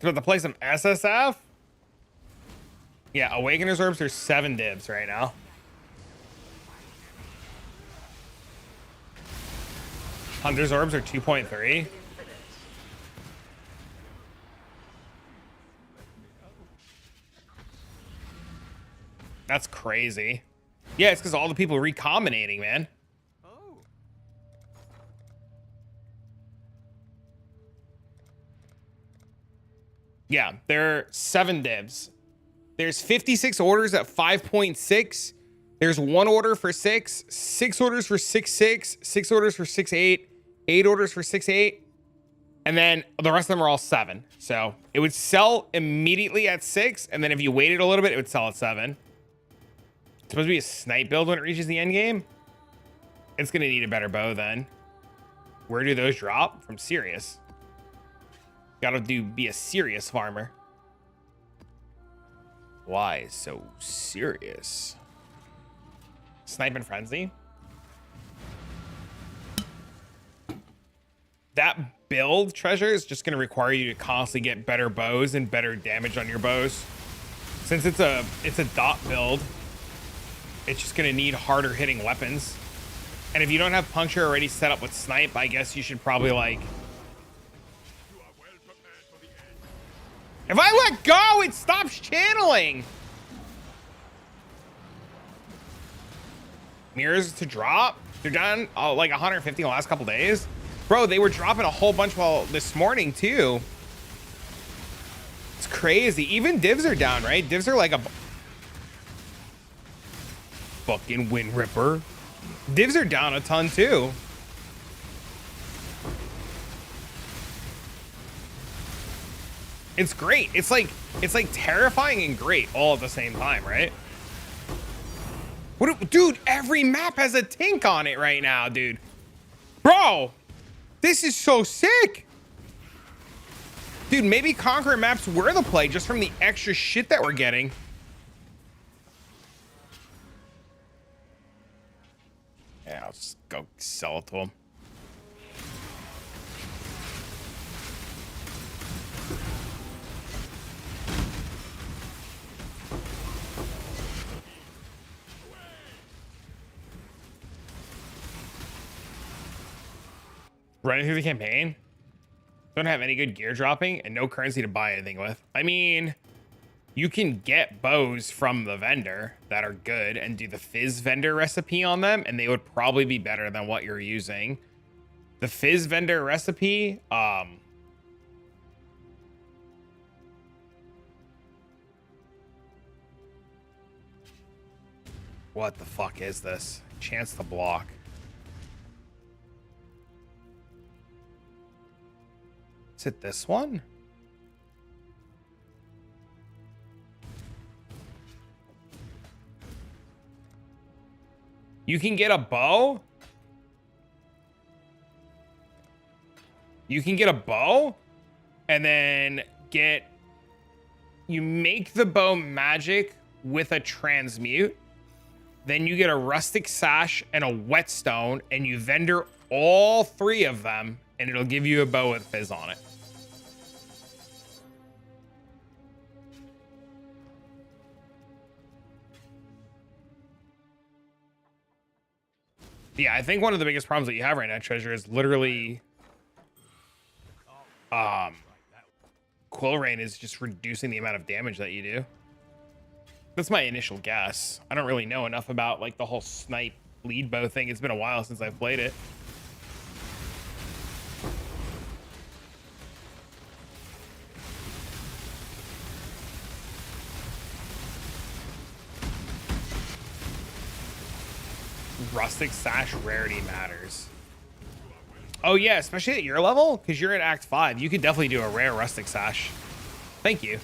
About to play some SSF? Yeah, Awakener's Orbs are 7 divs right now. Hunter's Orbs are 2.3. That's crazy. Yeah, it's because all the people recombinating, man. Oh. Yeah, there are 7 divs. There's 56 orders at 5.6. There's 1 order for 6, 6 orders for 6.6, 6 orders for 6.8, 8 orders for 6.8, and then the rest of them are all 7. So it would sell immediately at 6, and then if you waited a little bit, it would sell at 7. It's supposed to be a snipe build when it reaches the end game. It's gonna need a better bow then. Where do those drop? From Sirius. Gotta be a serious farmer. Why so serious? Snipe and Frenzy. That build, Treasure, is just going to require you to constantly get better bows and better damage on your bows. Since it's a dot build, it's just going to need harder hitting weapons. And if you don't have puncture already set up with snipe, I guess you should probably like... If I let go, it stops channeling. Mirrors to drop. They're down like 150 in the last couple days. Bro, they were dropping a whole bunch while this morning too. It's crazy. Even divs are down, right? Divs are like a fucking Wind Ripper. Divs are down a ton too. It's great. It's like terrifying and great all at the same time, right? Dude, every map has a tink on it right now, dude. Bro, this is so sick. Dude, maybe Conqueror maps were the play just from the extra shit that we're getting. Yeah, I'll just go sell it to him. Running through the campaign, don't have any good gear dropping and no currency to buy anything with. I mean, you can get bows from the vendor that are good and do the Fizz vendor recipe on them, and they would probably be better than what you're using. The Fizz vendor recipe, what the fuck is this? Chance to block. Is it this one? You can get a bow? You can get a bow and then you make the bow magic with a transmute. Then you get a rustic sash and a whetstone and you vendor all 3 of them and it'll give you a bow with Fizz on it. Yeah, I think one of the biggest problems that you have right now, Treasure, is literally Quill Rain is just reducing the amount of damage that you do. That's my initial guess. I don't really know enough about like the whole snipe lead bow thing. It's been a while since I've played it. Rustic sash rarity matters. Oh yeah, especially at your level, because you're at Act 5. You could definitely do a rare rustic sash. Thank you.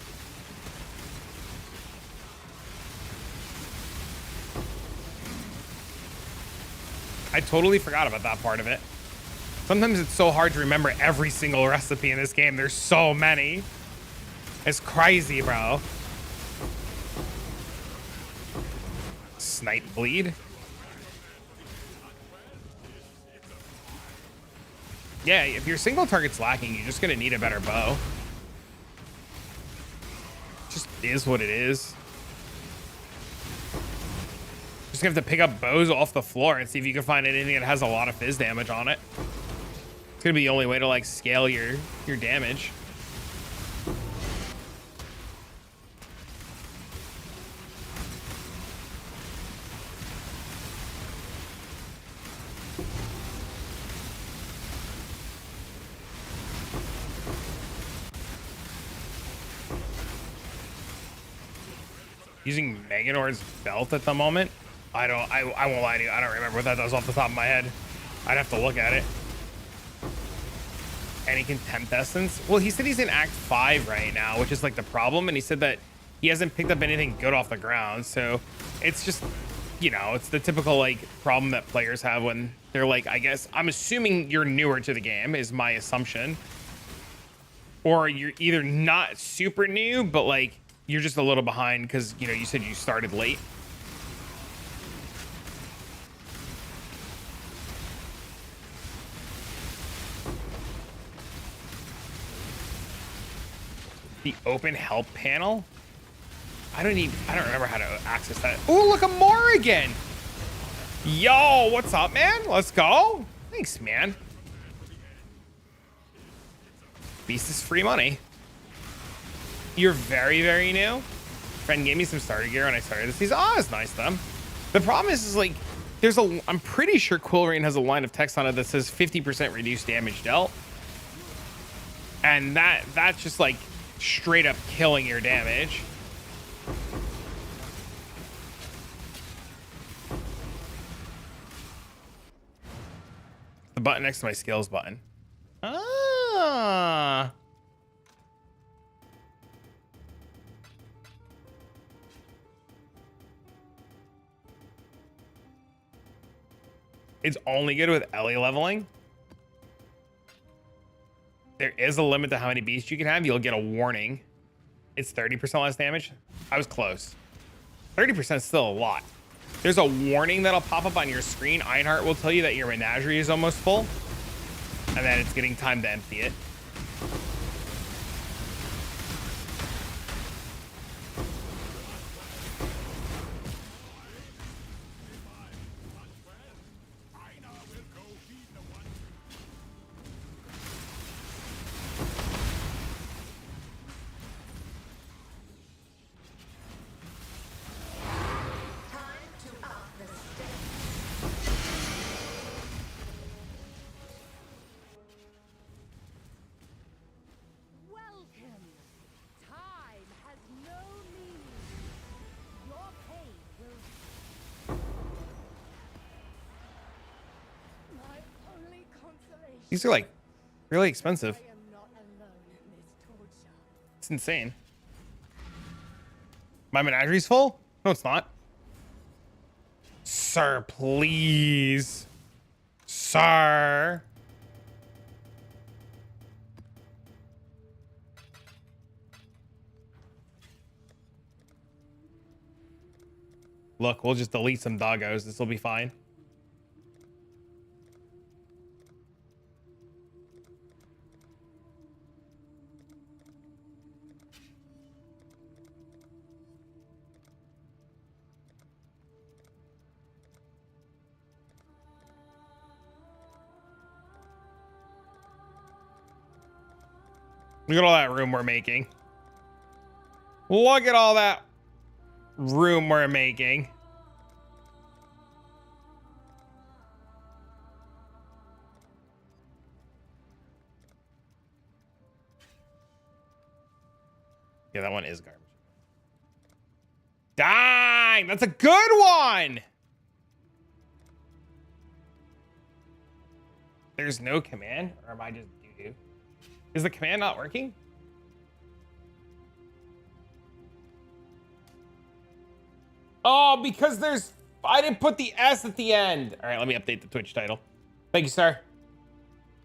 I totally forgot about that part of it. Sometimes it's so hard to remember every single recipe in this game. There's so many. It's crazy, bro. Snipe bleed. Yeah, if your single target's lacking, you're just gonna need a better bow. Just is what it is. Just gonna have to pick up bows off the floor and see if you can find anything that has a lot of fizz damage on it. It's gonna be the only way to like scale your damage. Using Meganor's belt at the moment. I won't lie to you. I don't remember what that does off the top of my head. I'd have to look at it. Any contempt essence? Well, he said he's in Act 5 right now, which is like the problem. And he said that he hasn't picked up anything good off the ground. So it's just, you know, it's the typical like problem that players have when they're like, I guess, I'm assuming you're newer to the game is my assumption. Or you're either not super new, but like you're just a little behind because, you know, you said you started late. The open help panel. I don't remember how to access that. Oh, look, a Morrigan. Yo, what's up, man? Let's go. Thanks, man. Beast is free money. You're very, very new. Friend gave me some starter gear when I started this season. Oh, it's nice though. The problem is like, I'm pretty sure Quillrain has a line of text on it that says 50% reduced damage dealt. And that's just like straight up killing your damage. The button next to my skills button. Ah. It's only good with Ellie leveling. There is a limit to how many beasts you can have. You'll get a warning. It's 30% less damage. I was close. 30% is still a lot. There's a warning that'll pop up on your screen. Ironheart will tell you that your menagerie is almost full and that it's getting time to empty it. These are like really expensive. It's insane. My menagerie's full? No, it's not. Sir, please. Sir. Look, we'll just delete some doggos. This will be fine. Look at all that room we're making. Look at all that room we're making. Yeah, that one is garbage. Dang, that's a good one. There's no command, or am I just doo-doo? Is the command not working? Oh, because I didn't put the S at the end. All right, let me update the Twitch title. Thank you, sir.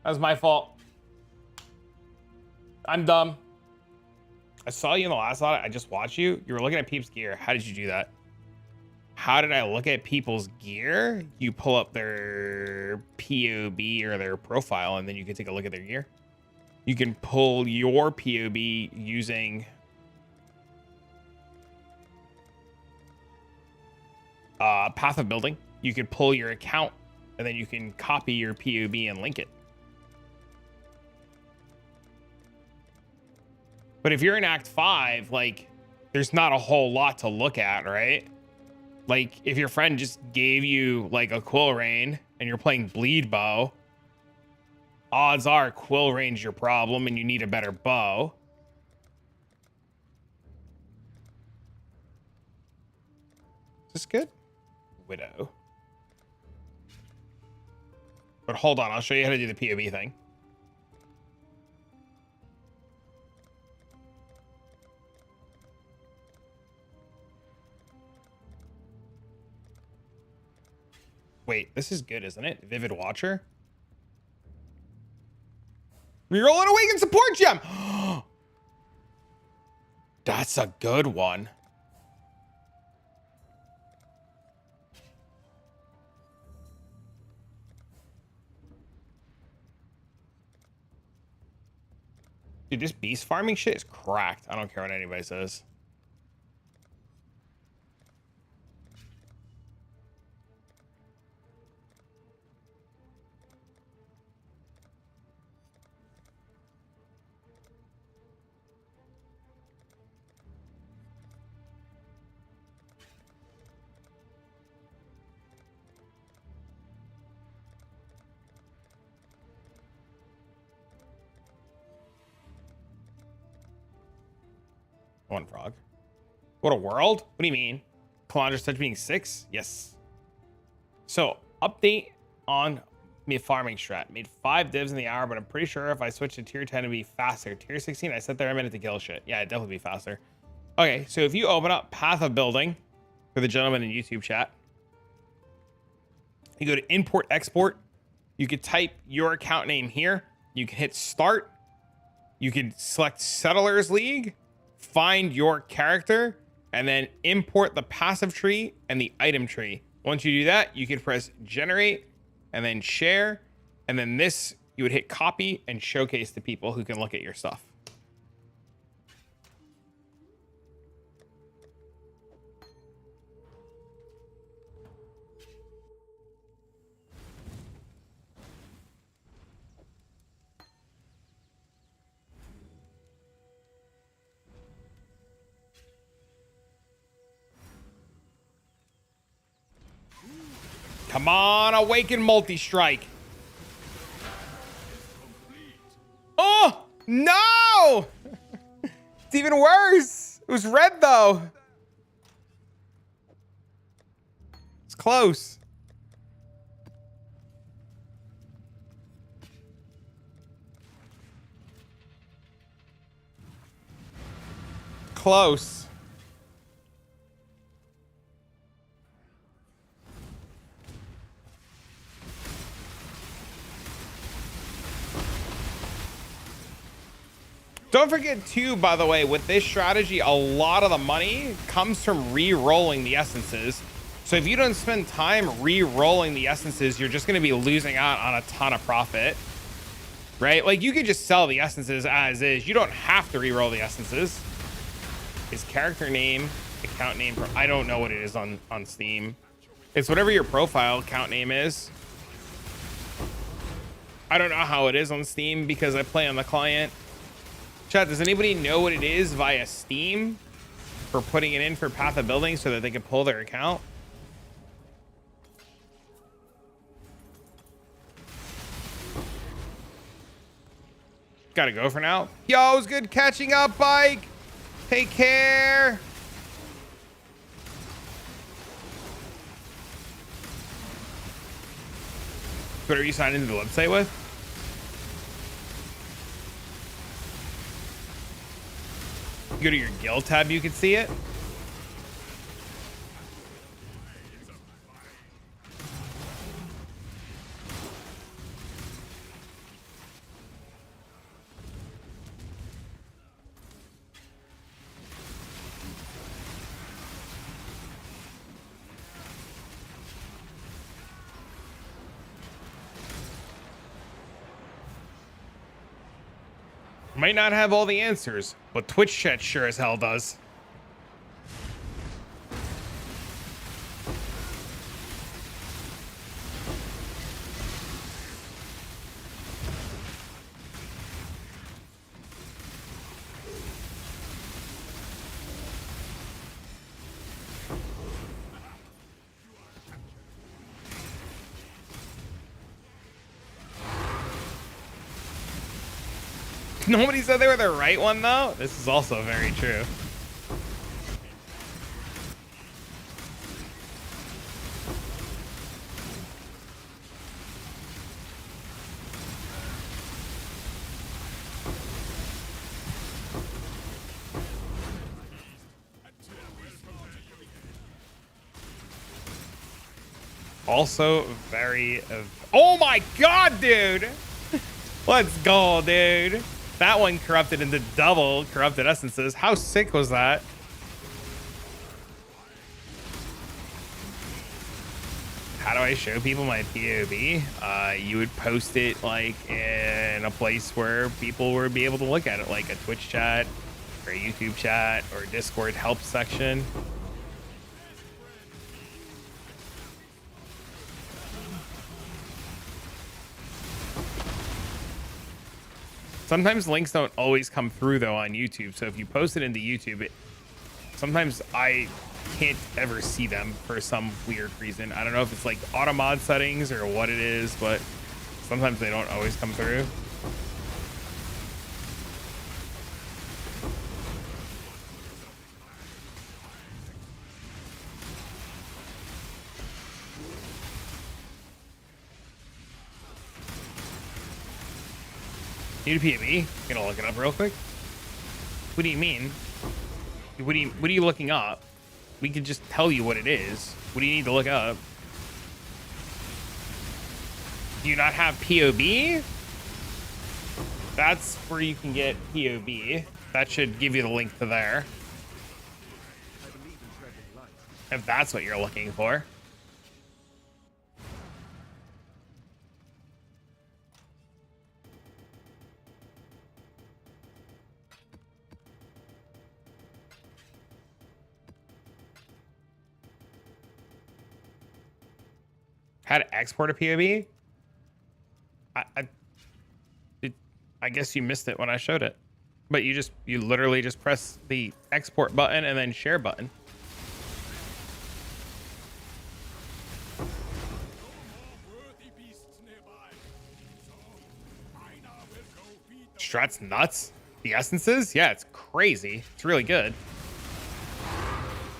That was my fault. I'm dumb. I saw you in the last lot. I just watched you. You were looking at Peep's gear. How did you do that? How did I look at people's gear? You pull up their POB or their profile, and then you can take a look at their gear. You can pull your POB using Path of Building. You can pull your account, and then you can copy your POB and link it. But if you're in Act 5, like, there's not a whole lot to look at, right? Like, if your friend just gave you, like, a Quill Rain and you're playing Bleed Bow, odds are Quill Rain's your problem and you need a better bow. Is this good? Widow. But hold on, I'll show you how to do the POB thing. Wait, this is good, isn't it? Vivid Watcher. Reroll an Awakened Support Gem. That's a good one. Dude, this beast farming shit is cracked. I don't care what anybody says. One frog. What a world? What do you mean? Kalandra's touch being 6? Yes. So, update on me farming strat. Made 5 divs in the hour, but I'm pretty sure if I switch to tier 10, it'd be faster. Tier 16, I sat there a minute to kill shit. Yeah, it'd definitely be faster. Okay, so if you open up Path of Building for the gentleman in YouTube chat, you go to import export. You could type your account name here. You can hit start. You can select Settlers League. Find your character and then import the passive tree and the item tree. Once you do that, you can press generate and then share. And then this, you would hit copy and showcase to people who can look at your stuff. Come on, Awaken Multi-Strike. Oh, no! It's even worse. It was red, though. It's close. Close. Don't forget too, by the way, with this strategy, a lot of the money comes from re-rolling the essences. So if you don't spend time re-rolling the essences, you're just going to be losing out on a ton of profit, right? Like you could just sell the essences as is. You don't have to re-roll the essences. His character name, account name, I don't know what it is on Steam. It's whatever your profile account name is. I don't know how it is on Steam because I play on the client. Chat, does anybody know what it is via Steam for putting it in for Path of Building so that they can pull their account? Gotta go for now. Yo, it's good catching up, Bike. Take care. What are you signed into the website with? You go to your guild tab, you can see it. Might not have all the answers, but Twitch chat sure as hell does. Nobody said they were the right one, though. This is also very true. Also very... oh my god, dude! Let's go, dude. That one corrupted into double corrupted essences. How sick was that? How do I show people my POV? You would post it like in a place where people would be able to look at it, like a Twitch chat or a YouTube chat or Discord help section. Sometimes links don't always come through though on YouTube. So if you post it into YouTube, sometimes I can't ever see them for some weird reason. I don't know if it's like auto mod settings or what it is, but sometimes they don't always come through. Need a PB? Gonna look it up real quick. What do you mean? What are you looking up? We could just tell you what it is. What do you need to look up? Do you not have POB? That's where you can get POB. That should give you the link to there. If that's what you're looking for. How to export a POV? I guess you missed it when I showed it, but you literally just press the export button and then share button. Strat's nuts. The essences? Yeah, it's crazy. It's really good.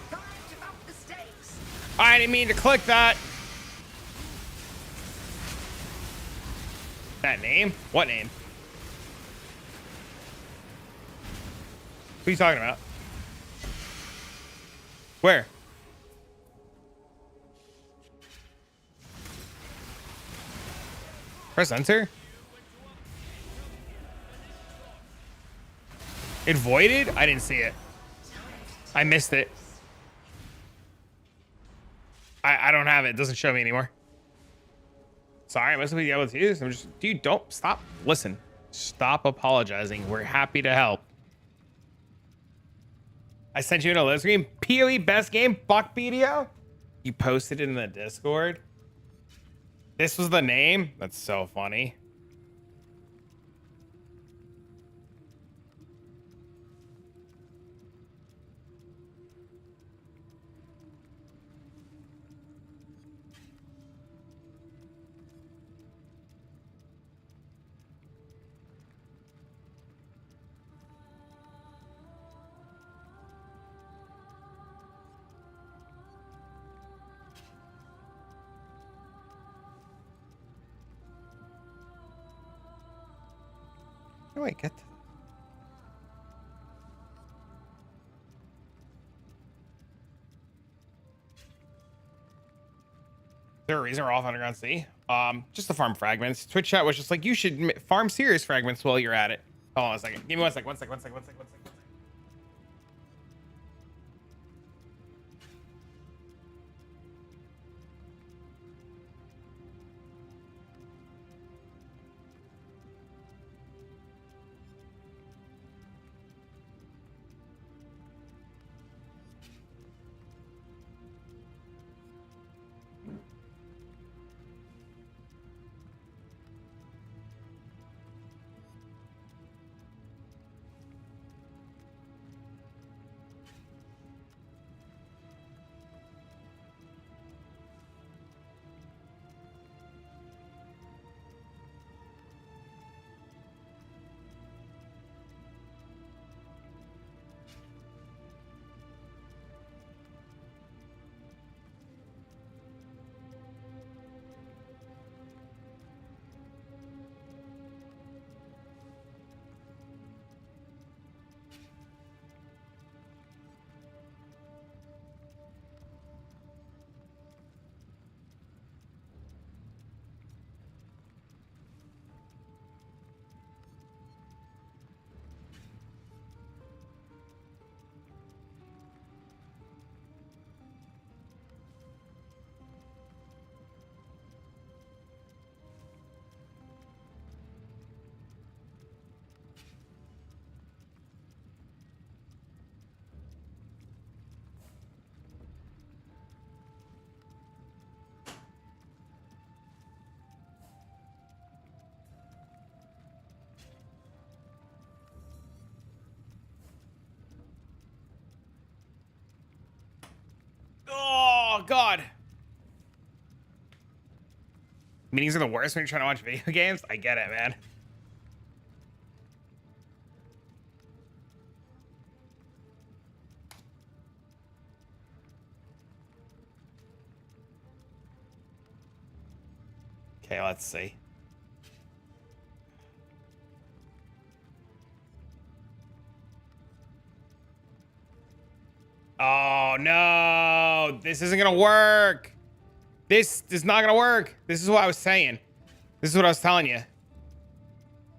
Time to up the stakes. I didn't mean to click that. That name? What name? Who are you talking about? Where? Press enter. It voided? I didn't see it. I missed it. I don't have it. It doesn't show me anymore. Sorry, I must be able to use. I'm just, dude, don't stop. Listen, stop apologizing. We're happy to help. I sent you in a live stream. PoE best game buck video. You posted it in the Discord. This was the name. That's so funny. How do I get to there a reason we're off underground sea? Just to farm fragments. Twitch chat was just like, you should farm serious fragments while you're at it. Hold on a second. Give me 1 second. 1 second. 1 second. 1 second. 1 second. Oh, God. Meetings are the worst when you're trying to watch video games. I get it, man. Okay, let's see. Oh, no. This isn't going to work. This is not going to work. This is what I was saying. This is what I was telling you.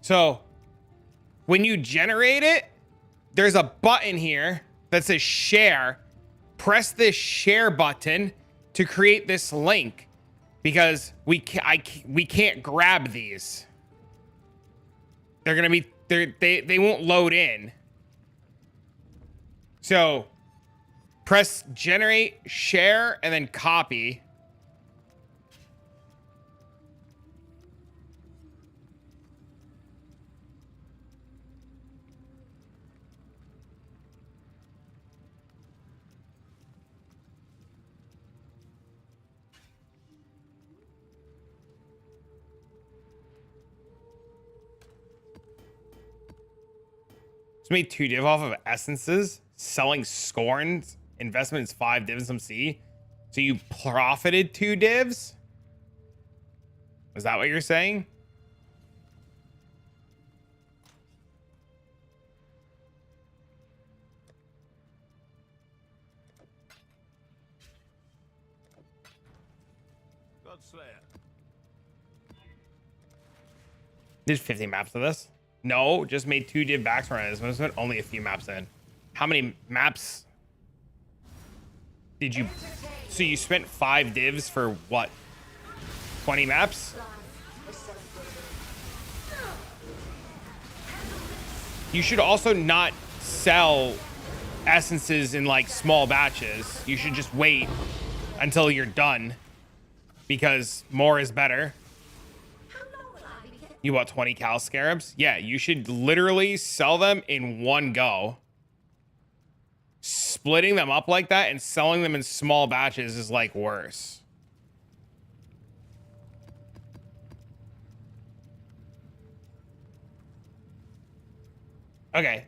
So, when you generate it, there's a button here that says share. Press this share button to create this link because we can't grab these. They're going to be they won't load in. So, press generate, share, and then copy. Just made 2 div off of essences, selling scorns. Investment is 5 divs some C. So you profited 2 divs? Is that what you're saying? Godslayer. Did 50 maps of this? No, just made 2 div backs from it. Only a few maps in. How many maps did you? So you spent 5 divs for what? 20 maps? You should also not sell essences in like small batches. You should just wait until you're done because more is better. You bought 20 Cal Scarabs? Yeah, you should literally sell them in one go. Splitting them up like that and selling them in small batches is like worse. Okay.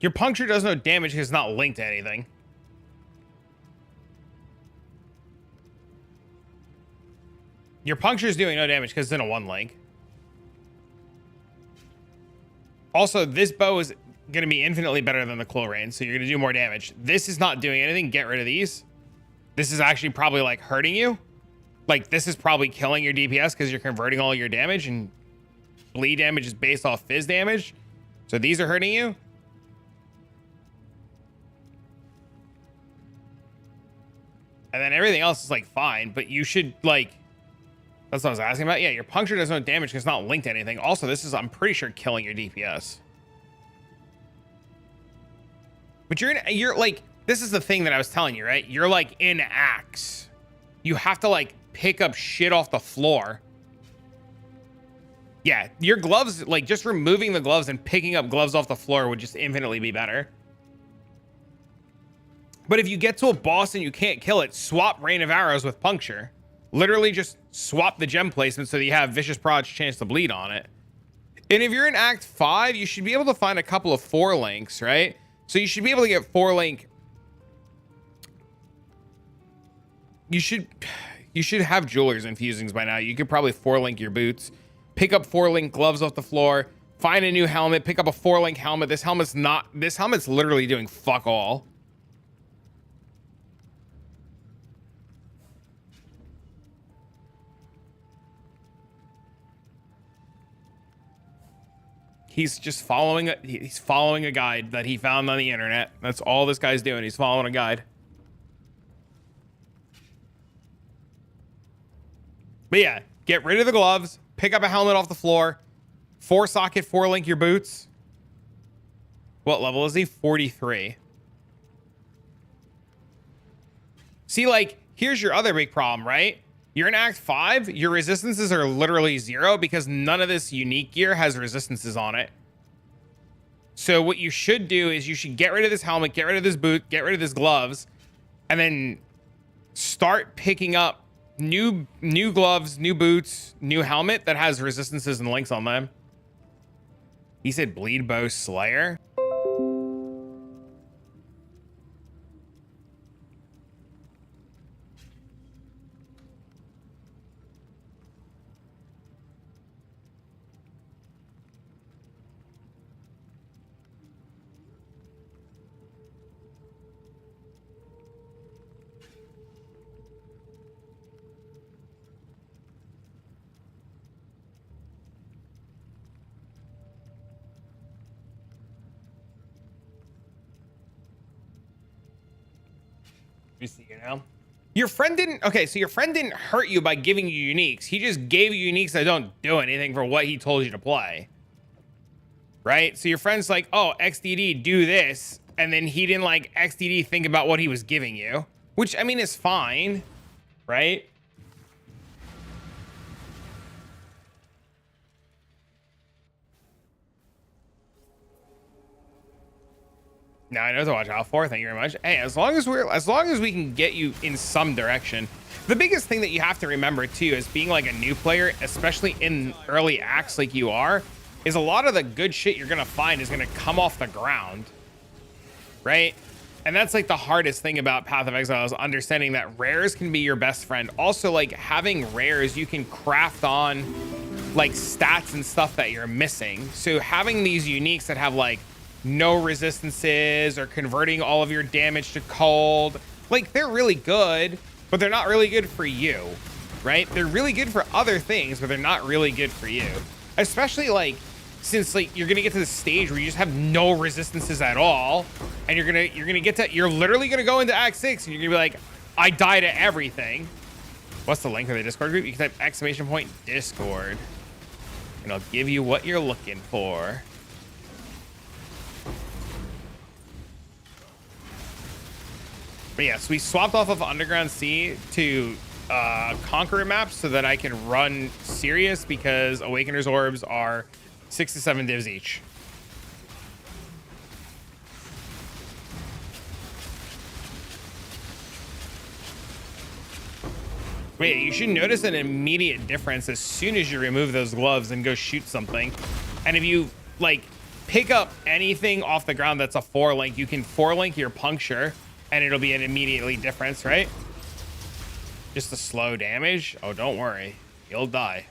Your puncture does no damage because it's not linked to anything. Your puncture is doing no damage because it's in a 1 link. Also, this bow is going to be infinitely better than the Claw Rain, so you're going to do more damage. This is not doing anything. Get rid of these. This is actually probably like hurting you. Like this is probably killing your DPS because you're converting all your damage, and bleed damage is based off fizz damage. So these are hurting you. And then everything else is like fine, but you should like, that's what I was asking about. Yeah, your puncture does no damage because it's not linked to anything. Also, this is, I'm pretty sure, killing your DPS. But you're like, this is the thing that I was telling you, right? You're like in axe. You have to like pick up shit off the floor. Yeah, your gloves, like just removing the gloves and picking up gloves off the floor would just infinitely be better. But if you get to a boss and you can't kill it, swap Rain of Arrows with Puncture. Literally just swap the gem placement so that you have Vicious Prods chance to bleed on it. And if you're in Act 5, you should be able to find a couple of 4 links, right? So you should be able to get 4 link. You should have Jeweler's Infusings by now. You could probably 4 link your boots. Pick up 4 link gloves off the floor. Find a new helmet. Pick up a 4 link helmet. This helmet's literally doing fuck all. He's just following a guide that he found on the internet. That's all this guy's doing. He's following a guide. But yeah, get rid of the gloves, pick up a helmet off the floor, 4 socket, 4 link your boots. What level is he? 43. See, like, here's your other big problem, right? You're in Act 5, your resistances are literally 0 because none of this unique gear has resistances on it. So what you should do is you should get rid of this helmet, get rid of this boot, get rid of this gloves, and then start picking up new gloves, new boots, new helmet that has resistances and links on them. He said Bleed Bow Slayer. You see, you know, your friend didn't. Okay, so your friend didn't hurt you by giving you uniques. He just gave you uniques that don't do anything for what he told you to play. Right? So your friend's like, oh, XDD, do this. And then he didn't like XDD think about what he was giving you, which I mean is fine. Right? Now I know to watch out for. Thank you very much. Hey, as long as we can get you in some direction. The biggest thing that you have to remember too is being like a new player, especially in early acts like you are, is a lot of the good shit you're gonna find is gonna come off the ground, right? And that's like the hardest thing about Path of Exile is understanding that rares can be your best friend. Also, like having rares, you can craft on like stats and stuff that you're missing. So having these uniques that have like no resistances or converting all of your damage to cold, like they're really good, but they're not really good for you, right? They're really good for other things, but they're not really good for you. Especially like, since like you're gonna get to the stage where you just have no resistances at all, and you're literally gonna go into Act 6 and you're gonna be like, I die to everything. What's the link of the Discord group? You can type !Discord and I'll give you what you're looking for. But yeah, so we swapped off of Underground Sea to Conqueror maps so that I can run Sirius because Awakener's Orbs are 6 to 7 divs each. But yeah, you should notice an immediate difference as soon as you remove those gloves and go shoot something. And if you like pick up anything off the ground that's a 4-link. You can 4-link your puncture and it'll be an immediately difference, right? Just the slow damage. Oh, don't worry. You'll die.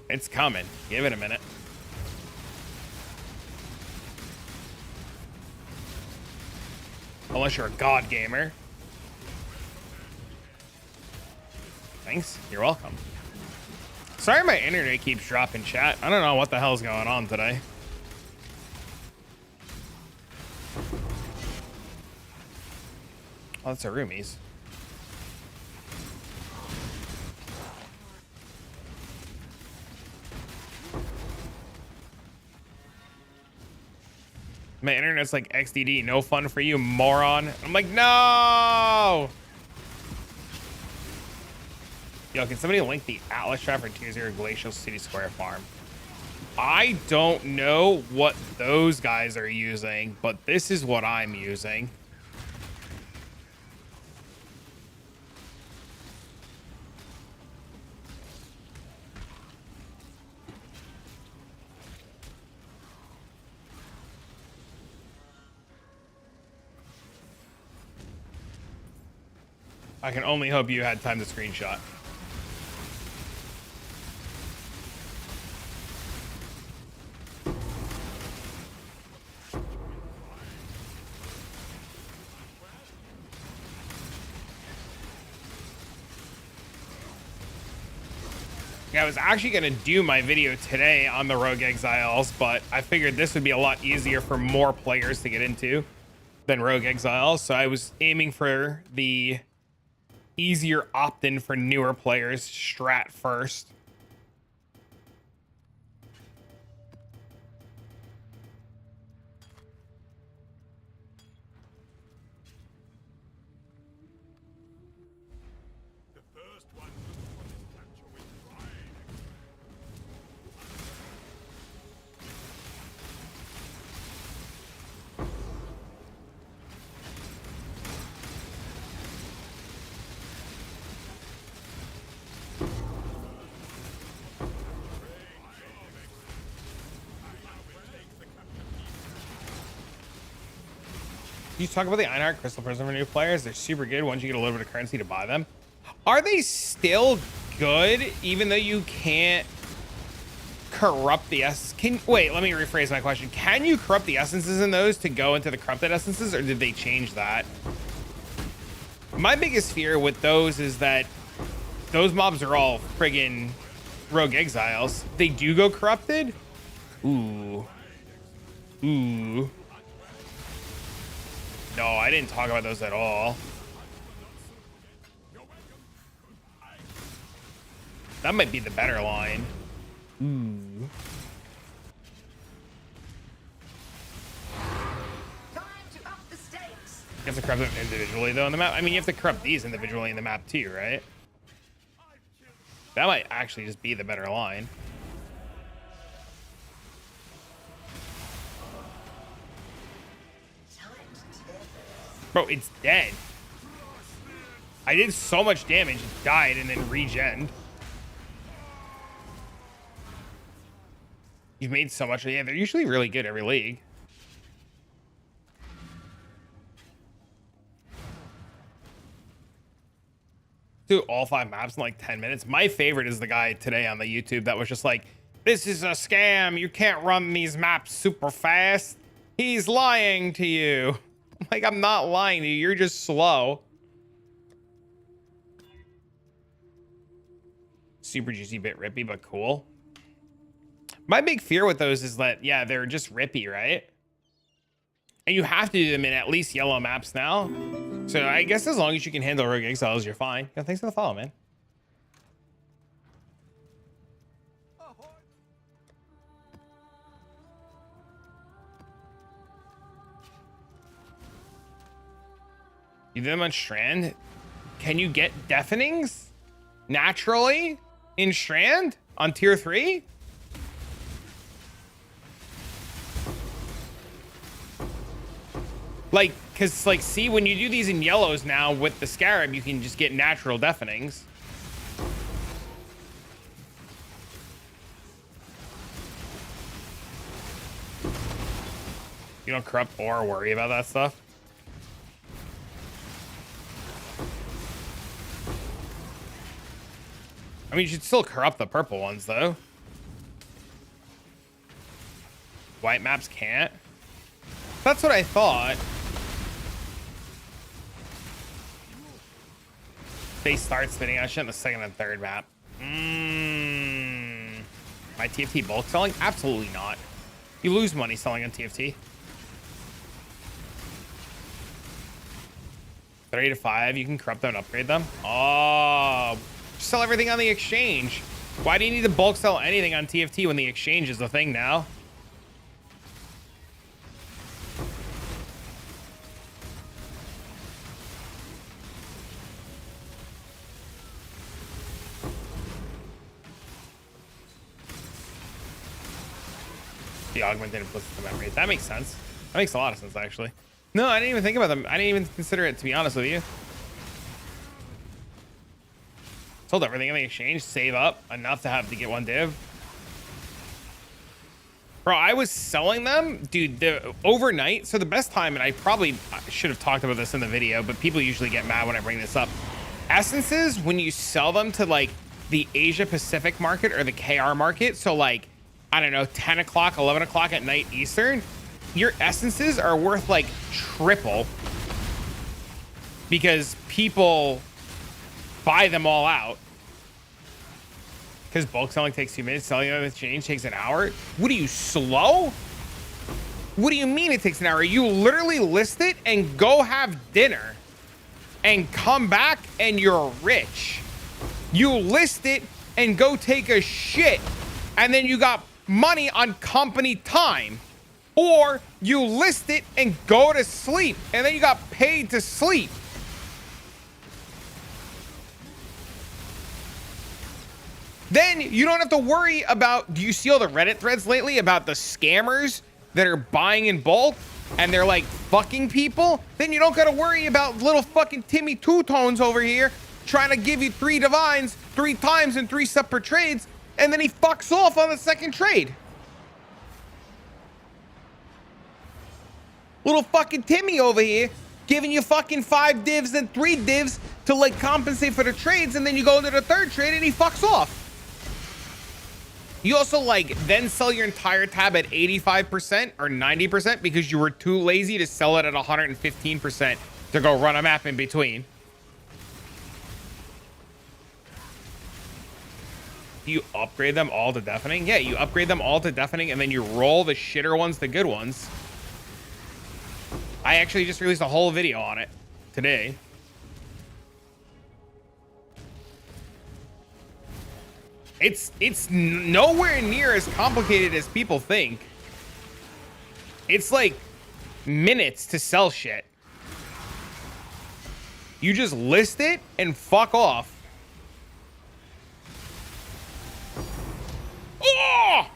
It's coming. Give it a minute. Unless you're a god gamer. Thanks. You're welcome. Sorry my internet keeps dropping, chat. I don't know what the hell's going on today. Oh, that's a roomies. My internet's like XDD, no fun for you, moron. I'm like, no! Yo, can somebody link the Atlas trap for Tier 0 Glacial City Square Farm? I don't know what those guys are using, but this is what I'm using. I can only hope you had time to screenshot. Yeah, I was actually going to do my video today on the Rogue Exiles, but I figured this would be a lot easier for more players to get into than Rogue Exiles. So I was aiming for the easier opt-in for newer players strat first. The first one was capture with pride. You talk about the Einhard Crystal Prism for new players. They're super good once you get a little bit of currency to buy them. Are they still good even though you can't corrupt the essence? Wait, let me rephrase my question. Can you corrupt the essences in those to go into the corrupted essences, or did they change that? My biggest fear with those is that those mobs are all friggin' Rogue Exiles. They do go corrupted? Ooh. Ooh. No, I didn't talk about those at all. That might be the better line. Ooh. Time to up the stakes. You have to corrupt them individually, though, in the map. I mean, you have to corrupt these individually in the map, too, right? That might actually just be the better line. Bro, it's dead. I did so much damage, it died, and then regened. You've made so much. Yeah, they're usually really good every league. Do all 5 maps in like 10 minutes. My favorite is the guy today on the YouTube that was just like, this is a scam. You can't run these maps super fast. He's lying to you. Like, I'm not lying to you. You're just slow. Super juicy, bit rippy, but cool. My big fear with those is that, yeah, they're just rippy, right? And you have to do them in at least yellow maps now. So I guess as long as you can handle Rogue Exiles, you're fine. Yeah, thanks for the follow, man. You do them on Strand? Can you get deafenings naturally in Strand on tier 3? Like, cause like, see, when you do these in yellows now with the Scarab, you can just get natural deafenings. You don't corrupt or worry about that stuff. I mean, you should still corrupt the purple ones, though. White maps can't. That's what I thought. They start spinning out shit in the second and third map. My TFT bulk selling? Absolutely not. You lose money selling on TFT. 3 to 5, you can corrupt them and upgrade them. Oh, sell everything on the exchange. Why do you need to bulk sell anything on TFT when the exchange is the thing now? The augmented implicit memory. That makes sense. That makes a lot of sense, actually. No, I didn't even think about them. I didn't even consider it, to be honest with you. Sold everything in the exchange, save up enough to have to get one div. Bro, I was selling them, dude, overnight. So the best time, and I probably should have talked about this in the video, but people usually get mad when I bring this up. Essences, when you sell them to like the Asia Pacific market or the KR market, so like, I don't know, 10 o'clock, 11 o'clock at night Eastern, your essences are worth like triple because people buy them all out. Because bulk selling takes 2 minutes, selling on the exchange takes an hour. What are you, slow? What do you mean it takes an hour? You literally list it and go have dinner and come back and you're rich. You list it and go take a shit and then you got money on company time. Or you list it and go to sleep and then you got paid to sleep. Then you don't have to worry about, do you see all the Reddit threads lately about the scammers that are buying in bulk and they're like fucking people? Then you don't got to worry about little fucking Timmy Two-Tones over here trying to give you 3 divines 3 times in 3 separate trades, and then he fucks off on the second trade. Little fucking Timmy over here giving you fucking 5 divs and 3 divs to like compensate for the trades, and then you go into the third trade and he fucks off. You also like then sell your entire tab at 85% or 90% because you were too lazy to sell it at 115% to go run a map in between. You upgrade them all to deafening? Yeah, you upgrade them all to deafening and then you roll the shitter ones to good ones. I actually just released a whole video on it today. It's nowhere near as complicated as people think. It's like minutes to sell shit. You just list it and fuck off. Oh!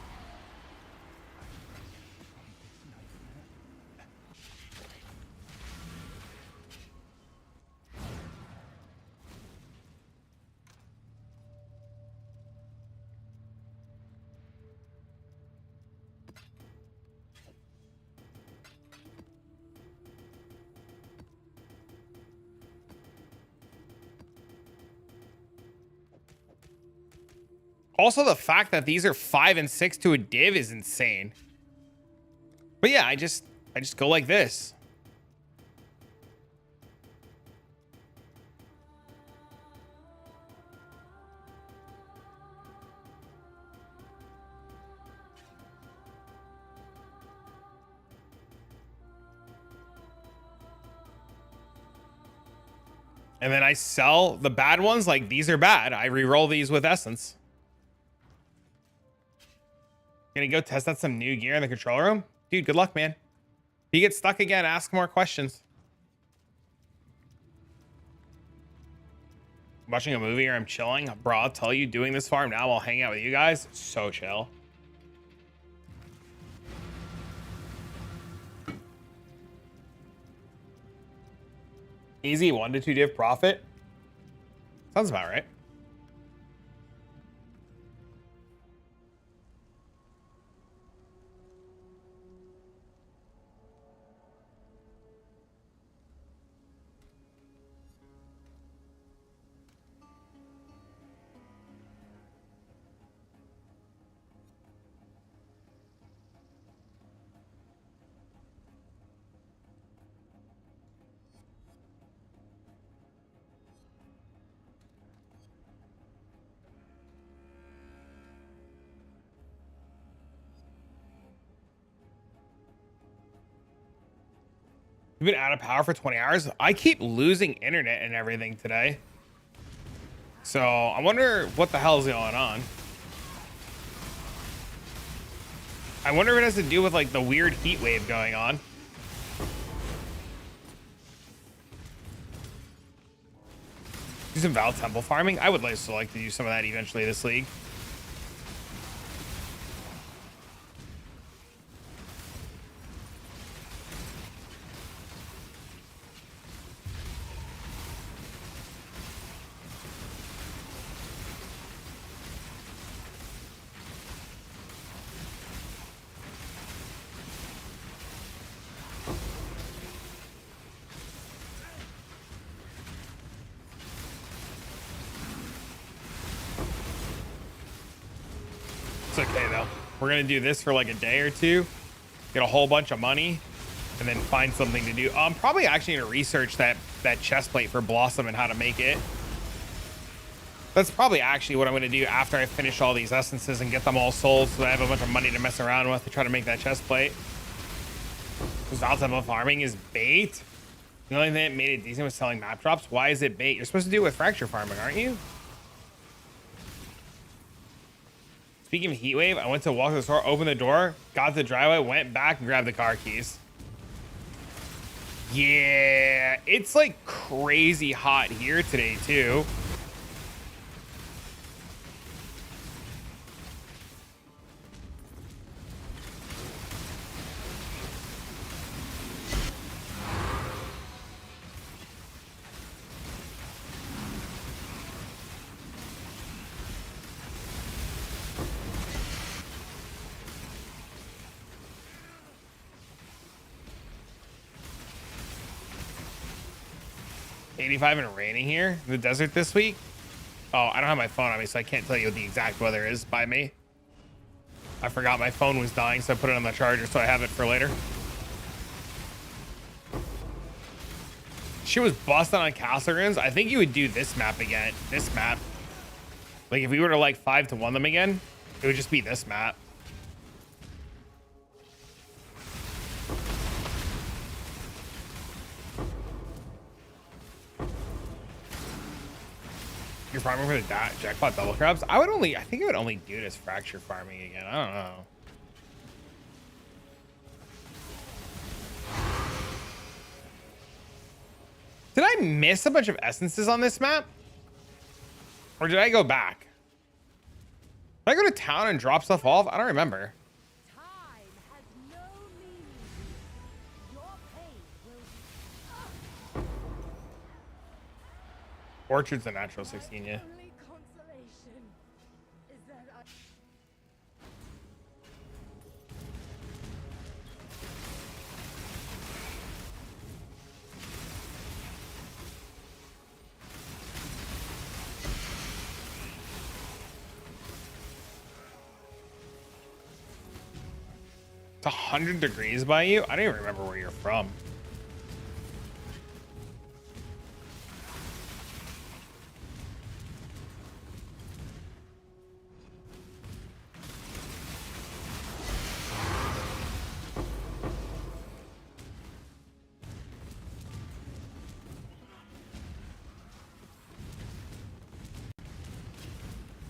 Also, the fact that these are 5 and 6 to a div is insane. But yeah, I just go like this. And then I sell the bad ones, like these are bad. I re-roll these with essence. Gonna go test out some new gear in the control room? Dude, good luck, man. If you get stuck again, ask more questions. Watching a movie or I'm chilling? Bro, I'll tell you, doing this farm now while hanging out with you guys, so chill. Easy 1 to 2 div profit? Sounds about right. We've been out of power for 20 hours. I keep losing internet and everything today. So I wonder what the hell is going on. I wonder if it has to do with like the weird heat wave going on. Do some Val Temple farming. I would still like to do some of that eventually this league. It's okay though. We're gonna do this for like a day or two, get a whole bunch of money, and then find something to do. I'm probably actually gonna research that chest plate for Blossom and how to make it. That's probably actually what I'm gonna do after I finish all these essences and get them all sold, so that I have a bunch of money to mess around with to try to make that chest plate. Valtemple farming is bait. The only thing that made it decent was selling map drops. Why is it bait? You're supposed to do it with fracture farming, aren't you? Speaking of heat wave, I went to walk to the store, opened the door, got the driveway, went back and grabbed the car keys. Yeah, it's like crazy hot here today too. $85 and raining here in the desert this week. Oh, I don't have my phone on me, so I can't tell you what the exact weather is by me. I forgot my phone was dying, so I put it on the charger, so I have it for later. She was busting on castle runes. I think you would do this map again. This map. Like if we were to like 5-1 them again, it would just be this map. You're farming for the jackpot double crabs? I think I would only do this fracture farming again. I don't know. Did I miss a bunch of essences on this map? Or did I go back? Did I go to town and drop stuff off? I don't remember. Time has no meaning. Your pain will be Orchard's a natural 16, yeah. only consolation is that I It's 100 degrees by you? I don't even remember where you're from.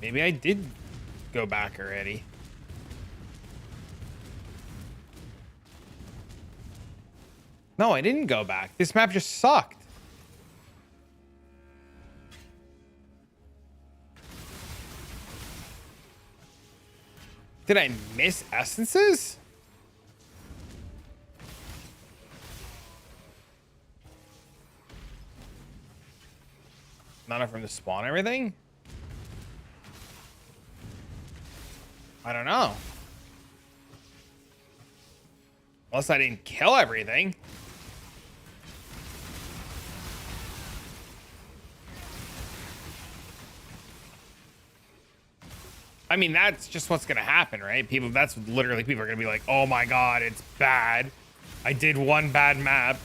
Maybe I did go back already. No, I didn't go back. This map just sucked. Did I miss essences? Not from the spawn everything? I don't know. Unless I didn't kill everything. I mean, that's just what's gonna happen, right? That's literally people are gonna be like, oh my god, it's bad. I did one bad map.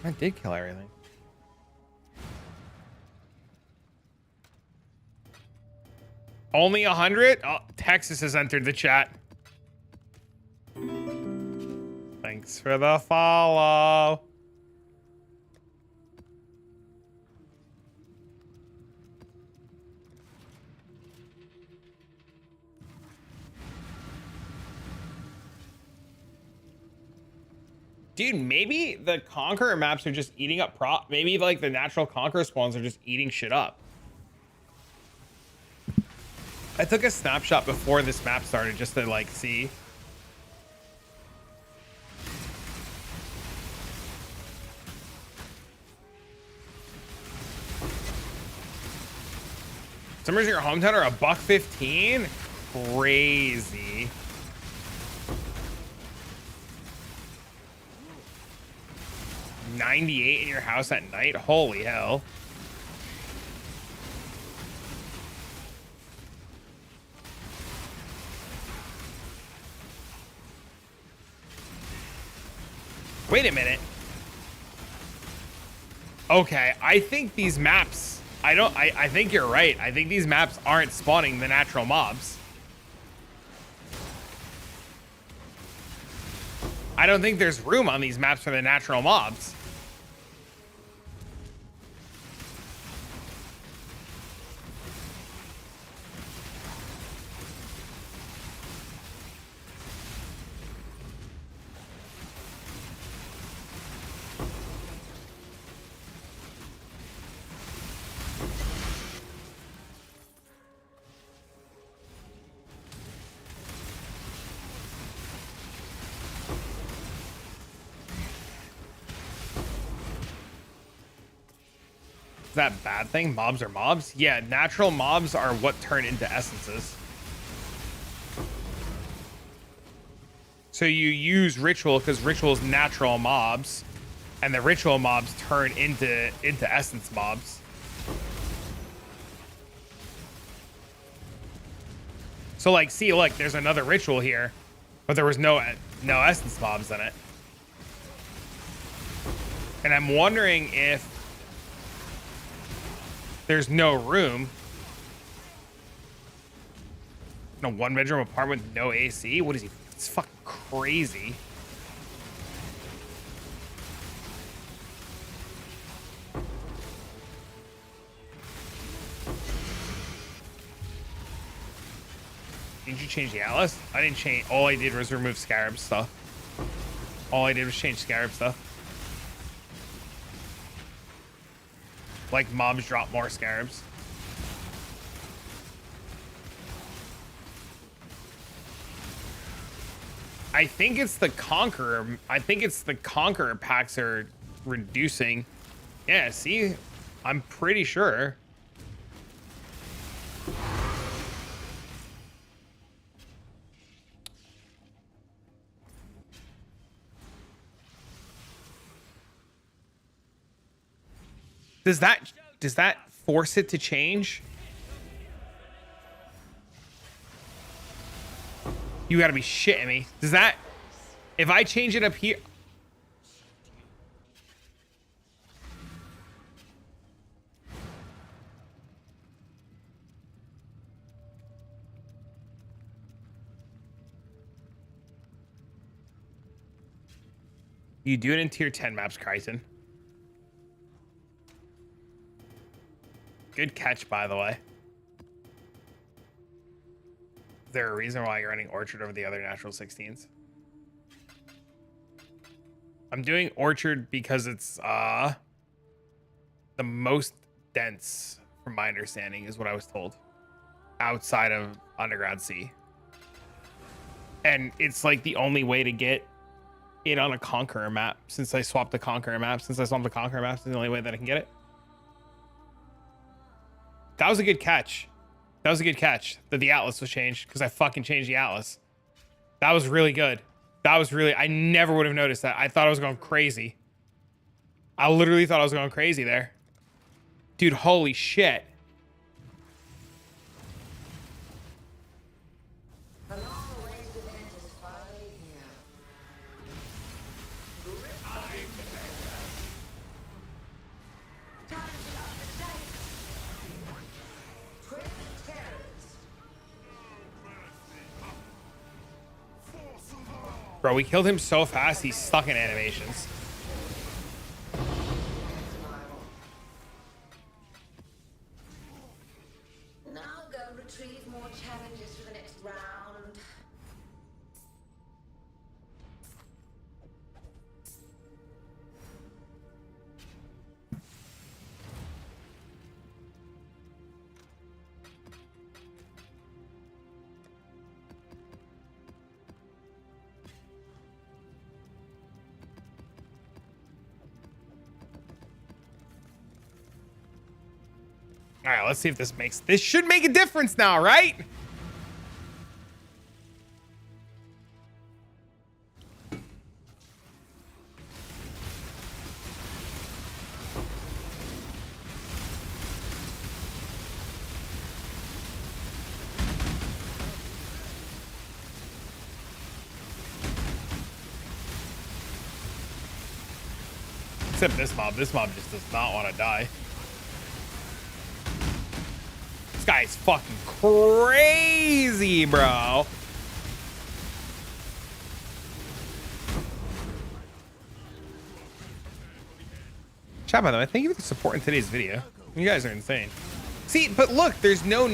I did kill everything. Only 100? Oh, Texas has entered the chat. Thanks for the follow. Dude, maybe the Conqueror maps are just eating up maybe like the natural Conqueror spawns are just eating shit up. I took a snapshot before this map started just to like see. Summers in your hometown are $1.15? Crazy. $98 in your house at night? Holy hell. Wait a minute. Okay, I think these maps, I think you're right. I think these maps aren't spawning the natural mobs. I don't think there's room on these maps for the natural mobs. Is that a bad thing? Mobs are mobs? Yeah, natural mobs are what turn into essences. So you use ritual because ritual is natural mobs, and the ritual mobs turn into essence mobs. So like, see, look, there's another ritual here, but there was no essence mobs in it. And I'm wondering if there's no room. No one-bedroom apartment with no AC? What is he? It's fucking crazy. Did you change the atlas? I didn't change. All I did was remove scarab stuff. All I did was change scarab stuff. Like mobs drop more scarabs. I think it's the Conqueror. I think it's the Conqueror packs are reducing. Yeah, see? I'm pretty sure. Does that force it to change? You gotta be shitting me. Does that, if I change it up here? You do it in tier 10 maps, Kryton. Good catch, by the way. Is there a reason why you're running Orchard over the other natural 16s? I'm doing Orchard because it's the most dense, from my understanding, is what I was told, outside of Underground Sea. And it's like the only way to get it on a Conqueror map since I swapped the Conqueror map. Since I swapped the Conqueror map, it's the only way that I can get it. That was a good catch. That was a good catch that the Atlas was changed because I fucking changed the Atlas. That was really good. That was really, I never would have noticed that. I thought I was going crazy. I literally thought I was going crazy there. Dude, holy shit. Bro, we killed him so fast, he's stuck in animations. Now go retrieve more challenges for the next round. All right, let's see if this should make a difference now, right? Except this mob just does not want to die. This guy's fucking crazy, bro. Chat, by the way, thank you for the support in today's video. You guys are insane. See, but look, there's no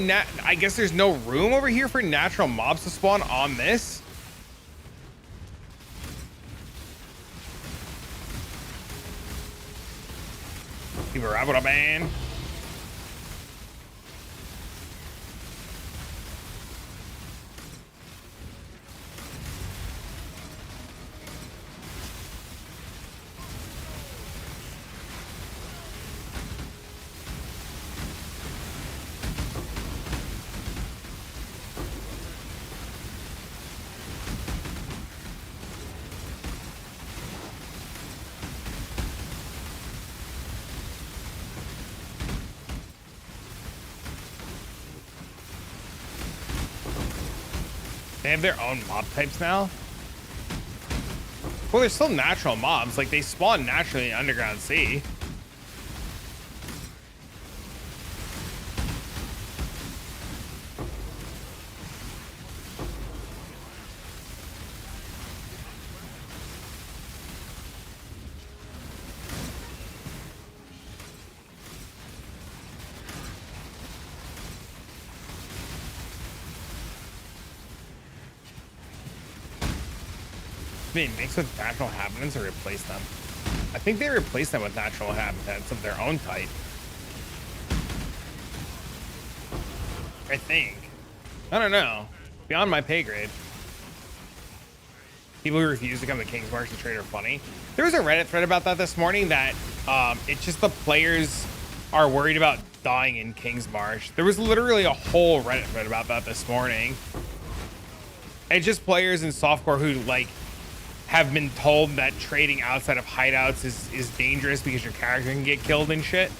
I guess there's no room over here for natural mobs to spawn on this. Keep a rabbit up, man. They have their own mob types now. Well, they're still natural mobs. Like, they spawn naturally in Underground Sea. Mix with natural habitats or replace them? I think they replace them with natural habitats of their own type. I think. I don't know. Beyond my pay grade. People who refuse to come to King's March and trade are funny. There was a Reddit thread about that this morning that it's just the players are worried about dying in King's March. There was literally a whole Reddit thread about that this morning. It's just players in softcore who like have been told that trading outside of hideouts is dangerous because your character can get killed and shit.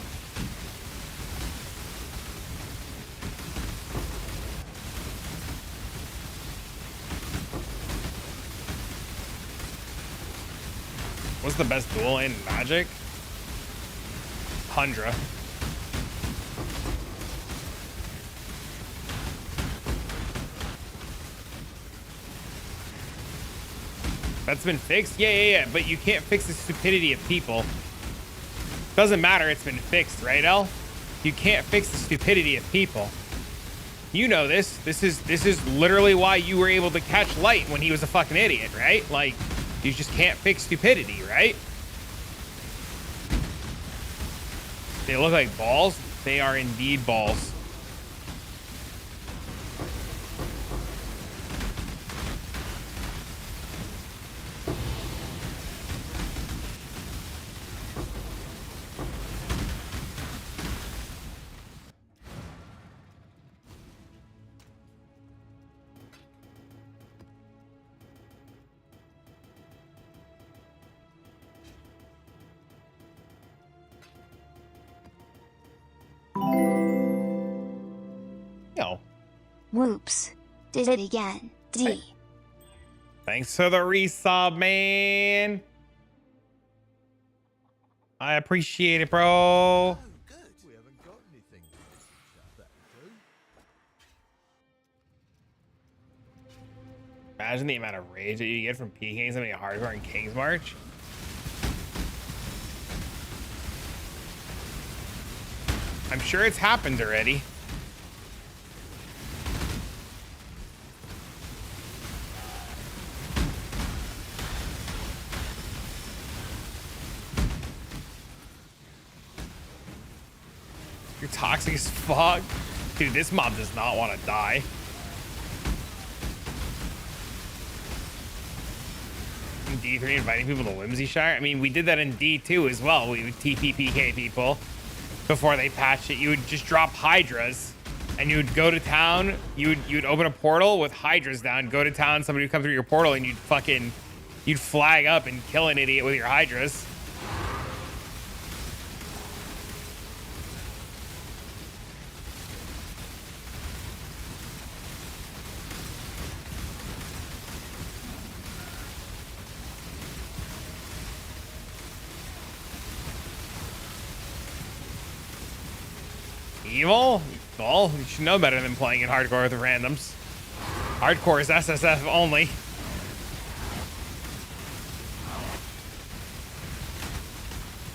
What's the best duel in Magic? Tundra. That's been fixed? Yeah. But you can't fix the stupidity of people. Doesn't matter, it's been fixed, right, El? You can't fix the stupidity of people. You know this. This is literally why you were able to catch Light when he was a fucking idiot, right? Like, you just can't fix stupidity, right? They look like balls. They are indeed balls. Whoops. Did it again. D. Thanks for the resub, man. I appreciate it, bro. Oh, good. We haven't got anything. That'll do. Imagine the amount of rage that you get from PKing something hardcore in King's March. I'm sure it's happened already. You're toxic as fuck. Dude, this mob does not want to die. In D3 inviting people to Whimsyshire? I mean, we did that in D2 as well. We would TPPK people before they patched it. You would just drop Hydras and you would go to town. You'd open a portal with Hydras down, go to town, somebody would come through your portal and you'd flag up and kill an idiot with your Hydras. Evil? Well, you should know better than playing in hardcore with the randoms. Hardcore is SSF only.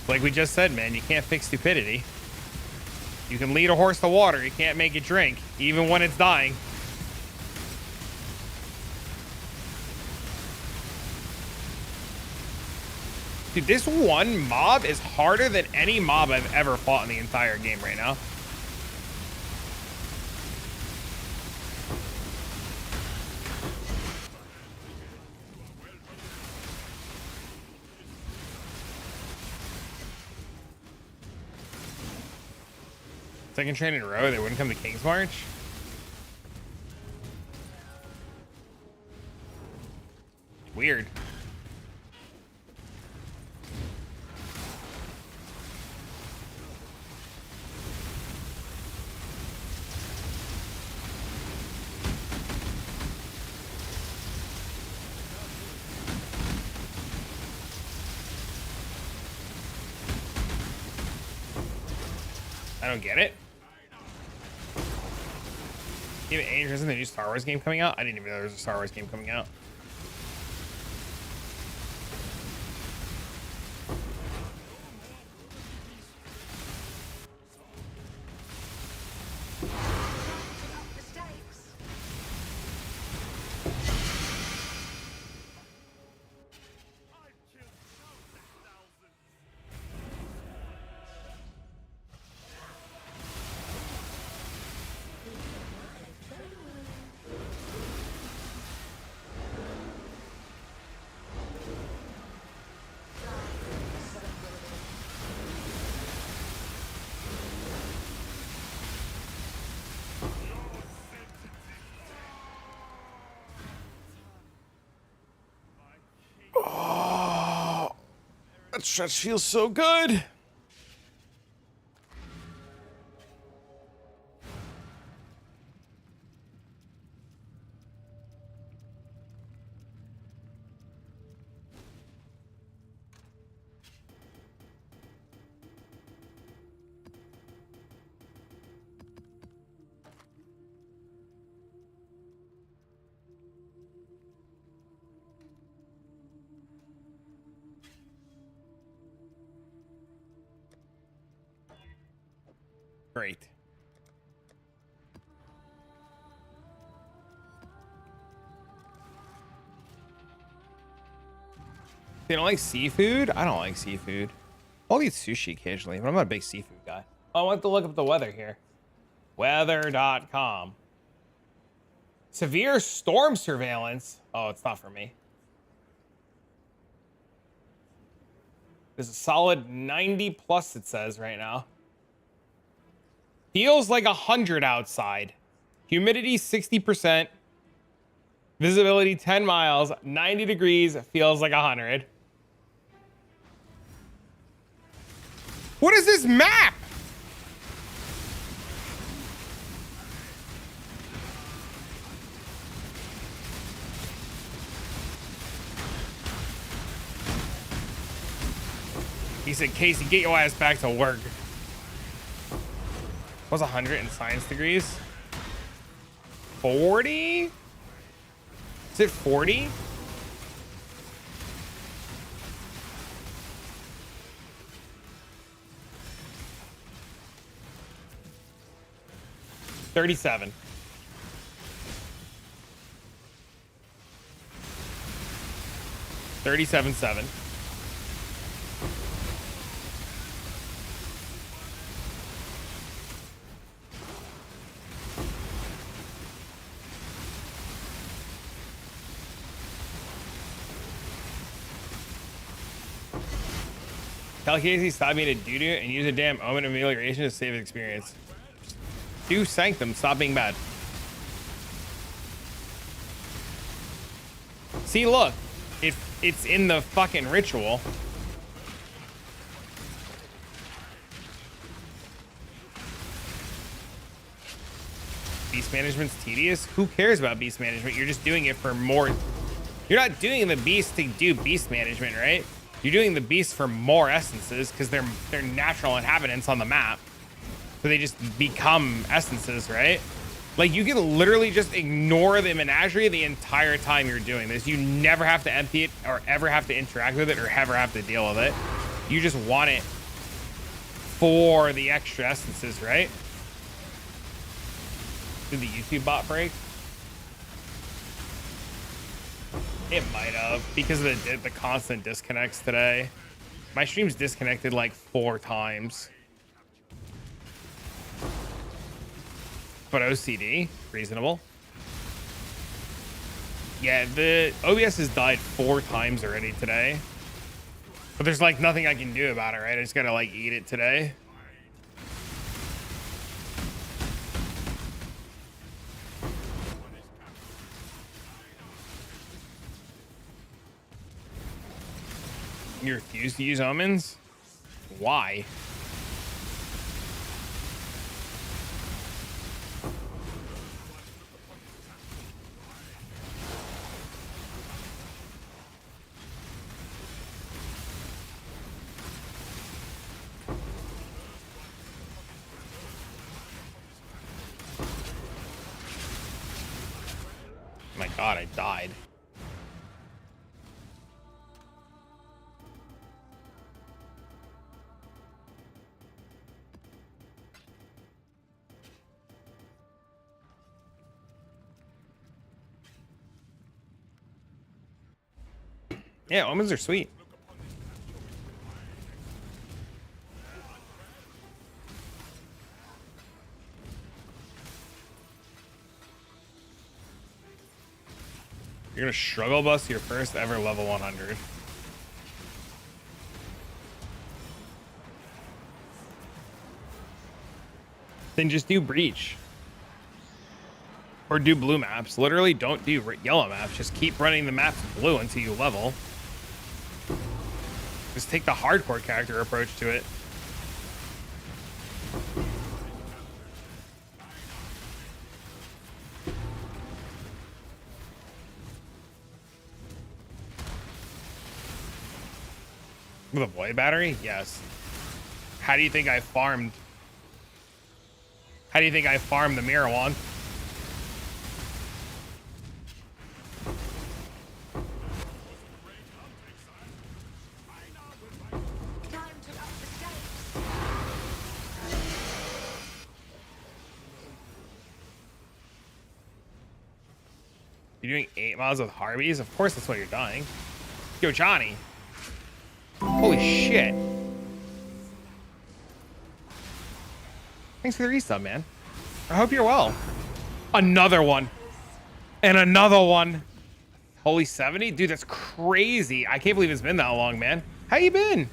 Like we just said, man, you can't fix stupidity. You can lead a horse to water, you can't make it drink, even when it's dying. Dude, this one mob is harder than any mob I've ever fought in the entire game right now. Second train in a row, they wouldn't come to King's March. Weird. I don't get it. You have any interest in the new Star Wars game coming out? I didn't even know there was a Star Wars game coming out. That stretch feels so good. Great. They don't like seafood? I don't like seafood. I'll eat sushi occasionally, but I'm not a big seafood guy. I want to look up the weather here. Weather.com. Severe storm surveillance. Oh, it's not for me. There's a solid 90 plus, it says right now. Feels like 100 outside. Humidity 60%. Visibility 10 miles. 90 degrees. Feels like 100. What is this map? He said, Casey, get your ass back to work. Was 100 in science degrees? 40? Is it 40? $37. $37.7. Tell Casey stop being a doo-doo and use a damn omen amelioration to save his experience. Do Sanctum, stop being bad. See, look. It's in the fucking ritual. Beast management's tedious. Who cares about beast management? You're just doing it for more. You're not doing the beast to do beast management, right? You're doing the beast for more essences because they're natural inhabitants on the map. So they just become essences, right? Like, you can literally just ignore the menagerie the entire time you're doing this. You never have to empty it or ever have to interact with it or ever have to deal with it. You just want it for the extra essences, right? Did the YouTube bot break? It might have, because of the constant disconnects today. My stream's disconnected like 4 times. But OCD, reasonable. Yeah, the OBS has died 4 times already today. But there's like nothing I can do about it, right? I just gotta like eat it today. You refuse to use omens? Why? My God, I died. Yeah, omens are sweet. You're gonna struggle bust your first ever level 100. Then just do breach. Or do blue maps. Literally don't do yellow maps. Just keep running the maps blue until you level. Just take the hardcore character approach to it. With a void battery? Yes. How do you think I farmed? How do you think I farmed the mirror wand? Time to up the stakes. You're doing 8 miles with Harbies? Of course that's why you're dying. Yo, Johnny. Holy shit. Thanks for the resub, man. I hope you're well. Another one. And another one. Holy 70? Dude, that's crazy. I can't believe it's been that long, man. How you been?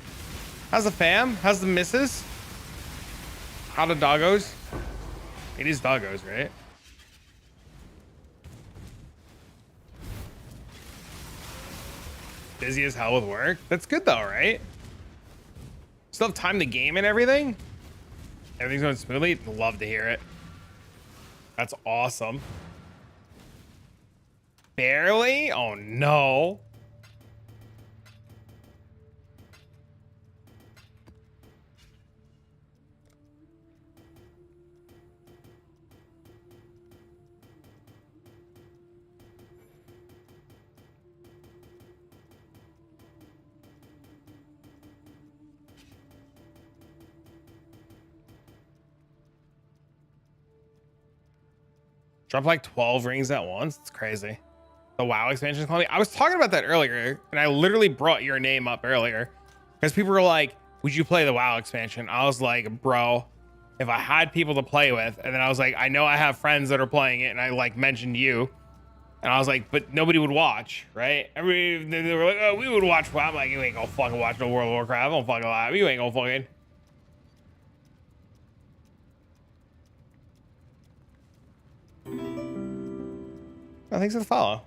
How's the fam? How's the missus? How the doggos? It is doggos, right? Busy as hell with work. That's good though, right? Still have time to game and everything? Everything's going smoothly? Love to hear it. That's awesome. Barely? Oh no. Drop like 12 rings at once. It's crazy. The WoW expansion is calling me. I was talking about that earlier, and I literally brought your name up earlier because people were like, would you play the WoW expansion? I was like, bro, if I had people to play with, and then I was like, I know I have friends that are playing it, and I like mentioned you, and I was like, but nobody would watch, right? They were like, oh, we would watch WoW. I'm like, you ain't gonna fucking watch no World of Warcraft. Don't fucking lie. You ain't gonna fucking. Oh, thanks for the follow.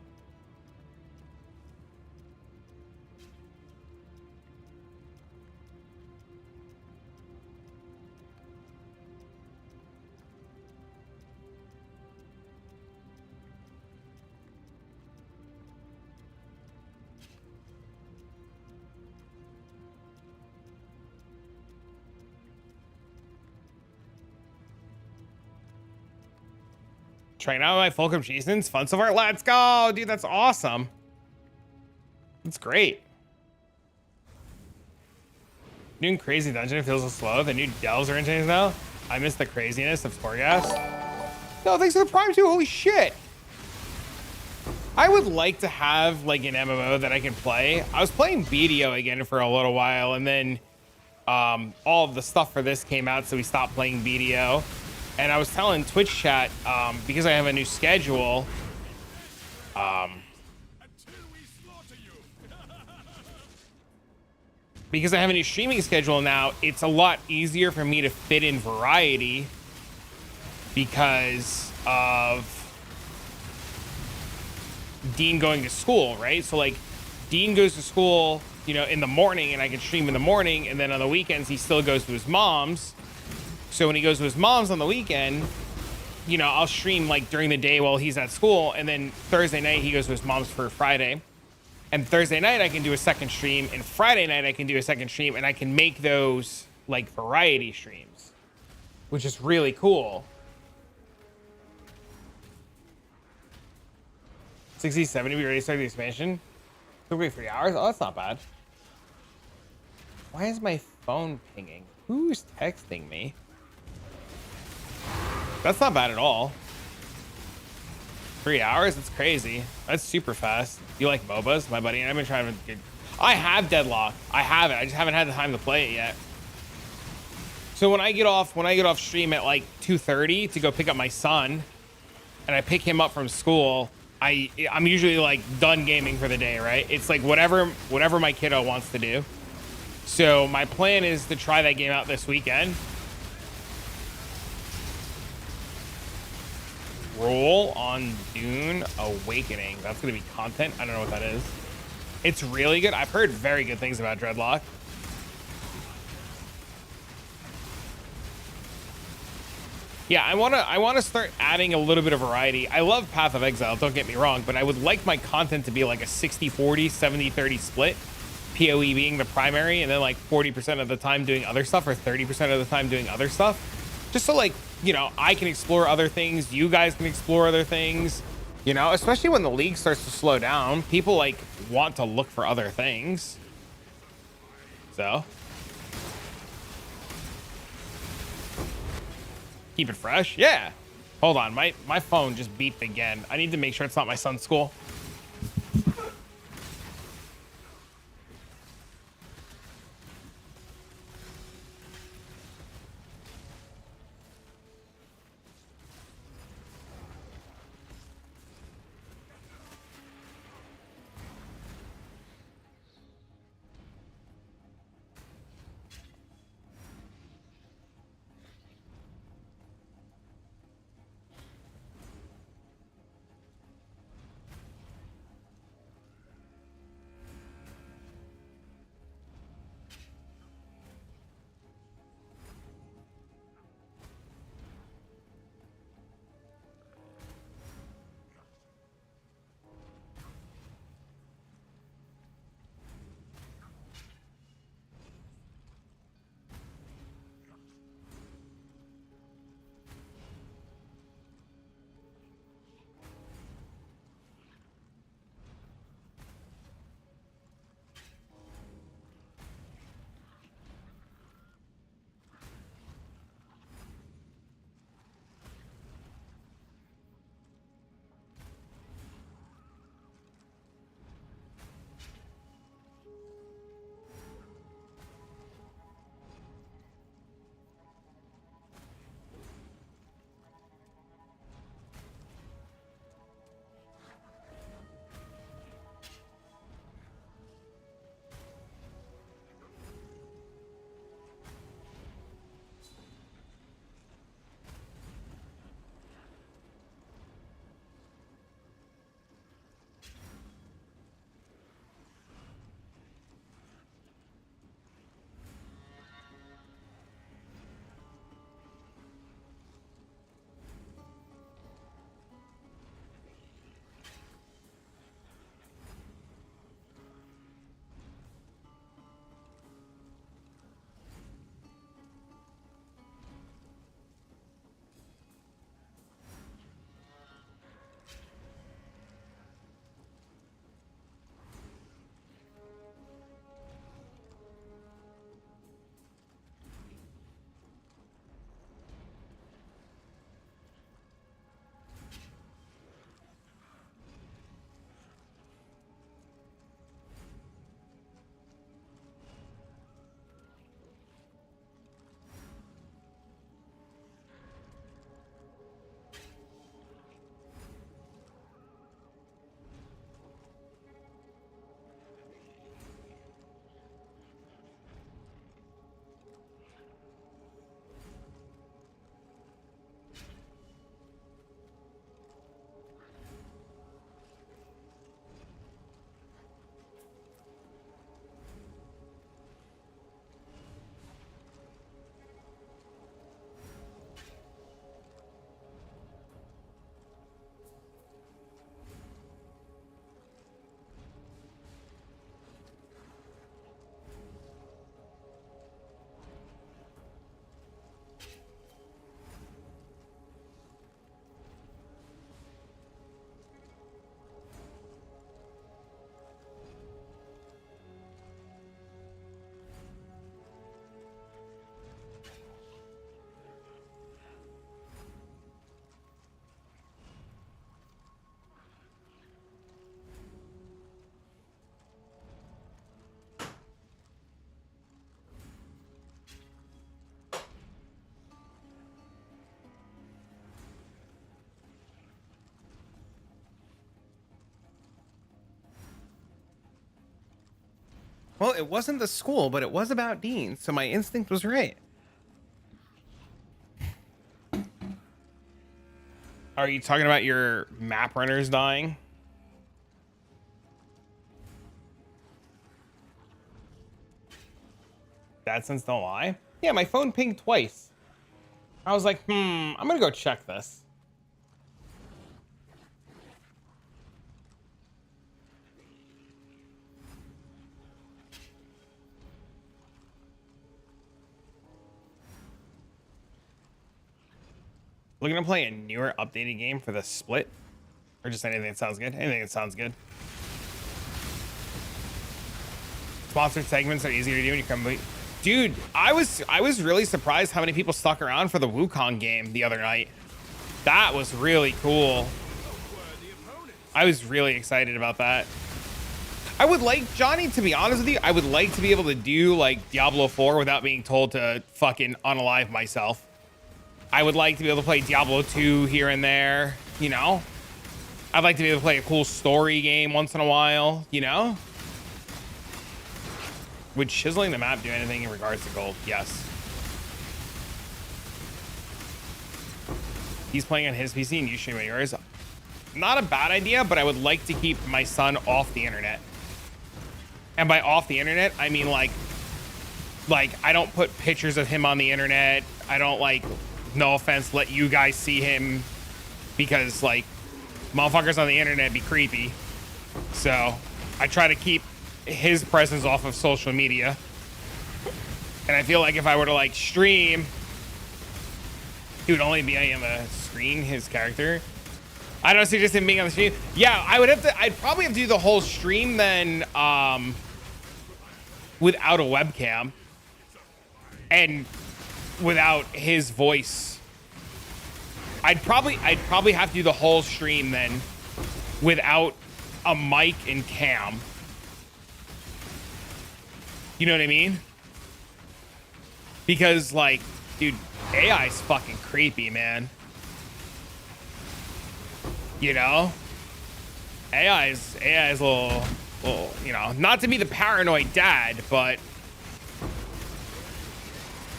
Trying out my Fulcrum seasons. Fun so far. Let's go, dude. That's awesome. That's great. Doing crazy dungeon feels so slow. The new delves are intense now. I miss the craziness of Torghast. No, thanks for the prime too. Holy shit. I would like to have like an MMO that I can play. I was playing BDO again for a little while, and then all of the stuff for this came out, so we stopped playing BDO. And I was telling Twitch chat, because I have a new schedule, because I have a new streaming schedule now, it's a lot easier for me to fit in variety because of Dean going to school, right? So like Dean goes to school, you know, in the morning, and I can stream in the morning, and then on the weekends he still goes to his mom's. So when he goes to his mom's on the weekend, you know, I'll stream like during the day while he's at school, and then Thursday night he goes to his mom's for Friday. And Thursday night I can do a second stream, and Friday night I can do a second stream, and I can make those like variety streams, which is really cool. 60, 70, we already started the expansion. Took me 3 hours. Oh, that's not bad. Why is my phone pinging? Who's texting me? That's not bad at all. 3 hours? That's crazy. That's super fast. You like MOBAs, my buddy? And I've been trying to get... I have Deadlock. I have it. I just haven't had the time to play it yet. So when I get off stream at like 2:30 to go pick up my son, and I pick him up from school, I'm usually like done gaming for the day, right? It's like whatever my kiddo wants to do. So my plan is to try that game out this weekend. Roll on Dune Awakening. That's gonna be content. I don't know what that is. It's really good. I've heard very good things about Dreadlock. Yeah, I wanna start adding a little bit of variety. I love Path of Exile, don't get me wrong, but I would like my content to be like a 60-40, 70-30 split. PoE being the primary, and then like 40% of the time doing other stuff, or 30% of the time doing other stuff. Just so like, you know, I can explore other things, you guys can explore other things, you know, especially when the league starts to slow down. People like want to look for other things. So keep it fresh. Yeah. Hold on, my phone just beeped again. I need to make sure it's not my son's school. Well, it wasn't the school, but it was about Dean, so my instinct was right. Are you talking about your map runners dying? Bad sense don't lie. Yeah, my phone pinged twice. I was like, I'm gonna go check this. Looking to play a newer updated game for the split? Or just anything that sounds good? Anything that sounds good. Sponsored segments are easier to do when you come. Dude, I was really surprised how many people stuck around for the Wukong game the other night. That was really cool. I was really excited about that. I would like, Johnny, to be honest with you, I would like to be able to do like Diablo 4 without being told to fucking unalive myself. I would like to be able to play Diablo 2 here and there, you know? I'd like to be able to play a cool story game once in a while, you know? Would chiseling the map do anything in regards to gold? Yes. He's playing on his PC and you stream on yours. Not a bad idea, but I would like to keep my son off the internet. And by off the internet, I mean like I don't put pictures of him on the internet. I don't like, no offense, let you guys see him because like motherfuckers on the internet be creepy. So I try to keep his presence off of social media. And I feel like if I were to like stream, he would only be able to screen his character. I don't see just him being on the stream. Yeah, I'd probably have to do the whole stream then without a webcam and without his voice. I'd probably have to do the whole stream then without a mic and cam. You know what I mean? Because like, dude, AI is fucking creepy, man. You know? AI is a little, you know, not to be the paranoid dad, but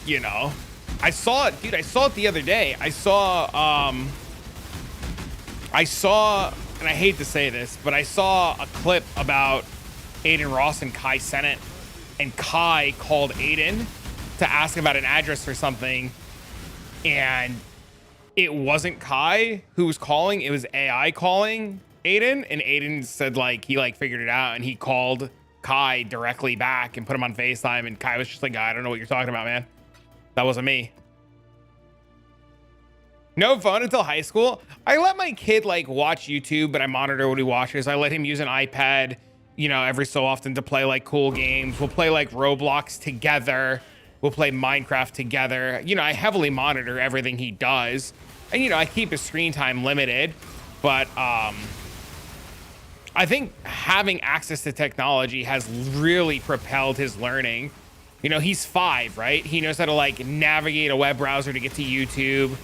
you know, I saw it, dude. I saw it the other day. I saw, and I hate to say this, but I saw a clip about Aiden Ross and Kai Sennett, and Kai called Aiden to ask about an address for something, and it wasn't Kai who was calling, it was AI calling Aiden, and Aiden said like he like figured it out and he called Kai directly back and put him on FaceTime, and Kai was just like, I don't know what you're talking about, man. That wasn't me. No phone until high school. I let my kid like watch YouTube, but I monitor what he watches. I let him use an iPad, you know, every so often to play like cool games. We'll play like Roblox together. We'll play Minecraft together. You know, I heavily monitor everything he does. And, you know, I keep his screen time limited. But I think having access to technology has really propelled his learning. You know, he's 5, right? He knows how to like navigate a web browser to get to YouTube.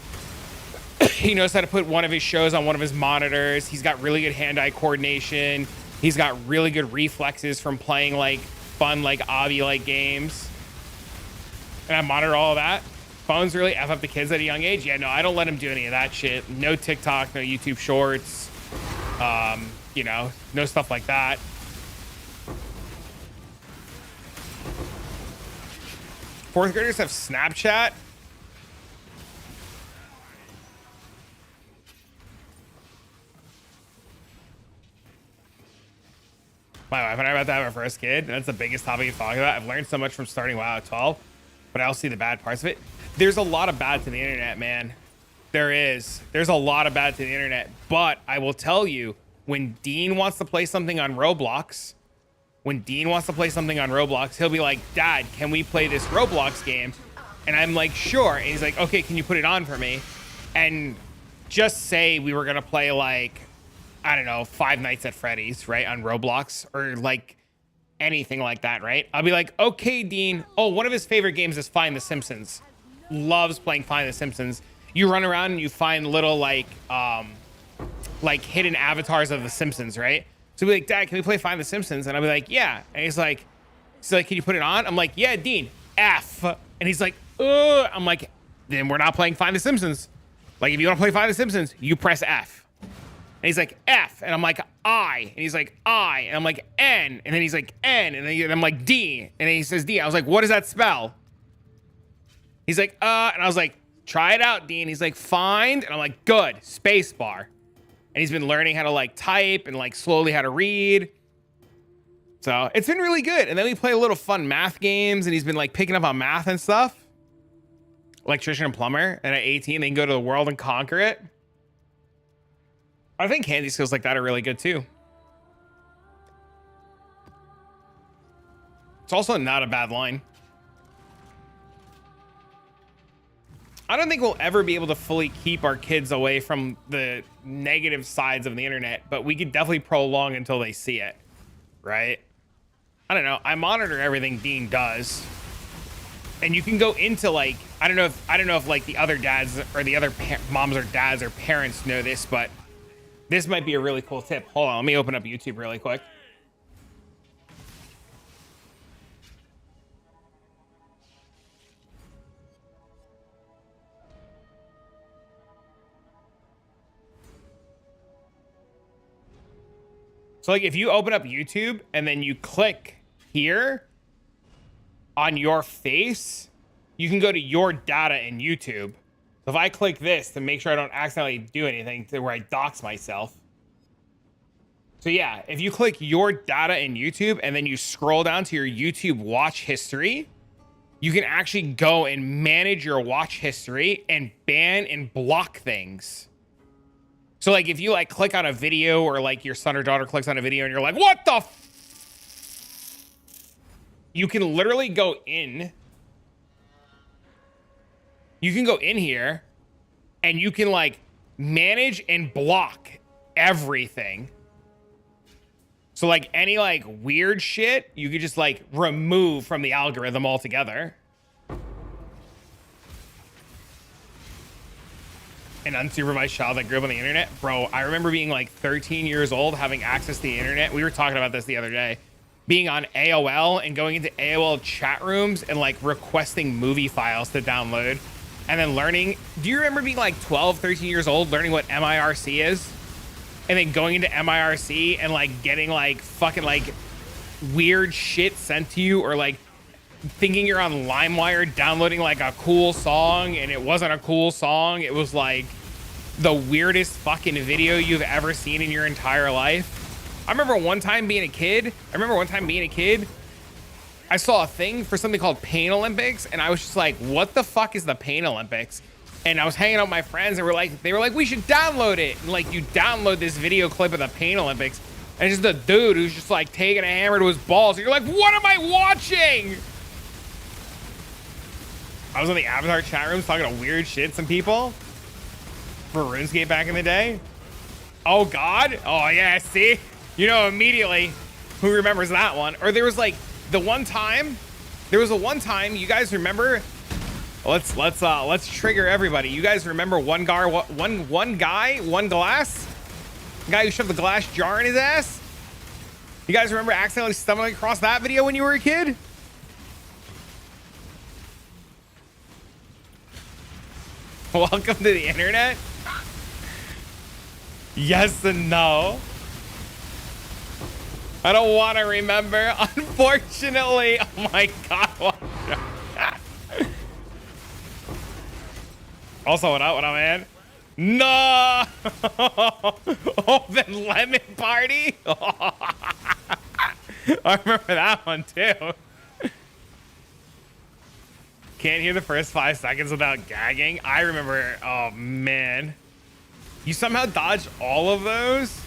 He knows how to put one of his shows on one of his monitors. He's got really good hand-eye coordination. He's got really good reflexes from playing like fun, like obby-like games. And I monitor all of that. Phones really F up the kids at a young age. Yeah, no, I don't let him do any of that shit. No TikTok, no YouTube shorts. You know, no stuff like that. Fourth graders have Snapchat. My wife and I are about to have our first kid. That's the biggest topic to talk about. I've learned so much from starting WoW at 12, but I also see the bad parts of it. There's a lot of bad to the internet, man. There is. There's a lot of bad to the internet. But I will tell you, when Dean wants to play something on Roblox, he'll be like, Dad, can we play this Roblox game? And I'm like, sure. And he's like, okay, can you put it on for me? And just say we were going to play like, I don't know, Five Nights at Freddy's, right? On Roblox or like anything like that, right? I'll be like, okay, Dean. Oh, one of his favorite games is Find the Simpsons. Loves playing Find the Simpsons. You run around and you find little like hidden avatars of the Simpsons, right? So he'll be like, Dad, can we play Find the Simpsons? And I'll be like, yeah. And he's like, So like, can you put it on? I'm like, yeah, Dean, F. And he's like, ugh. I'm like, then we're not playing Find the Simpsons. Like, if you want to play Find the Simpsons, you press F. And he's like, F. And I'm like, I. And he's like, I. And I'm like, N. And then he's like, N. And then I'm like, D. And then he says D. I was like, what does that spell? He's like, and I was like, try it out, Dean. He's like, find. And I'm like, good. Space bar. And he's been learning how to like type and like slowly how to read. So it's been really good. And then we play a little fun math games, and he's been like picking up on math and stuff. Electrician and plumber. And at 18, they can go to the world and conquer it. I think handy skills like that are really good too. It's also not a bad line. I don't think we'll ever be able to fully keep our kids away from the negative sides of the internet, but we could definitely prolong until they see it, right? I don't know. I monitor everything Dean does, and you can go into like, I don't know if like the other dads or the other moms or dads or parents know this, but this might be a really cool tip. Hold on, let me open up YouTube really quick. So like if you open up YouTube and then you click here on your face, you can go to your data in YouTube. So if I click this to make sure I don't accidentally do anything to where I dox myself. So yeah, if you click your data in YouTube and then you scroll down to your YouTube watch history, you can actually go and manage your watch history and ban and block things. So like if you like click on a video, or like your son or daughter clicks on a video and you're like, what the you can literally go in. You can go in here and you can like manage and block everything. So like any like weird shit, you could just like remove from the algorithm altogether. An unsupervised child that grew up on the internet. Bro, I remember being like 13 years old, having access to the internet. We were talking about this the other day. Being on AOL and going into AOL chat rooms and like requesting movie files to download. And then learning. Do you remember being like 12, 13 years old, learning what MIRC is? And then going into MIRC and like getting like fucking like weird shit sent to you, or like thinking you're on LimeWire downloading like a cool song and it wasn't a cool song. It was like the weirdest fucking video you've ever seen in your entire life. I remember one time being a kid. I saw a thing for something called Pain Olympics, and I was just like, what the fuck is the Pain Olympics? And I was hanging out with my friends, and they were like, we should download it. And like, you download this video clip of the Pain Olympics, and it's just a dude who's just like taking a hammer to his balls. And you're like, what am I watching? I was on the Avatar chat rooms talking to weird shit, some people for RuneScape back in the day. Oh God. Oh yeah, see? You know immediately who remembers that one. Or there was like the one time, you guys remember? Let's trigger everybody. You guys remember one guy, one glass? The guy who shoved the glass jar in his ass? You guys remember accidentally stumbling across that video when you were a kid? Welcome to the internet. Yes and no. I don't want to remember, unfortunately. Oh my God. Also, what up, man? No. Open lemon party. I remember that one too. Can't hear the first 5 seconds without gagging. I remember, oh man. You somehow dodged all of those?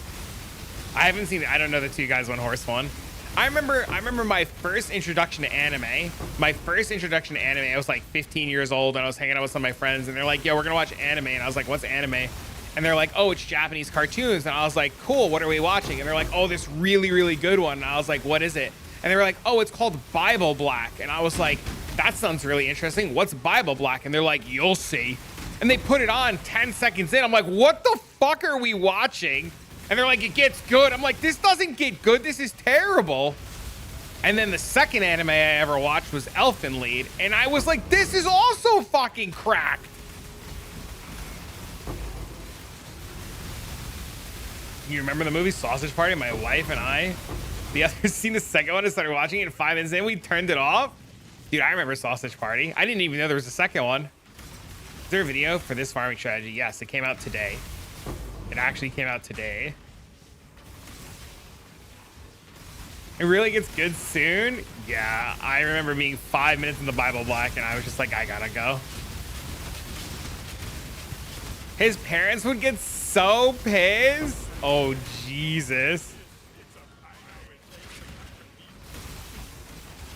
I haven't seen it. I don't know the Two Guys One Horse one. I remember my first introduction to anime. I was like 15 years old, and I was hanging out with some of my friends, and they're like, yo, we're gonna watch anime. And I was like, what's anime? And they're like, oh, it's Japanese cartoons. And I was like, cool, what are we watching? And they're like, oh, this really, really good one. And I was like, what is it? And they were like, oh, it's called Bible Black. And I was like, that sounds really interesting. What's Bible Black? And they're like, you'll see. And they put it on 10 seconds in. I'm like, what the fuck are we watching? And they're like, it gets good. I'm like, this doesn't get good. This is terrible. And then the second anime I ever watched was Elfen Lied, and I was like, this is also fucking cracked. You remember the movie Sausage Party? My wife and I, the other seen the second one and started watching it, and 5 minutes in we turned it off. Dude, I remember Sausage Party. I didn't even know there was a second one. Is there a video for this farming strategy? Yes, it came out today. It actually came out today. It really gets good soon. Yeah, I remember being 5 minutes in the Bible Black and I was just like, I gotta go. His parents would get so pissed. Oh, Jesus.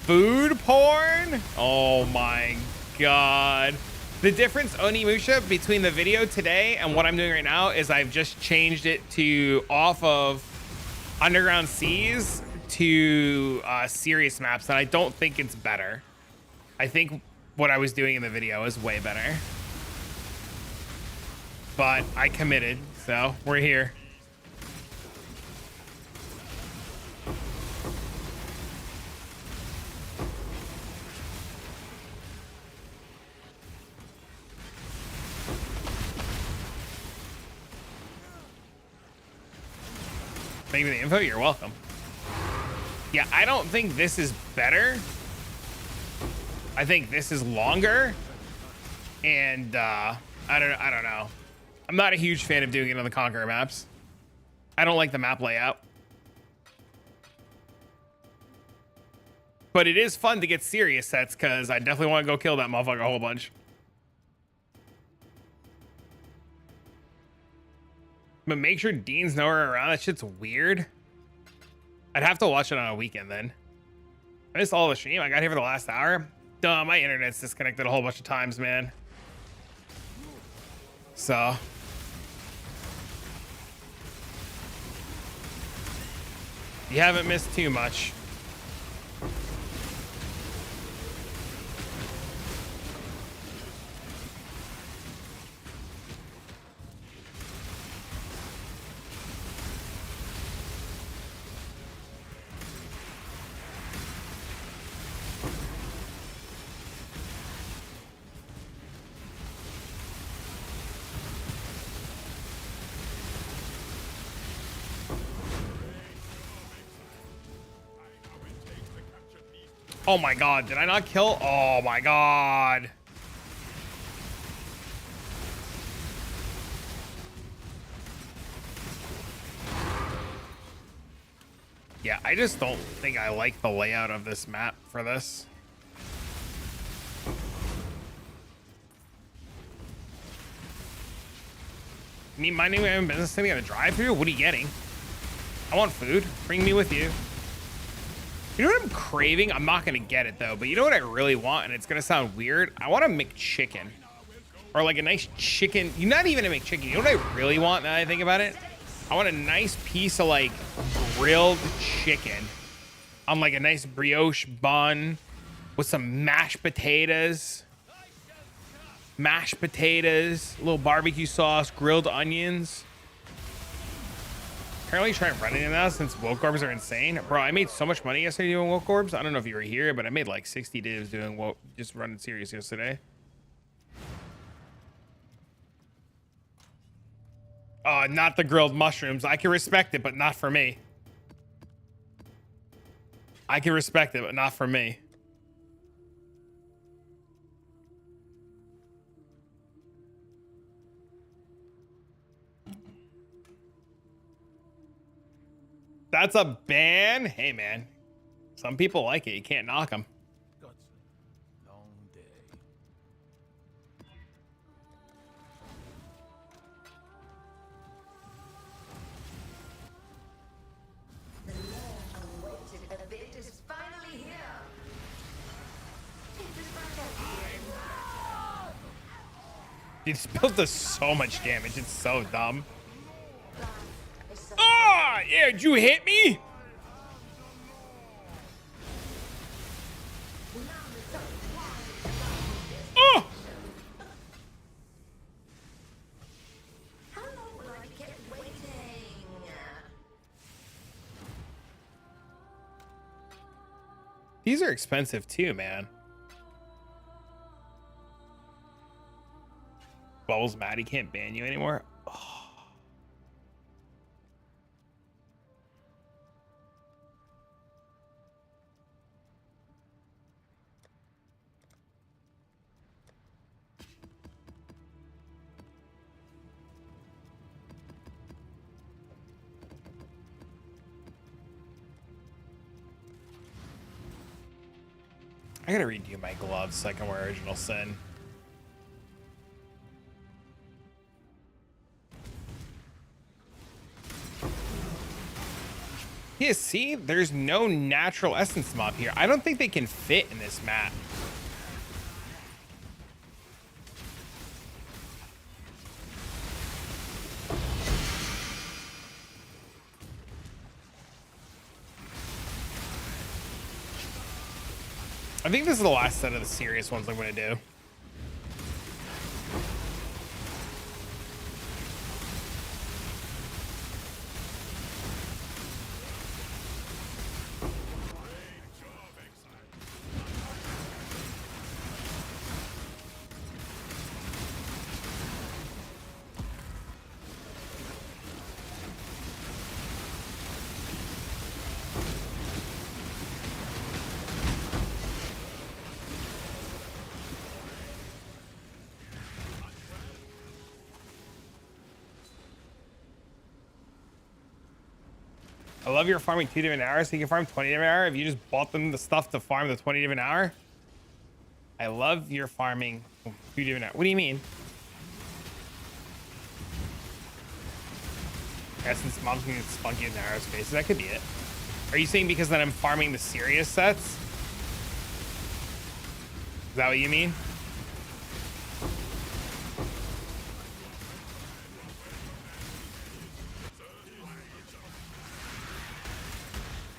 Food porn? Oh my God. The difference, Onimusha, between the video today and what I'm doing right now is I've just changed it to off of Underground Seas to serious maps, and I don't think it's better. I think what I was doing in the video is way better. But I committed, so we're here. Thank you for the info. You're welcome. Yeah, I don't think this is better. I think this is longer. And I don't know. I'm not a huge fan of doing it on the Conqueror maps. I don't like the map layout. But it is fun to get serious sets because I definitely want to go kill that motherfucker a whole bunch. But make sure Dean's nowhere around. That shit's weird. I'd have to watch it on a weekend then. I missed all the stream. I got here for the last hour. Duh, my internet's disconnected a whole bunch of times, man. So. You haven't missed too much. Oh my God, did I not kill? Oh my God. Yeah, I just don't think I like the layout of this map for this. You mean minding my own business thing on a drive-thru? What are you getting? I want food. Bring me with you. You know what I'm craving? I'm not gonna get it though, but you know what I really want, and it's gonna sound weird? I want a McChicken. Or like a nice chicken. Not even a McChicken. You know what I really want now that I think about it? I want a nice piece of like grilled chicken on like a nice brioche bun with some mashed potatoes. Mashed potatoes, a little barbecue sauce, grilled onions. Apparently trying running it now since woke orbs are insane. Bro, I made so much money yesterday doing woke orbs. I don't know if you were here, but I made like 60 divs doing woke, just running serious yesterday. Not the grilled mushrooms. I can respect it, but not for me. I can respect it, but not for me. That's a ban? Hey, man. Some people like it. You can't knock them. God's a long day. The long-awaited event is finally here. It is my Dude, this build does so much damage. It's so dumb. Oh, yeah, did you hit me? Oh! How long will I be kept waiting? These are expensive too, man. Bubbles mad he can't ban you anymore. I gotta redo my gloves so I can wear Original Sin. Yeah, see, there's no natural essence mob here. I don't think they can fit in this map. I think this is the last set of the serious ones I'm going to do. I love your farming 2 different hours, so you can farm 20 different hour. If you just bought them the stuff to farm the 20 different hour. I love your farming 2 different hour. What do you mean? Essence mobs need spunky in the arrow spaces. That could be it. Are you saying because then I'm farming the serious sets? Is that what you mean?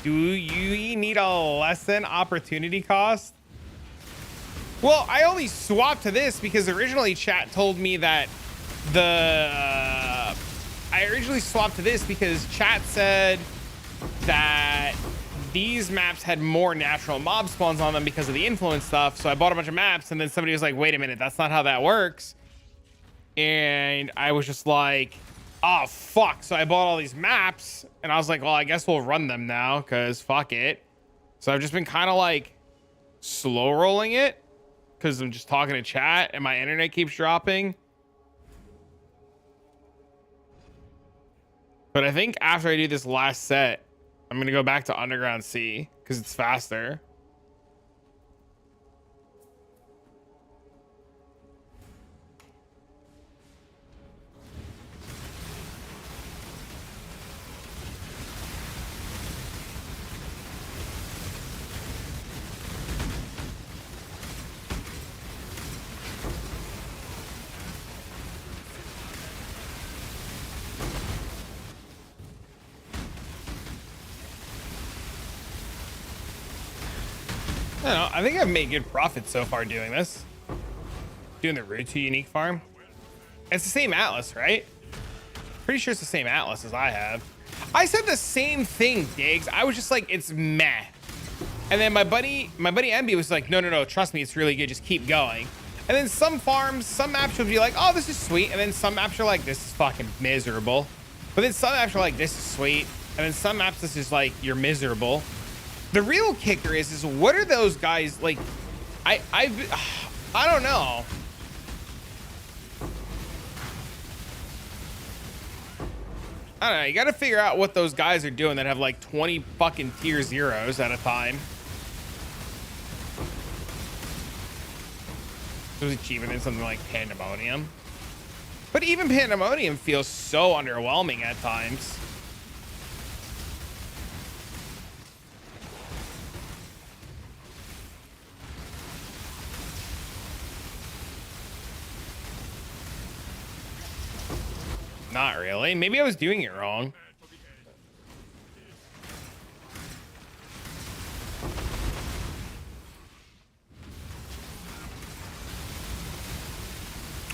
Do you need a lesson opportunity cost? Well, I only swapped to this because originally chat told me that I originally swapped to this because chat said that these maps had more natural mob spawns on them because of the influence stuff. So I bought a bunch of maps and then somebody was like, wait a minute, that's not how that works. And I was just like, oh, fuck. So I bought all these maps and I was like, well, I guess we'll run them now because fuck it. So I've just been kind of like slow rolling it because I'm just talking to chat and my internet keeps dropping. But I think after I do this last set, I'm going to go back to Underground C because it's faster. I don't know. I think I've made good profits so far doing this. Doing the Route 2 unique farm. It's the same Atlas, right? Pretty sure it's the same Atlas as I have. I said the same thing, Diggs. I was just like, it's meh. And then my buddy MB was like, no, trust me, it's really good. Just keep going. And then some farms, some maps will be like, oh, this is sweet. And then some maps are like, this is fucking miserable. But then some maps are like, this is sweet. And then some maps, this is like, you're miserable. The real kicker is what are those guys like? I don't know. I don't know. You got to figure out what those guys are doing that have like 20 fucking tier 0s at a time. It was cheaper than something like Pandemonium. But even Pandemonium feels so underwhelming at times. Not really. Maybe I was doing it wrong.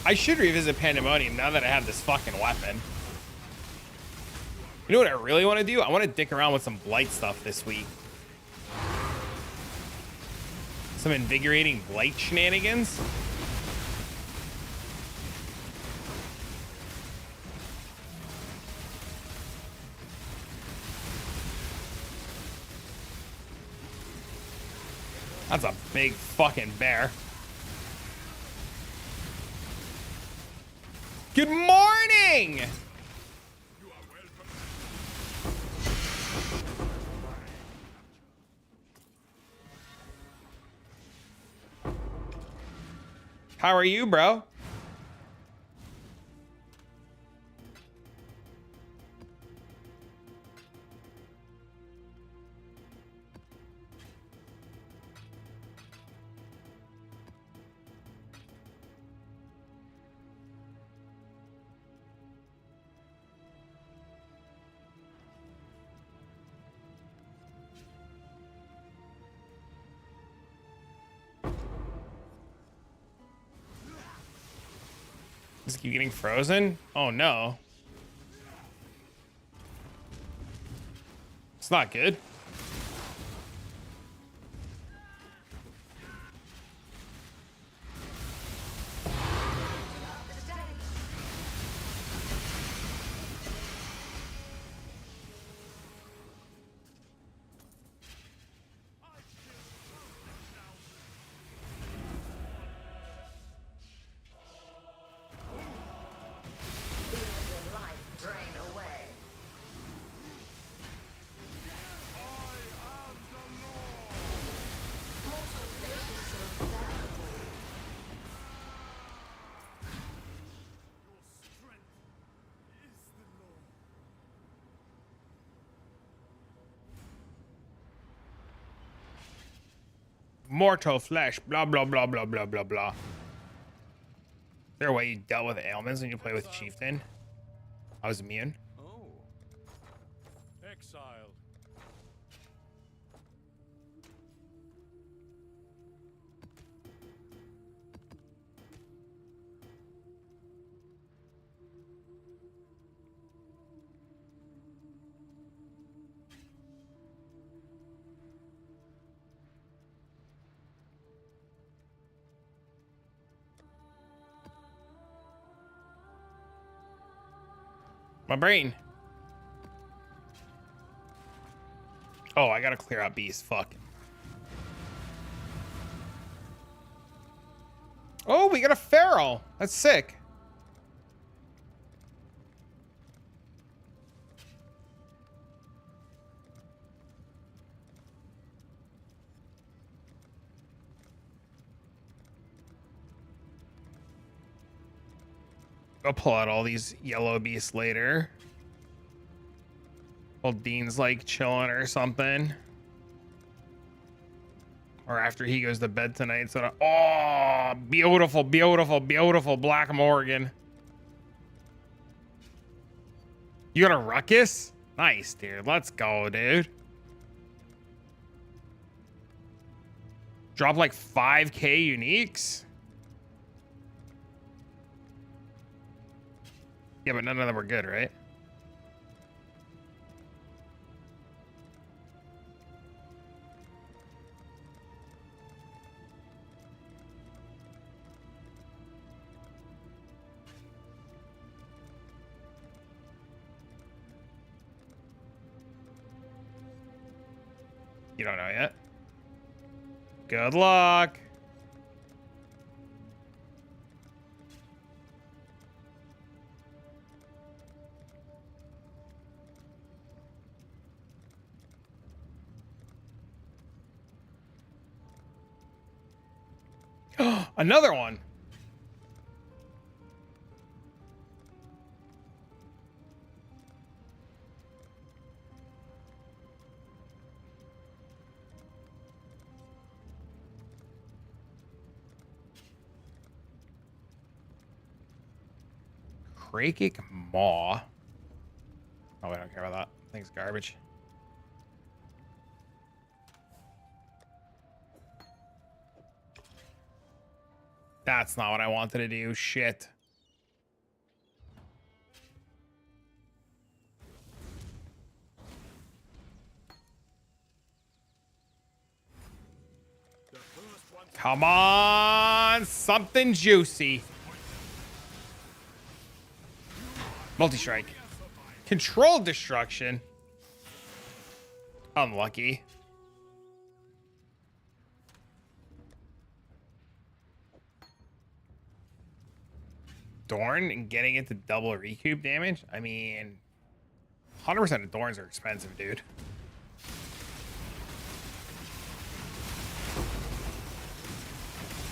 I should revisit Pandemonium now that I have this fucking weapon. You know what I really want to do? I want to dick around with some Blight stuff this week. Some invigorating blight shenanigans. That's a big fucking bear. Good morning! How are you, bro? Does it keep getting frozen? Oh no. It's not good. Mortal flesh, blah, blah, blah, blah, blah, blah, blah. Is there a way you dealt with ailments when you play with Chieftain? I was immune. Oh. Exiled. My brain. Oh, I gotta clear out beast. Fuck. Oh, we got a feral. That's sick. I'll pull out all these yellow beasts later. While Dean's like chilling or something. Or after he goes to bed tonight. So, oh, beautiful, beautiful, beautiful Black Morgan. You got a ruckus? Nice, dude. Let's go, dude. Drop like 5k uniques? Yeah, but none of them were good, right? You don't know yet? Good luck. Another one. Krakic Maw. Oh, I don't care about that. Thing's garbage. That's not what I wanted to do. Shit. The first one Come on, something juicy. Multi-strike. Controlled destruction. Unlucky. Dorn and getting it to double recoup damage? I mean, 100% of Dorns are expensive, dude.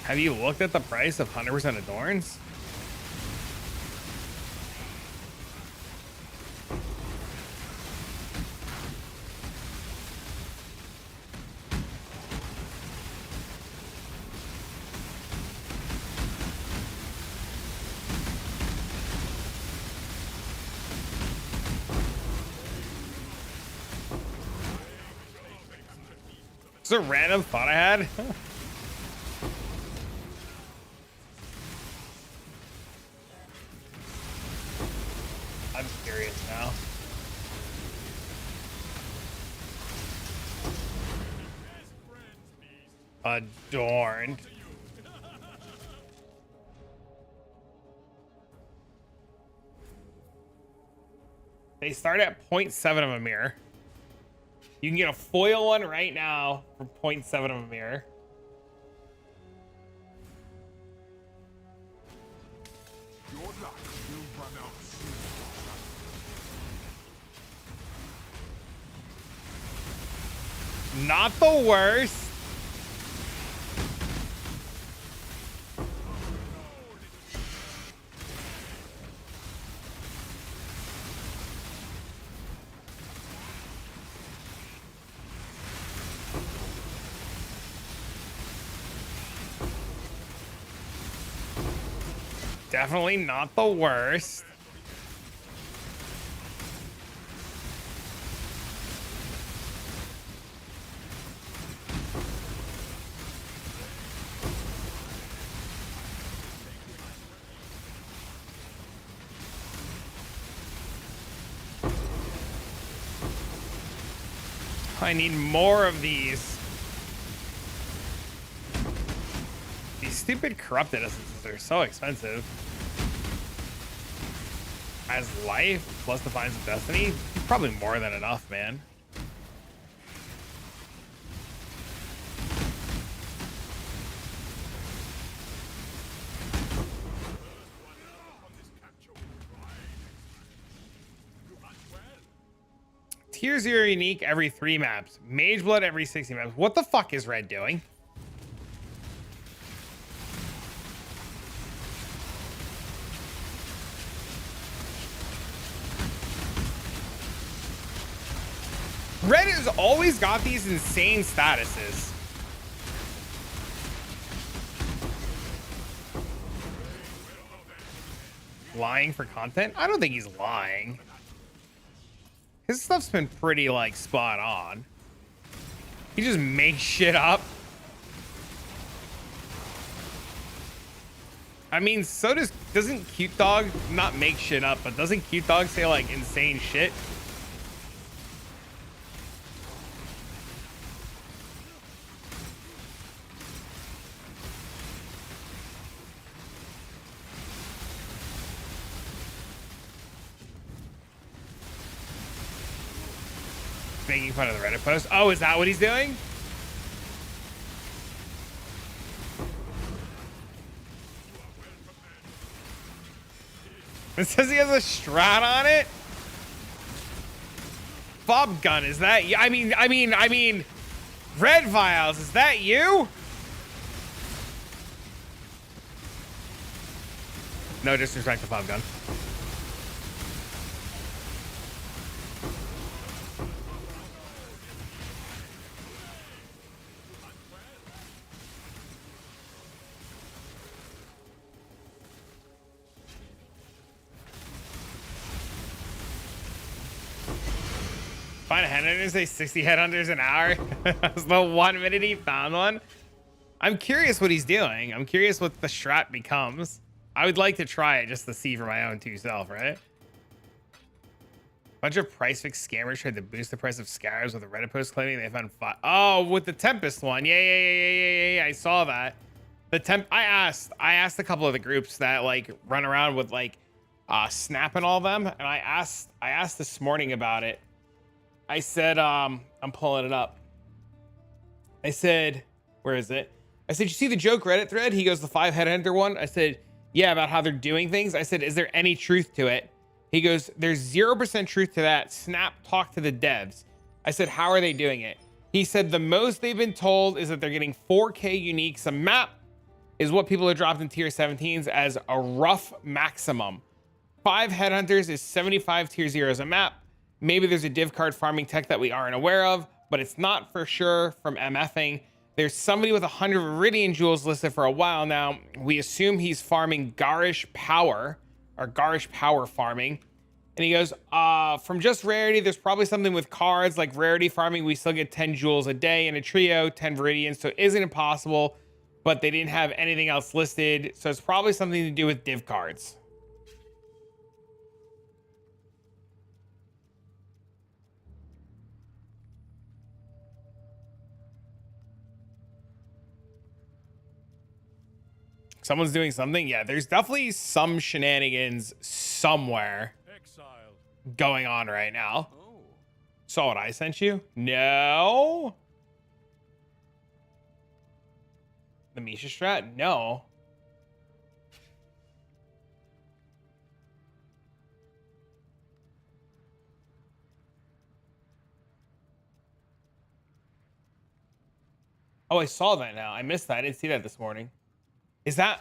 Have you looked at the price of 100% of Dorns? It's a random thought I had. I'm curious now. Adorned. They start at 0.7 of a mirror. You can get a foil one right now for 0.7 of a mirror. Your luck will run out soon. Not the worst. Definitely not the worst. I need more of these. These stupid corrupted essences are so expensive. As life plus the Vines of Destiny, probably more than enough, man. Tier 0 unique every 3 maps. Mage Blood every 60 maps. What the fuck is Red doing? Red has always got these insane statuses. Lying for content? I don't think he's lying. His stuff's been pretty, like, spot on. He just makes shit up. I mean, so doesn't Cute Dog not make shit up, but doesn't Cute Dog say, like, insane shit? Making fun of the Reddit post. Oh, is that what he's doing? It says he has a strat on it. Bob Gun, is that you? I mean, Red Vials, is that you? No disrespect to Bob Gun. Find a headhunter, say 60 headhunters an hour. That's the 1 minute he found one. I'm curious what he's doing. I'm curious what the strat becomes. I would like to try it just to see for my own 2 self, right? Bunch of price fix scammers tried to boost the price of scarabs with a Reddit post claiming they found five. Oh, with the Tempest one. Yeah. I saw that. I asked a couple of the groups that like run around with like Snap and all of them, and I asked this morning about it. I said, I'm pulling it up. I said, where is it? I said, you see the joke Reddit thread? He goes, the 5 headhunter one. I said, yeah, about how they're doing things. I said, is there any truth to it? He goes, there's 0% truth to that. Snap talked to the devs. I said, how are they doing it? He said, the most they've been told is that they're getting 4K uniques. A map is what people are dropped in tier 17s as a rough maximum. 5 headhunters is 75 tier 0s a map. Maybe there's a div card farming tech that we aren't aware of, but it's not for sure from MFing. There's somebody with 100 Viridian jewels listed for a while now. We assume he's farming Garish Power, or Garish Power farming. And he goes, from just rarity, there's probably something with cards like rarity farming. We still get 10 jewels a day in a trio, 10 Viridians, so it isn't impossible, but they didn't have anything else listed. So it's probably something to do with div cards. Someone's doing something. Yeah, there's definitely some shenanigans somewhere Exiled. going on right now. Oh. Saw what I sent you? No. The Misha strat? No. Oh, I saw that now. I missed that. I didn't see that this morning. Is that...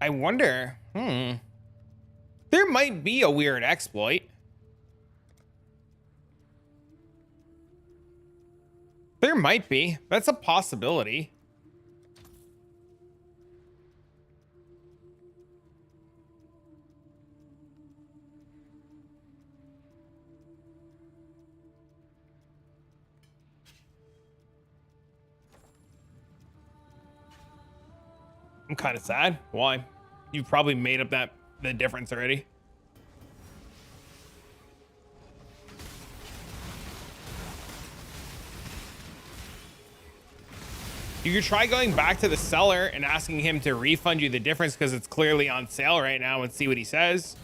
I wonder. There might be a weird exploit. There might be. That's a possibility. I'm kind of sad. Why? You've probably made up the difference already. You could try going back to the seller and asking him to refund you the difference because it's clearly on sale right now and see what he says.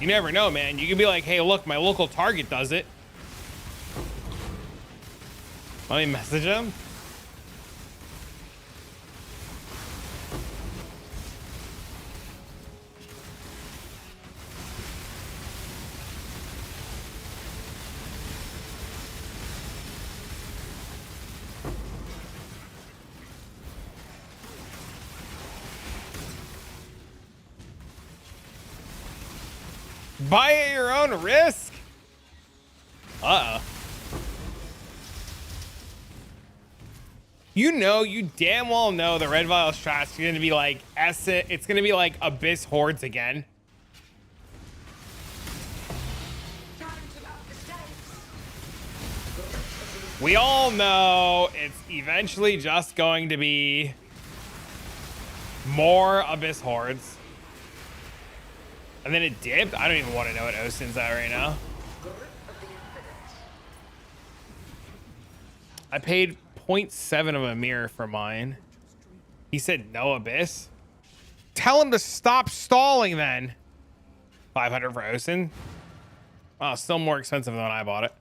You never know, man. You can be like, hey, look, my local Target does it. Let me message him. Buy at your own risk. Uh-oh. You damn well know the Red Vial strat's going to be like it's going to be like Abyss Hordes again. We all know it's eventually just going to be more Abyss Hordes. And then it dipped. I don't even want to know what Osin's at right now. I paid 0.7 of a mirror for mine. He said no Abyss. Tell him to stop stalling then. 500 for Osin. Oh, still more expensive than when I bought it.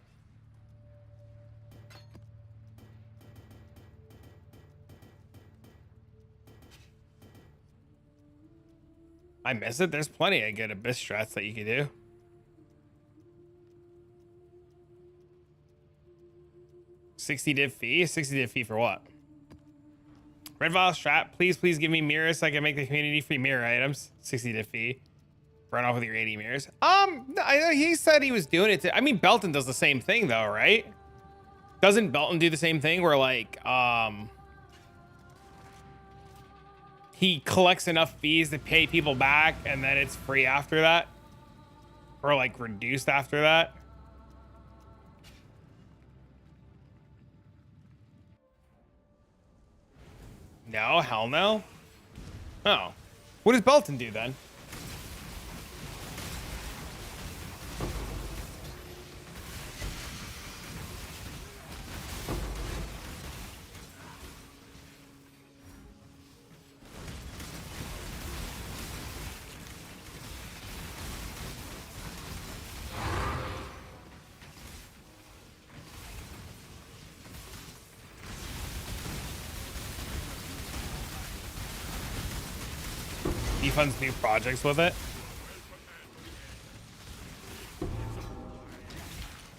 I miss it. There's plenty of good Abyss strats that you can do. $60 div fee? $60 div fee for what? Red Vial strat, please give me mirrors so I can make the community free mirror items. 60 div fee. Run off with your 80 mirrors. He said he was doing it. I mean, Belton does the same thing though, right? Doesn't Belton do the same thing where like, he collects enough fees to pay people back and then it's free after that? Or like reduced after that? No, hell no. Oh. What does Belton do then? He funds new projects with it. I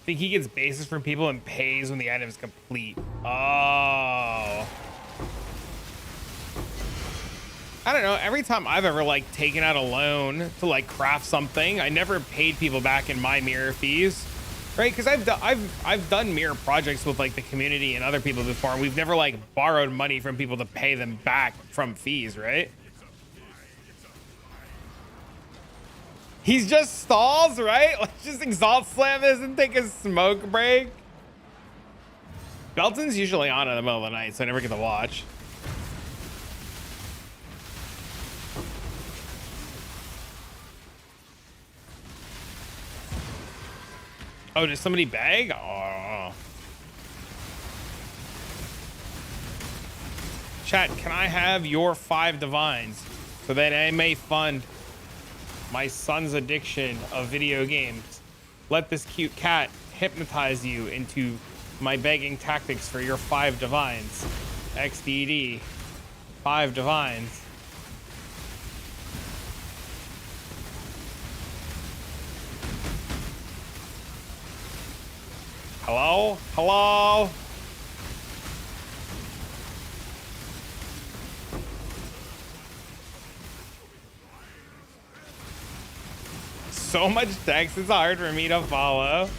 think he gets bases from people and pays when the item is complete. Oh. I don't know. Every time I've ever like taken out a loan to like craft something, I never paid people back in my mirror fees, right? Because I've done mirror projects with like the community and other people before, and we've never like borrowed money from people to pay them back from fees, right? He's just stalls, right? Let's just exhaust slam this and take a smoke break. Belton's usually on in the middle of the night, so I never get to watch. Oh, did somebody beg? Oh. Chat, can I have your 5 divines so that I may fund my son's addiction of video games? Let this cute cat hypnotize you into my begging tactics for your 5 divines. XDD. 5 divines. Hello? Hello? So much text, it's hard for me to follow.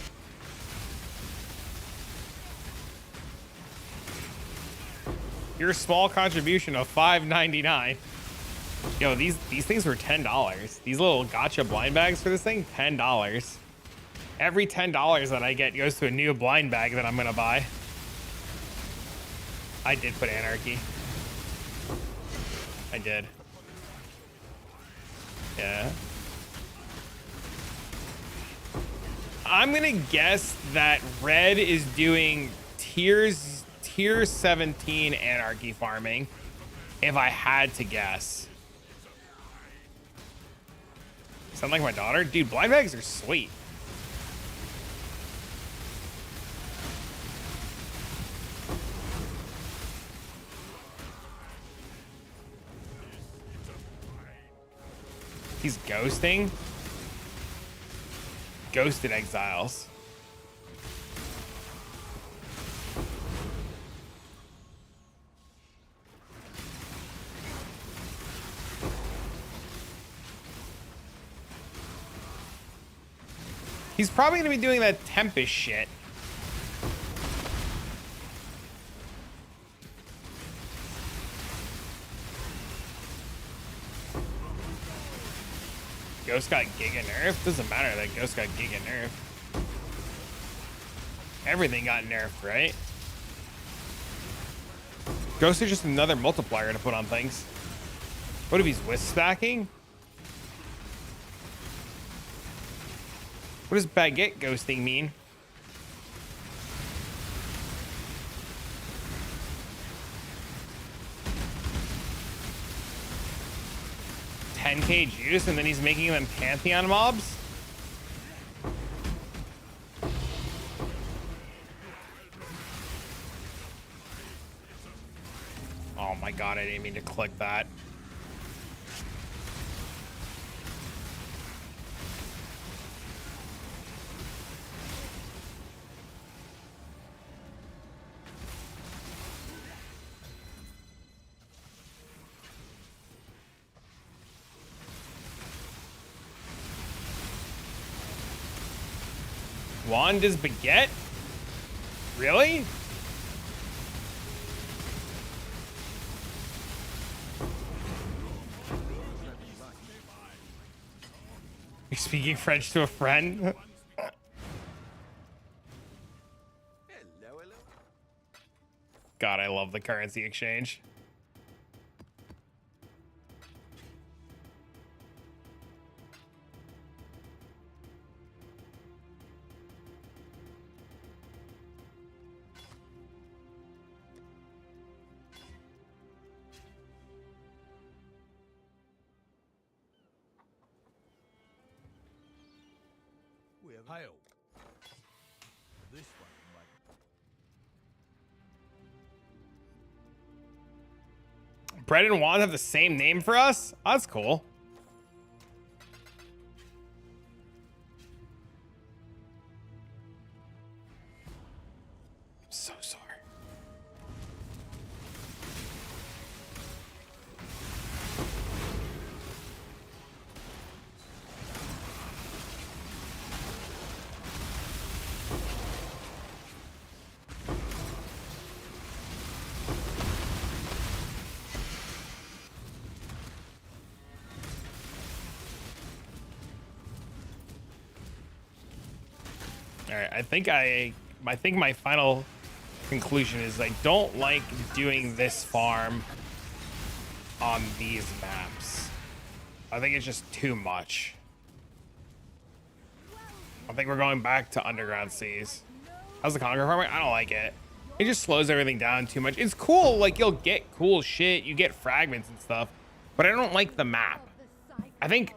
Your small contribution of $5.99. Yo, these things were $10. These little gotcha blind bags for this thing, $10. Every $10 that I get goes to a new blind bag that I'm gonna buy. I did put anarchy. I did. Yeah. I'm gonna guess that red is doing tier 17 anarchy farming, if I had to guess. Sound like my daughter? Dude, blind bags are sweet. He's ghosting? Ghosted exiles. He's probably gonna be doing that Tempest shit. Ghost got giga nerfed? Doesn't matter that Ghost got giga nerfed. Everything got nerfed, right? Ghost is just another multiplier to put on things. What if he's wisp stacking? What does baguette ghosting mean? $10K juice and then he's making them Pantheon mobs? Oh my god, I didn't mean to click that. Wand is baguette? Really? You're speaking French to a friend? God, I love the currency exchange. we have hail. This one might. Bread and Juan have the same name for us? Oh, that's cool. I'm so sorry. All right, I think my final conclusion is I don't like doing this farm on these maps. I think it's just too much. I think we're going back to Underground Seas. How's the Conqueror farming? I don't like it. It just slows everything down too much. It's cool, like you'll get cool shit, you get fragments and stuff, but I don't like the map. I think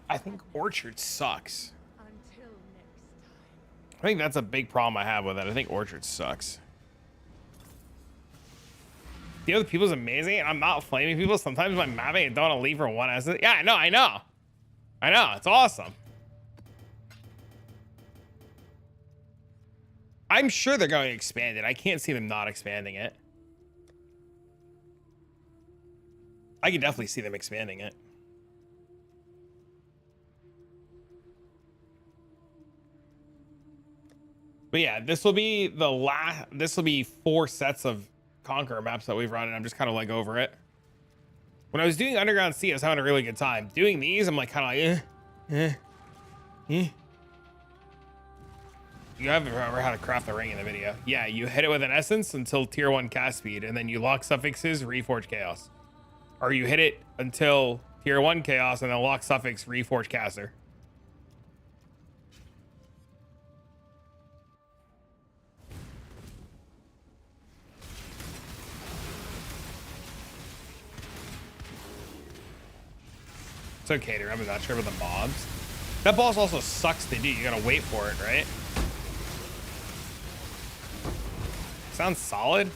Orchard sucks. Until next time. I think that's a big problem I have with it. I think Orchard sucks. The other people's amazing, and I'm not flaming people. Sometimes my mapping, I don't want to leave for one essence. Yeah, I know. It's awesome. I'm sure they're going to expand it. I can't see them not expanding it. I can definitely see them expanding it. But yeah, this will be the last. This will be 4 sets of Conqueror maps that we've run, and I'm just kind of like over it. When I was doing Underground Sea, I was having a really good time. Doing these, I'm like kind of like, You haven't remember how to craft the ring in the video. Yeah, you hit it with an essence until tier 1 cast speed, and then you lock suffixes, reforge chaos. Or you hit it until tier 1 chaos, and then lock suffix, reforge caster. It's okay to remember that trip with the mobs. That boss also sucks to do. You gotta wait for it, right? Sounds solid.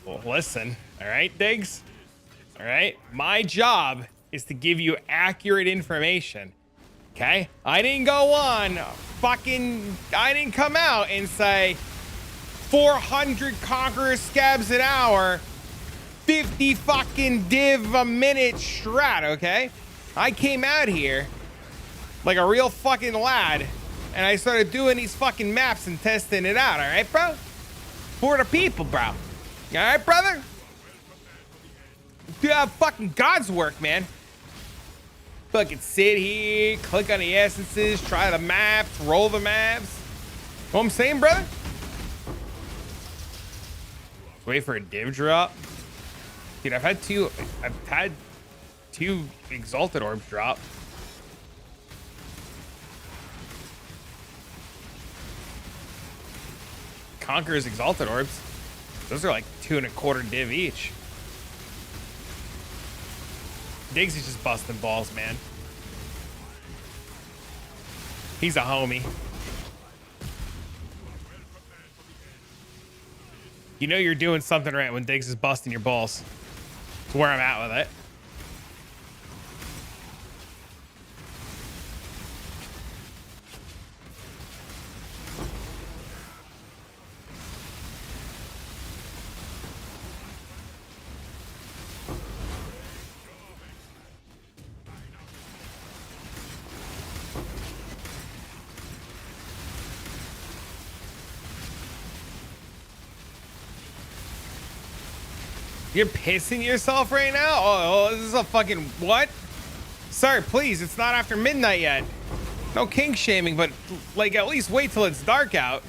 Well, listen. All right, Diggs. All right. My job is to give you accurate information. Okay? I didn't go on I didn't come out and say 400 Conqueror scabs an hour, 50 fucking div a minute strat, okay? I came out here like a real fucking lad, and I started doing these fucking maps and testing it out, all right, bro? For the people, bro. All right, brother? Do fucking God's work, man. Fucking sit here, click on the essences, try the maps, roll the maps. Know what I'm saying, brother? Wait for a div drop. Dude, I've had two exalted orbs drop. Conqueror's exalted orbs. Those are like 2.25 div each. Diggs is just busting balls, man. He's a homie. You know you're doing something right when Diggs is busting your balls. That's where I'm at with it. You're pissing yourself right now? Oh, this is a fucking what? Sir, please, it's not after midnight yet. No kink shaming, but like at least wait till it's dark out.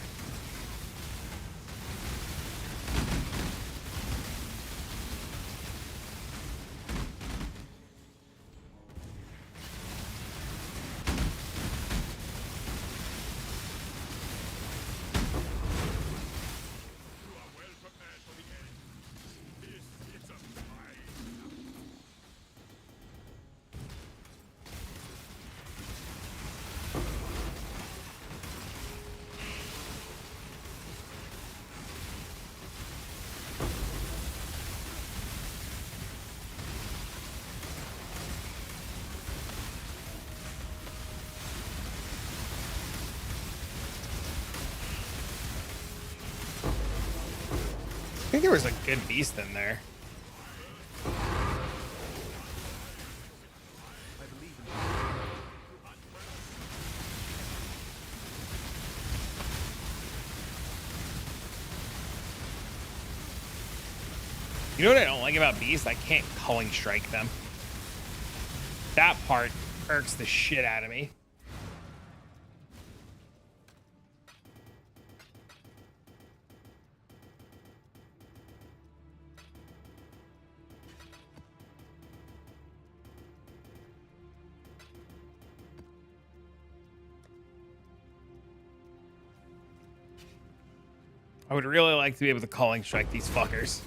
think there was a good beast in there. You know what I don't like about beasts? I can't culling strike them. That part irks the shit out of me. I would really like to be able to calling strike these fuckers.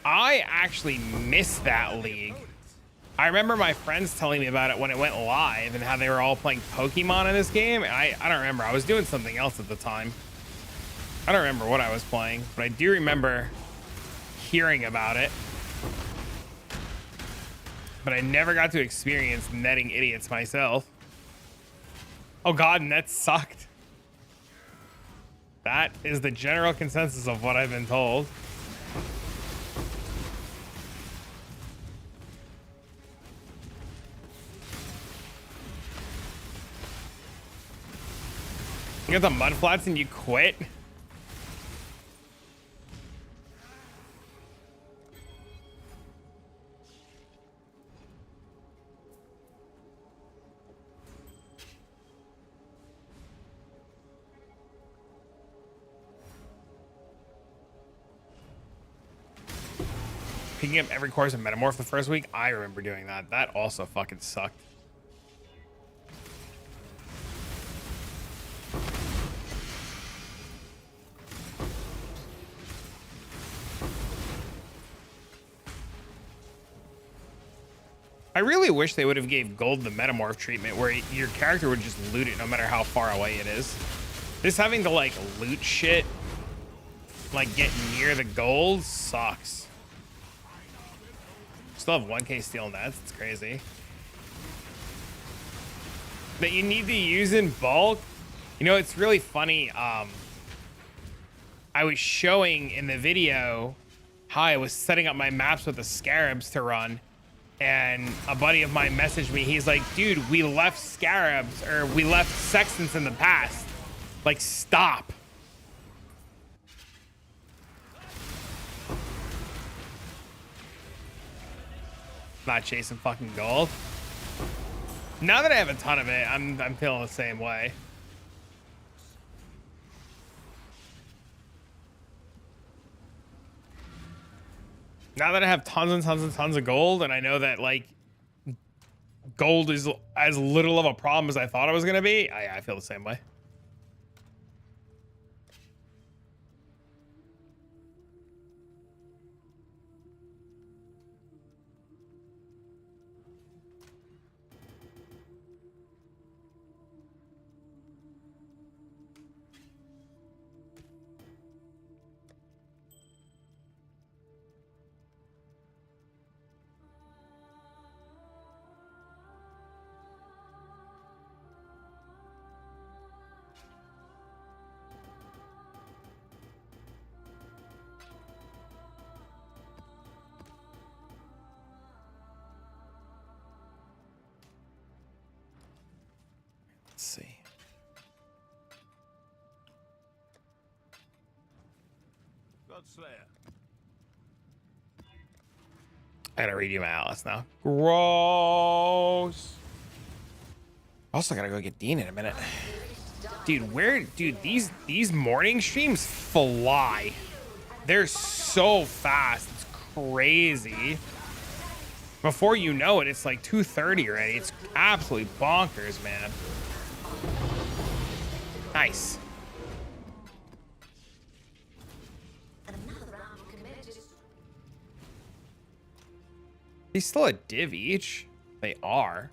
I actually missed that league. I remember my friends telling me about it when it went live and how they were all playing Pokemon in this game. And I don't remember. I was doing something else at the time. I don't remember what I was playing, but I do remember hearing about it. But I never got to experience netting idiots myself. Oh god, net sucked. That is the general consensus of what I've been told. You got the mud flats and you quit? Picking up every course in Metamorph the first week? I remember doing that. That also fucking sucked. I really wish they would have gave gold the metamorph treatment where your character would just loot it no matter how far away it is. This having to like loot shit, like get near the gold sucks. Still have 1K steel nets, it's crazy. That you need to use in bulk. You know, it's really funny. I was showing in the video how I was setting up my maps with the scarabs to run. And a buddy of mine messaged me. He's like, dude, we left scarabs or we left sextants in the past. Like, stop. Not chasing fucking gold. Now that I have a ton of it, I'm feeling the same way. Now that I have tons and tons and tons of gold, and I know that like gold is as little of a problem as I thought it was gonna be, I feel the same way. Let's see. Godslayer. I gotta redo my Atlas now. Gross. Also gotta go get Dean in a minute. Dude, these morning streams fly. They're so fast. It's crazy. Before you know it, it's like 2:30 already. It's absolutely bonkers, man. Nice. Another round committed. He's still a div each. They are.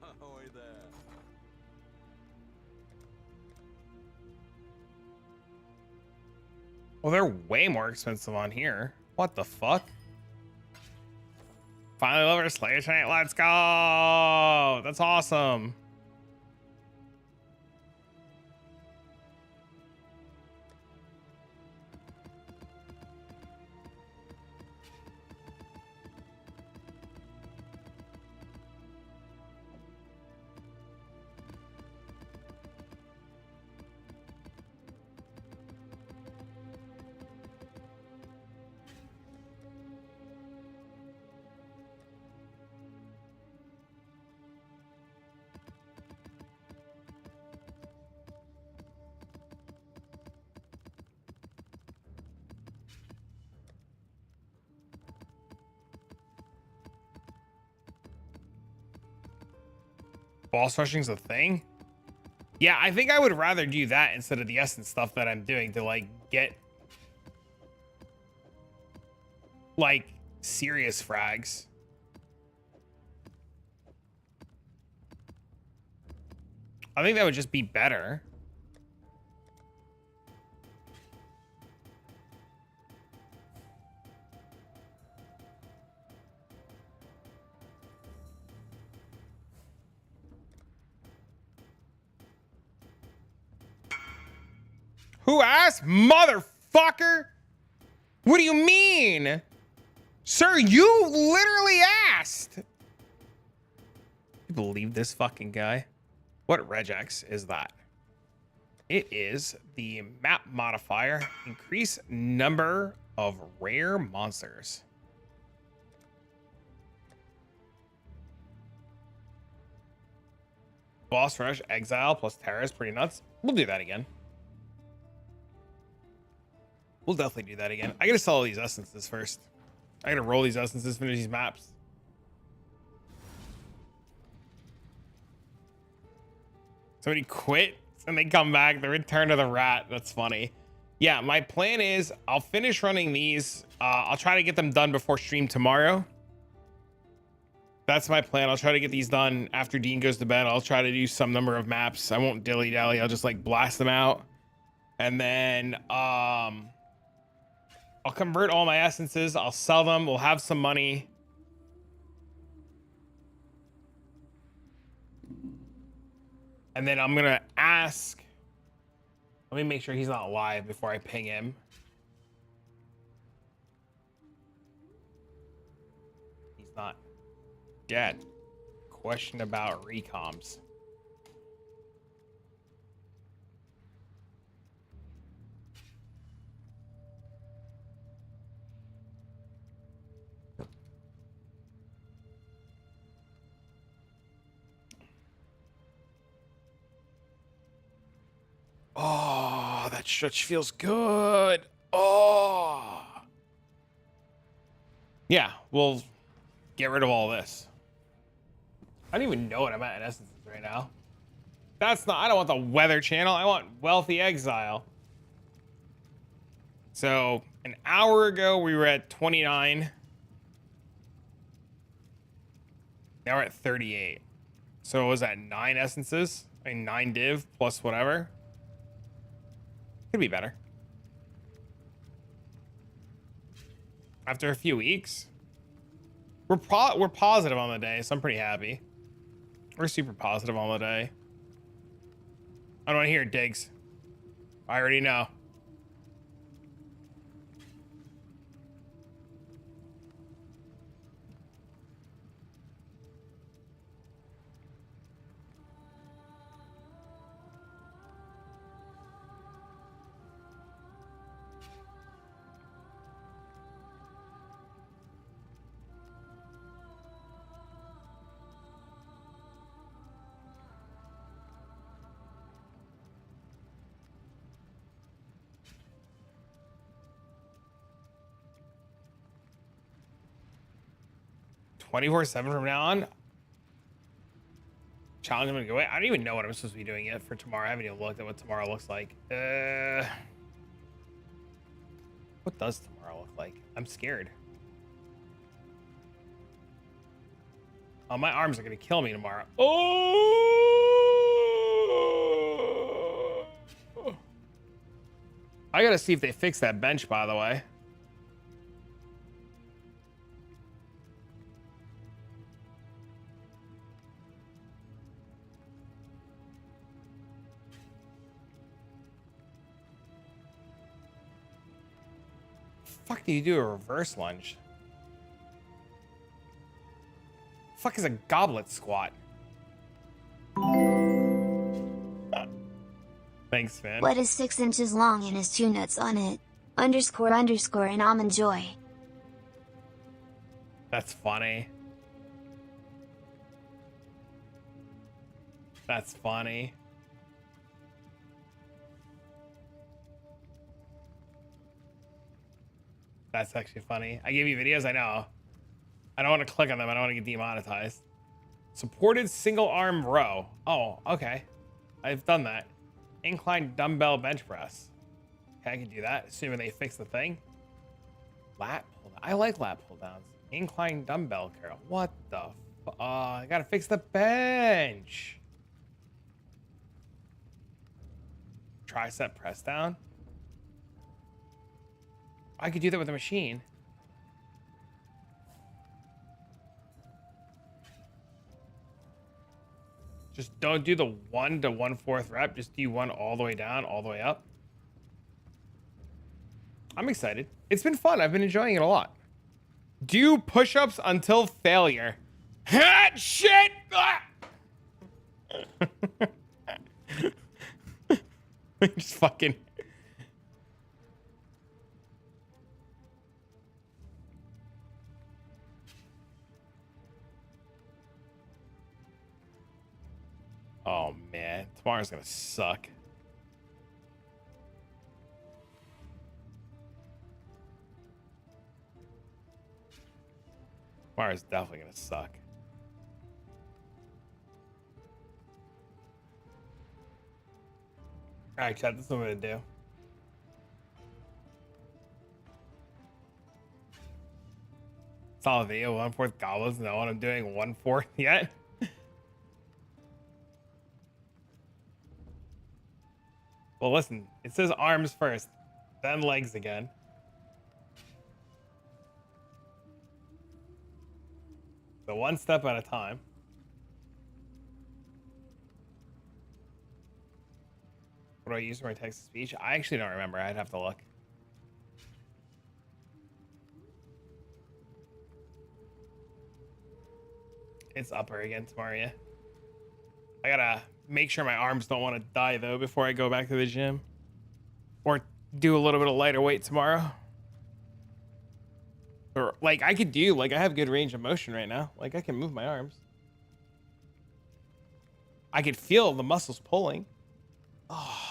Ahoy there. Well, they're way more expensive on here. What the fuck? Finally level Slayer tonight. Let's go. That's awesome. Boss rushing's a thing? Yeah, I think I would rather do that instead of the essence stuff that I'm doing to like get like serious frags. I think that would just be better. Who asked? Motherfucker! What do you mean? Sir, you literally asked! You believe this fucking guy? What regex is that? It is the map modifier. Increase number of rare monsters. Boss rush, exile plus terror is pretty nuts. We'll do that again. We'll definitely do that again. I gotta sell all these essences first. I gotta roll these essences, finish these maps. Somebody quit and they come back. The return of the rat. That's funny. Yeah, my plan is I'll finish running these. I'll try to get them done before stream tomorrow. That's my plan. I'll try to get these done after Dean goes to bed. I'll try to do some number of maps. I won't dilly-dally. I'll just like blast them out. And then I'll convert all my essences. I'll sell them. We'll have some money. And then I'm going to ask. Let me make sure he's not live before I ping him. He's not dead. Question about recoms. Oh, that stretch feels good. Oh. Yeah, we'll get rid of all this. I don't even know what I'm at in essences right now. That's not, I don't want the weather channel. I want wealthy exile. So an hour ago, we were at 29. Now we're at 38. So what was that 9 essences? I mean, 9 div plus whatever. Could be better. After a few weeks, we're positive on the day, so I'm pretty happy. We're super positive on the day. I don't want to hear it, Diggs. I already know. (24/7) from now on. Challenge I'm gonna go away. I don't even know what I'm supposed to be doing yet for tomorrow. I haven't even looked at what tomorrow looks like. What does tomorrow look like? I'm scared. Oh, my arms are gonna kill me tomorrow. Oh! I gotta see if they fix that bench, by the way. Fuck do you do a reverse lunge? Fuck is a goblet squat? Thanks, man. What is 6 inches long and has 2 nuts on it? Underscore underscore and almond joy. That's funny. That's funny. That's actually funny. I gave you videos, I know. I don't want to click on them. I don't want to get demonetized. Supported single arm row. Oh, okay. I've done that. Incline dumbbell bench press. Okay, I can do that, assuming they fix the thing. Lat pull down. I like lat pull downs. Incline dumbbell curl. What the I gotta fix the bench. Tricep press down. I could do that with a machine. Just don't do the 1 to 1/4 rep. Just do one all the way down, all the way up. I'm excited. It's been fun. I've been enjoying it a lot. Do push-ups until failure. Ah, shit! Ah! Just fucking... Oh man, tomorrow's gonna suck. Tomorrow's definitely gonna suck. Alright, chat, this is what I'm gonna do. Solid video, 1/4 goblins, know what I'm doing 1/4 yet? Well, listen, it says arms first, then legs again. So one step at a time. What do I use for my text to speech? I actually don't remember. I'd have to look. It's upper again tomorrow, yeah. I gotta make sure my arms don't want to die though before I go back to the gym. Or do a little bit of lighter weight tomorrow. Or like I could do, like I have good range of motion right now. Like I can move my arms. I could feel the muscles pulling. Oh.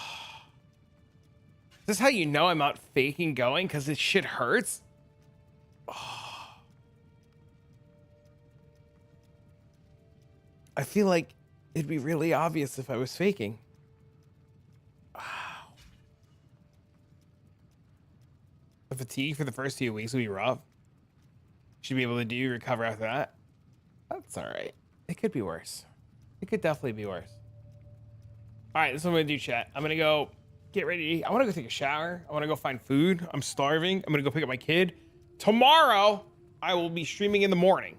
Is this how you know I'm not faking going? Because this shit hurts? Oh. I feel like it'd be really obvious if I was faking. Wow. The fatigue for the first 2 weeks will be rough. Should be able to recover after that. That's all right. It could be worse. It could definitely be worse. All right, this is what I'm gonna do, chat. I'm gonna go get ready to eat. I wanna go take a shower. I wanna go find food. I'm starving. I'm gonna go pick up my kid. Tomorrow, I will be streaming in the morning.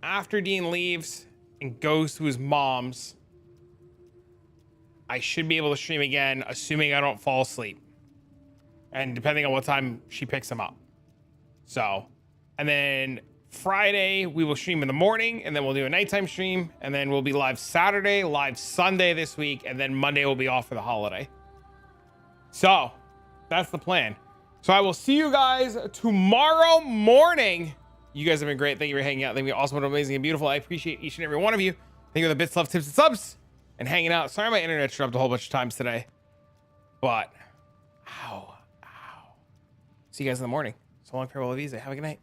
After Dean leaves and goes to his mom's, I should be able to stream again, assuming I don't fall asleep. And depending on what time she picks him up. So, and then Friday, we will stream in the morning, and then we'll do a nighttime stream, and then we'll be live Saturday, live Sunday this week, and then Monday will be off for the holiday. So, that's the plan. So I will see you guys tomorrow morning. You guys have been great. Thank you for hanging out. Thank you awesome and amazing and beautiful. I appreciate each and every one of you. Thank you for the bits, love, tips, and subs, and hanging out. Sorry my internet dropped a whole bunch of times today. But, ow. See you guys in the morning. So long, farewell, Visa. Have a good night.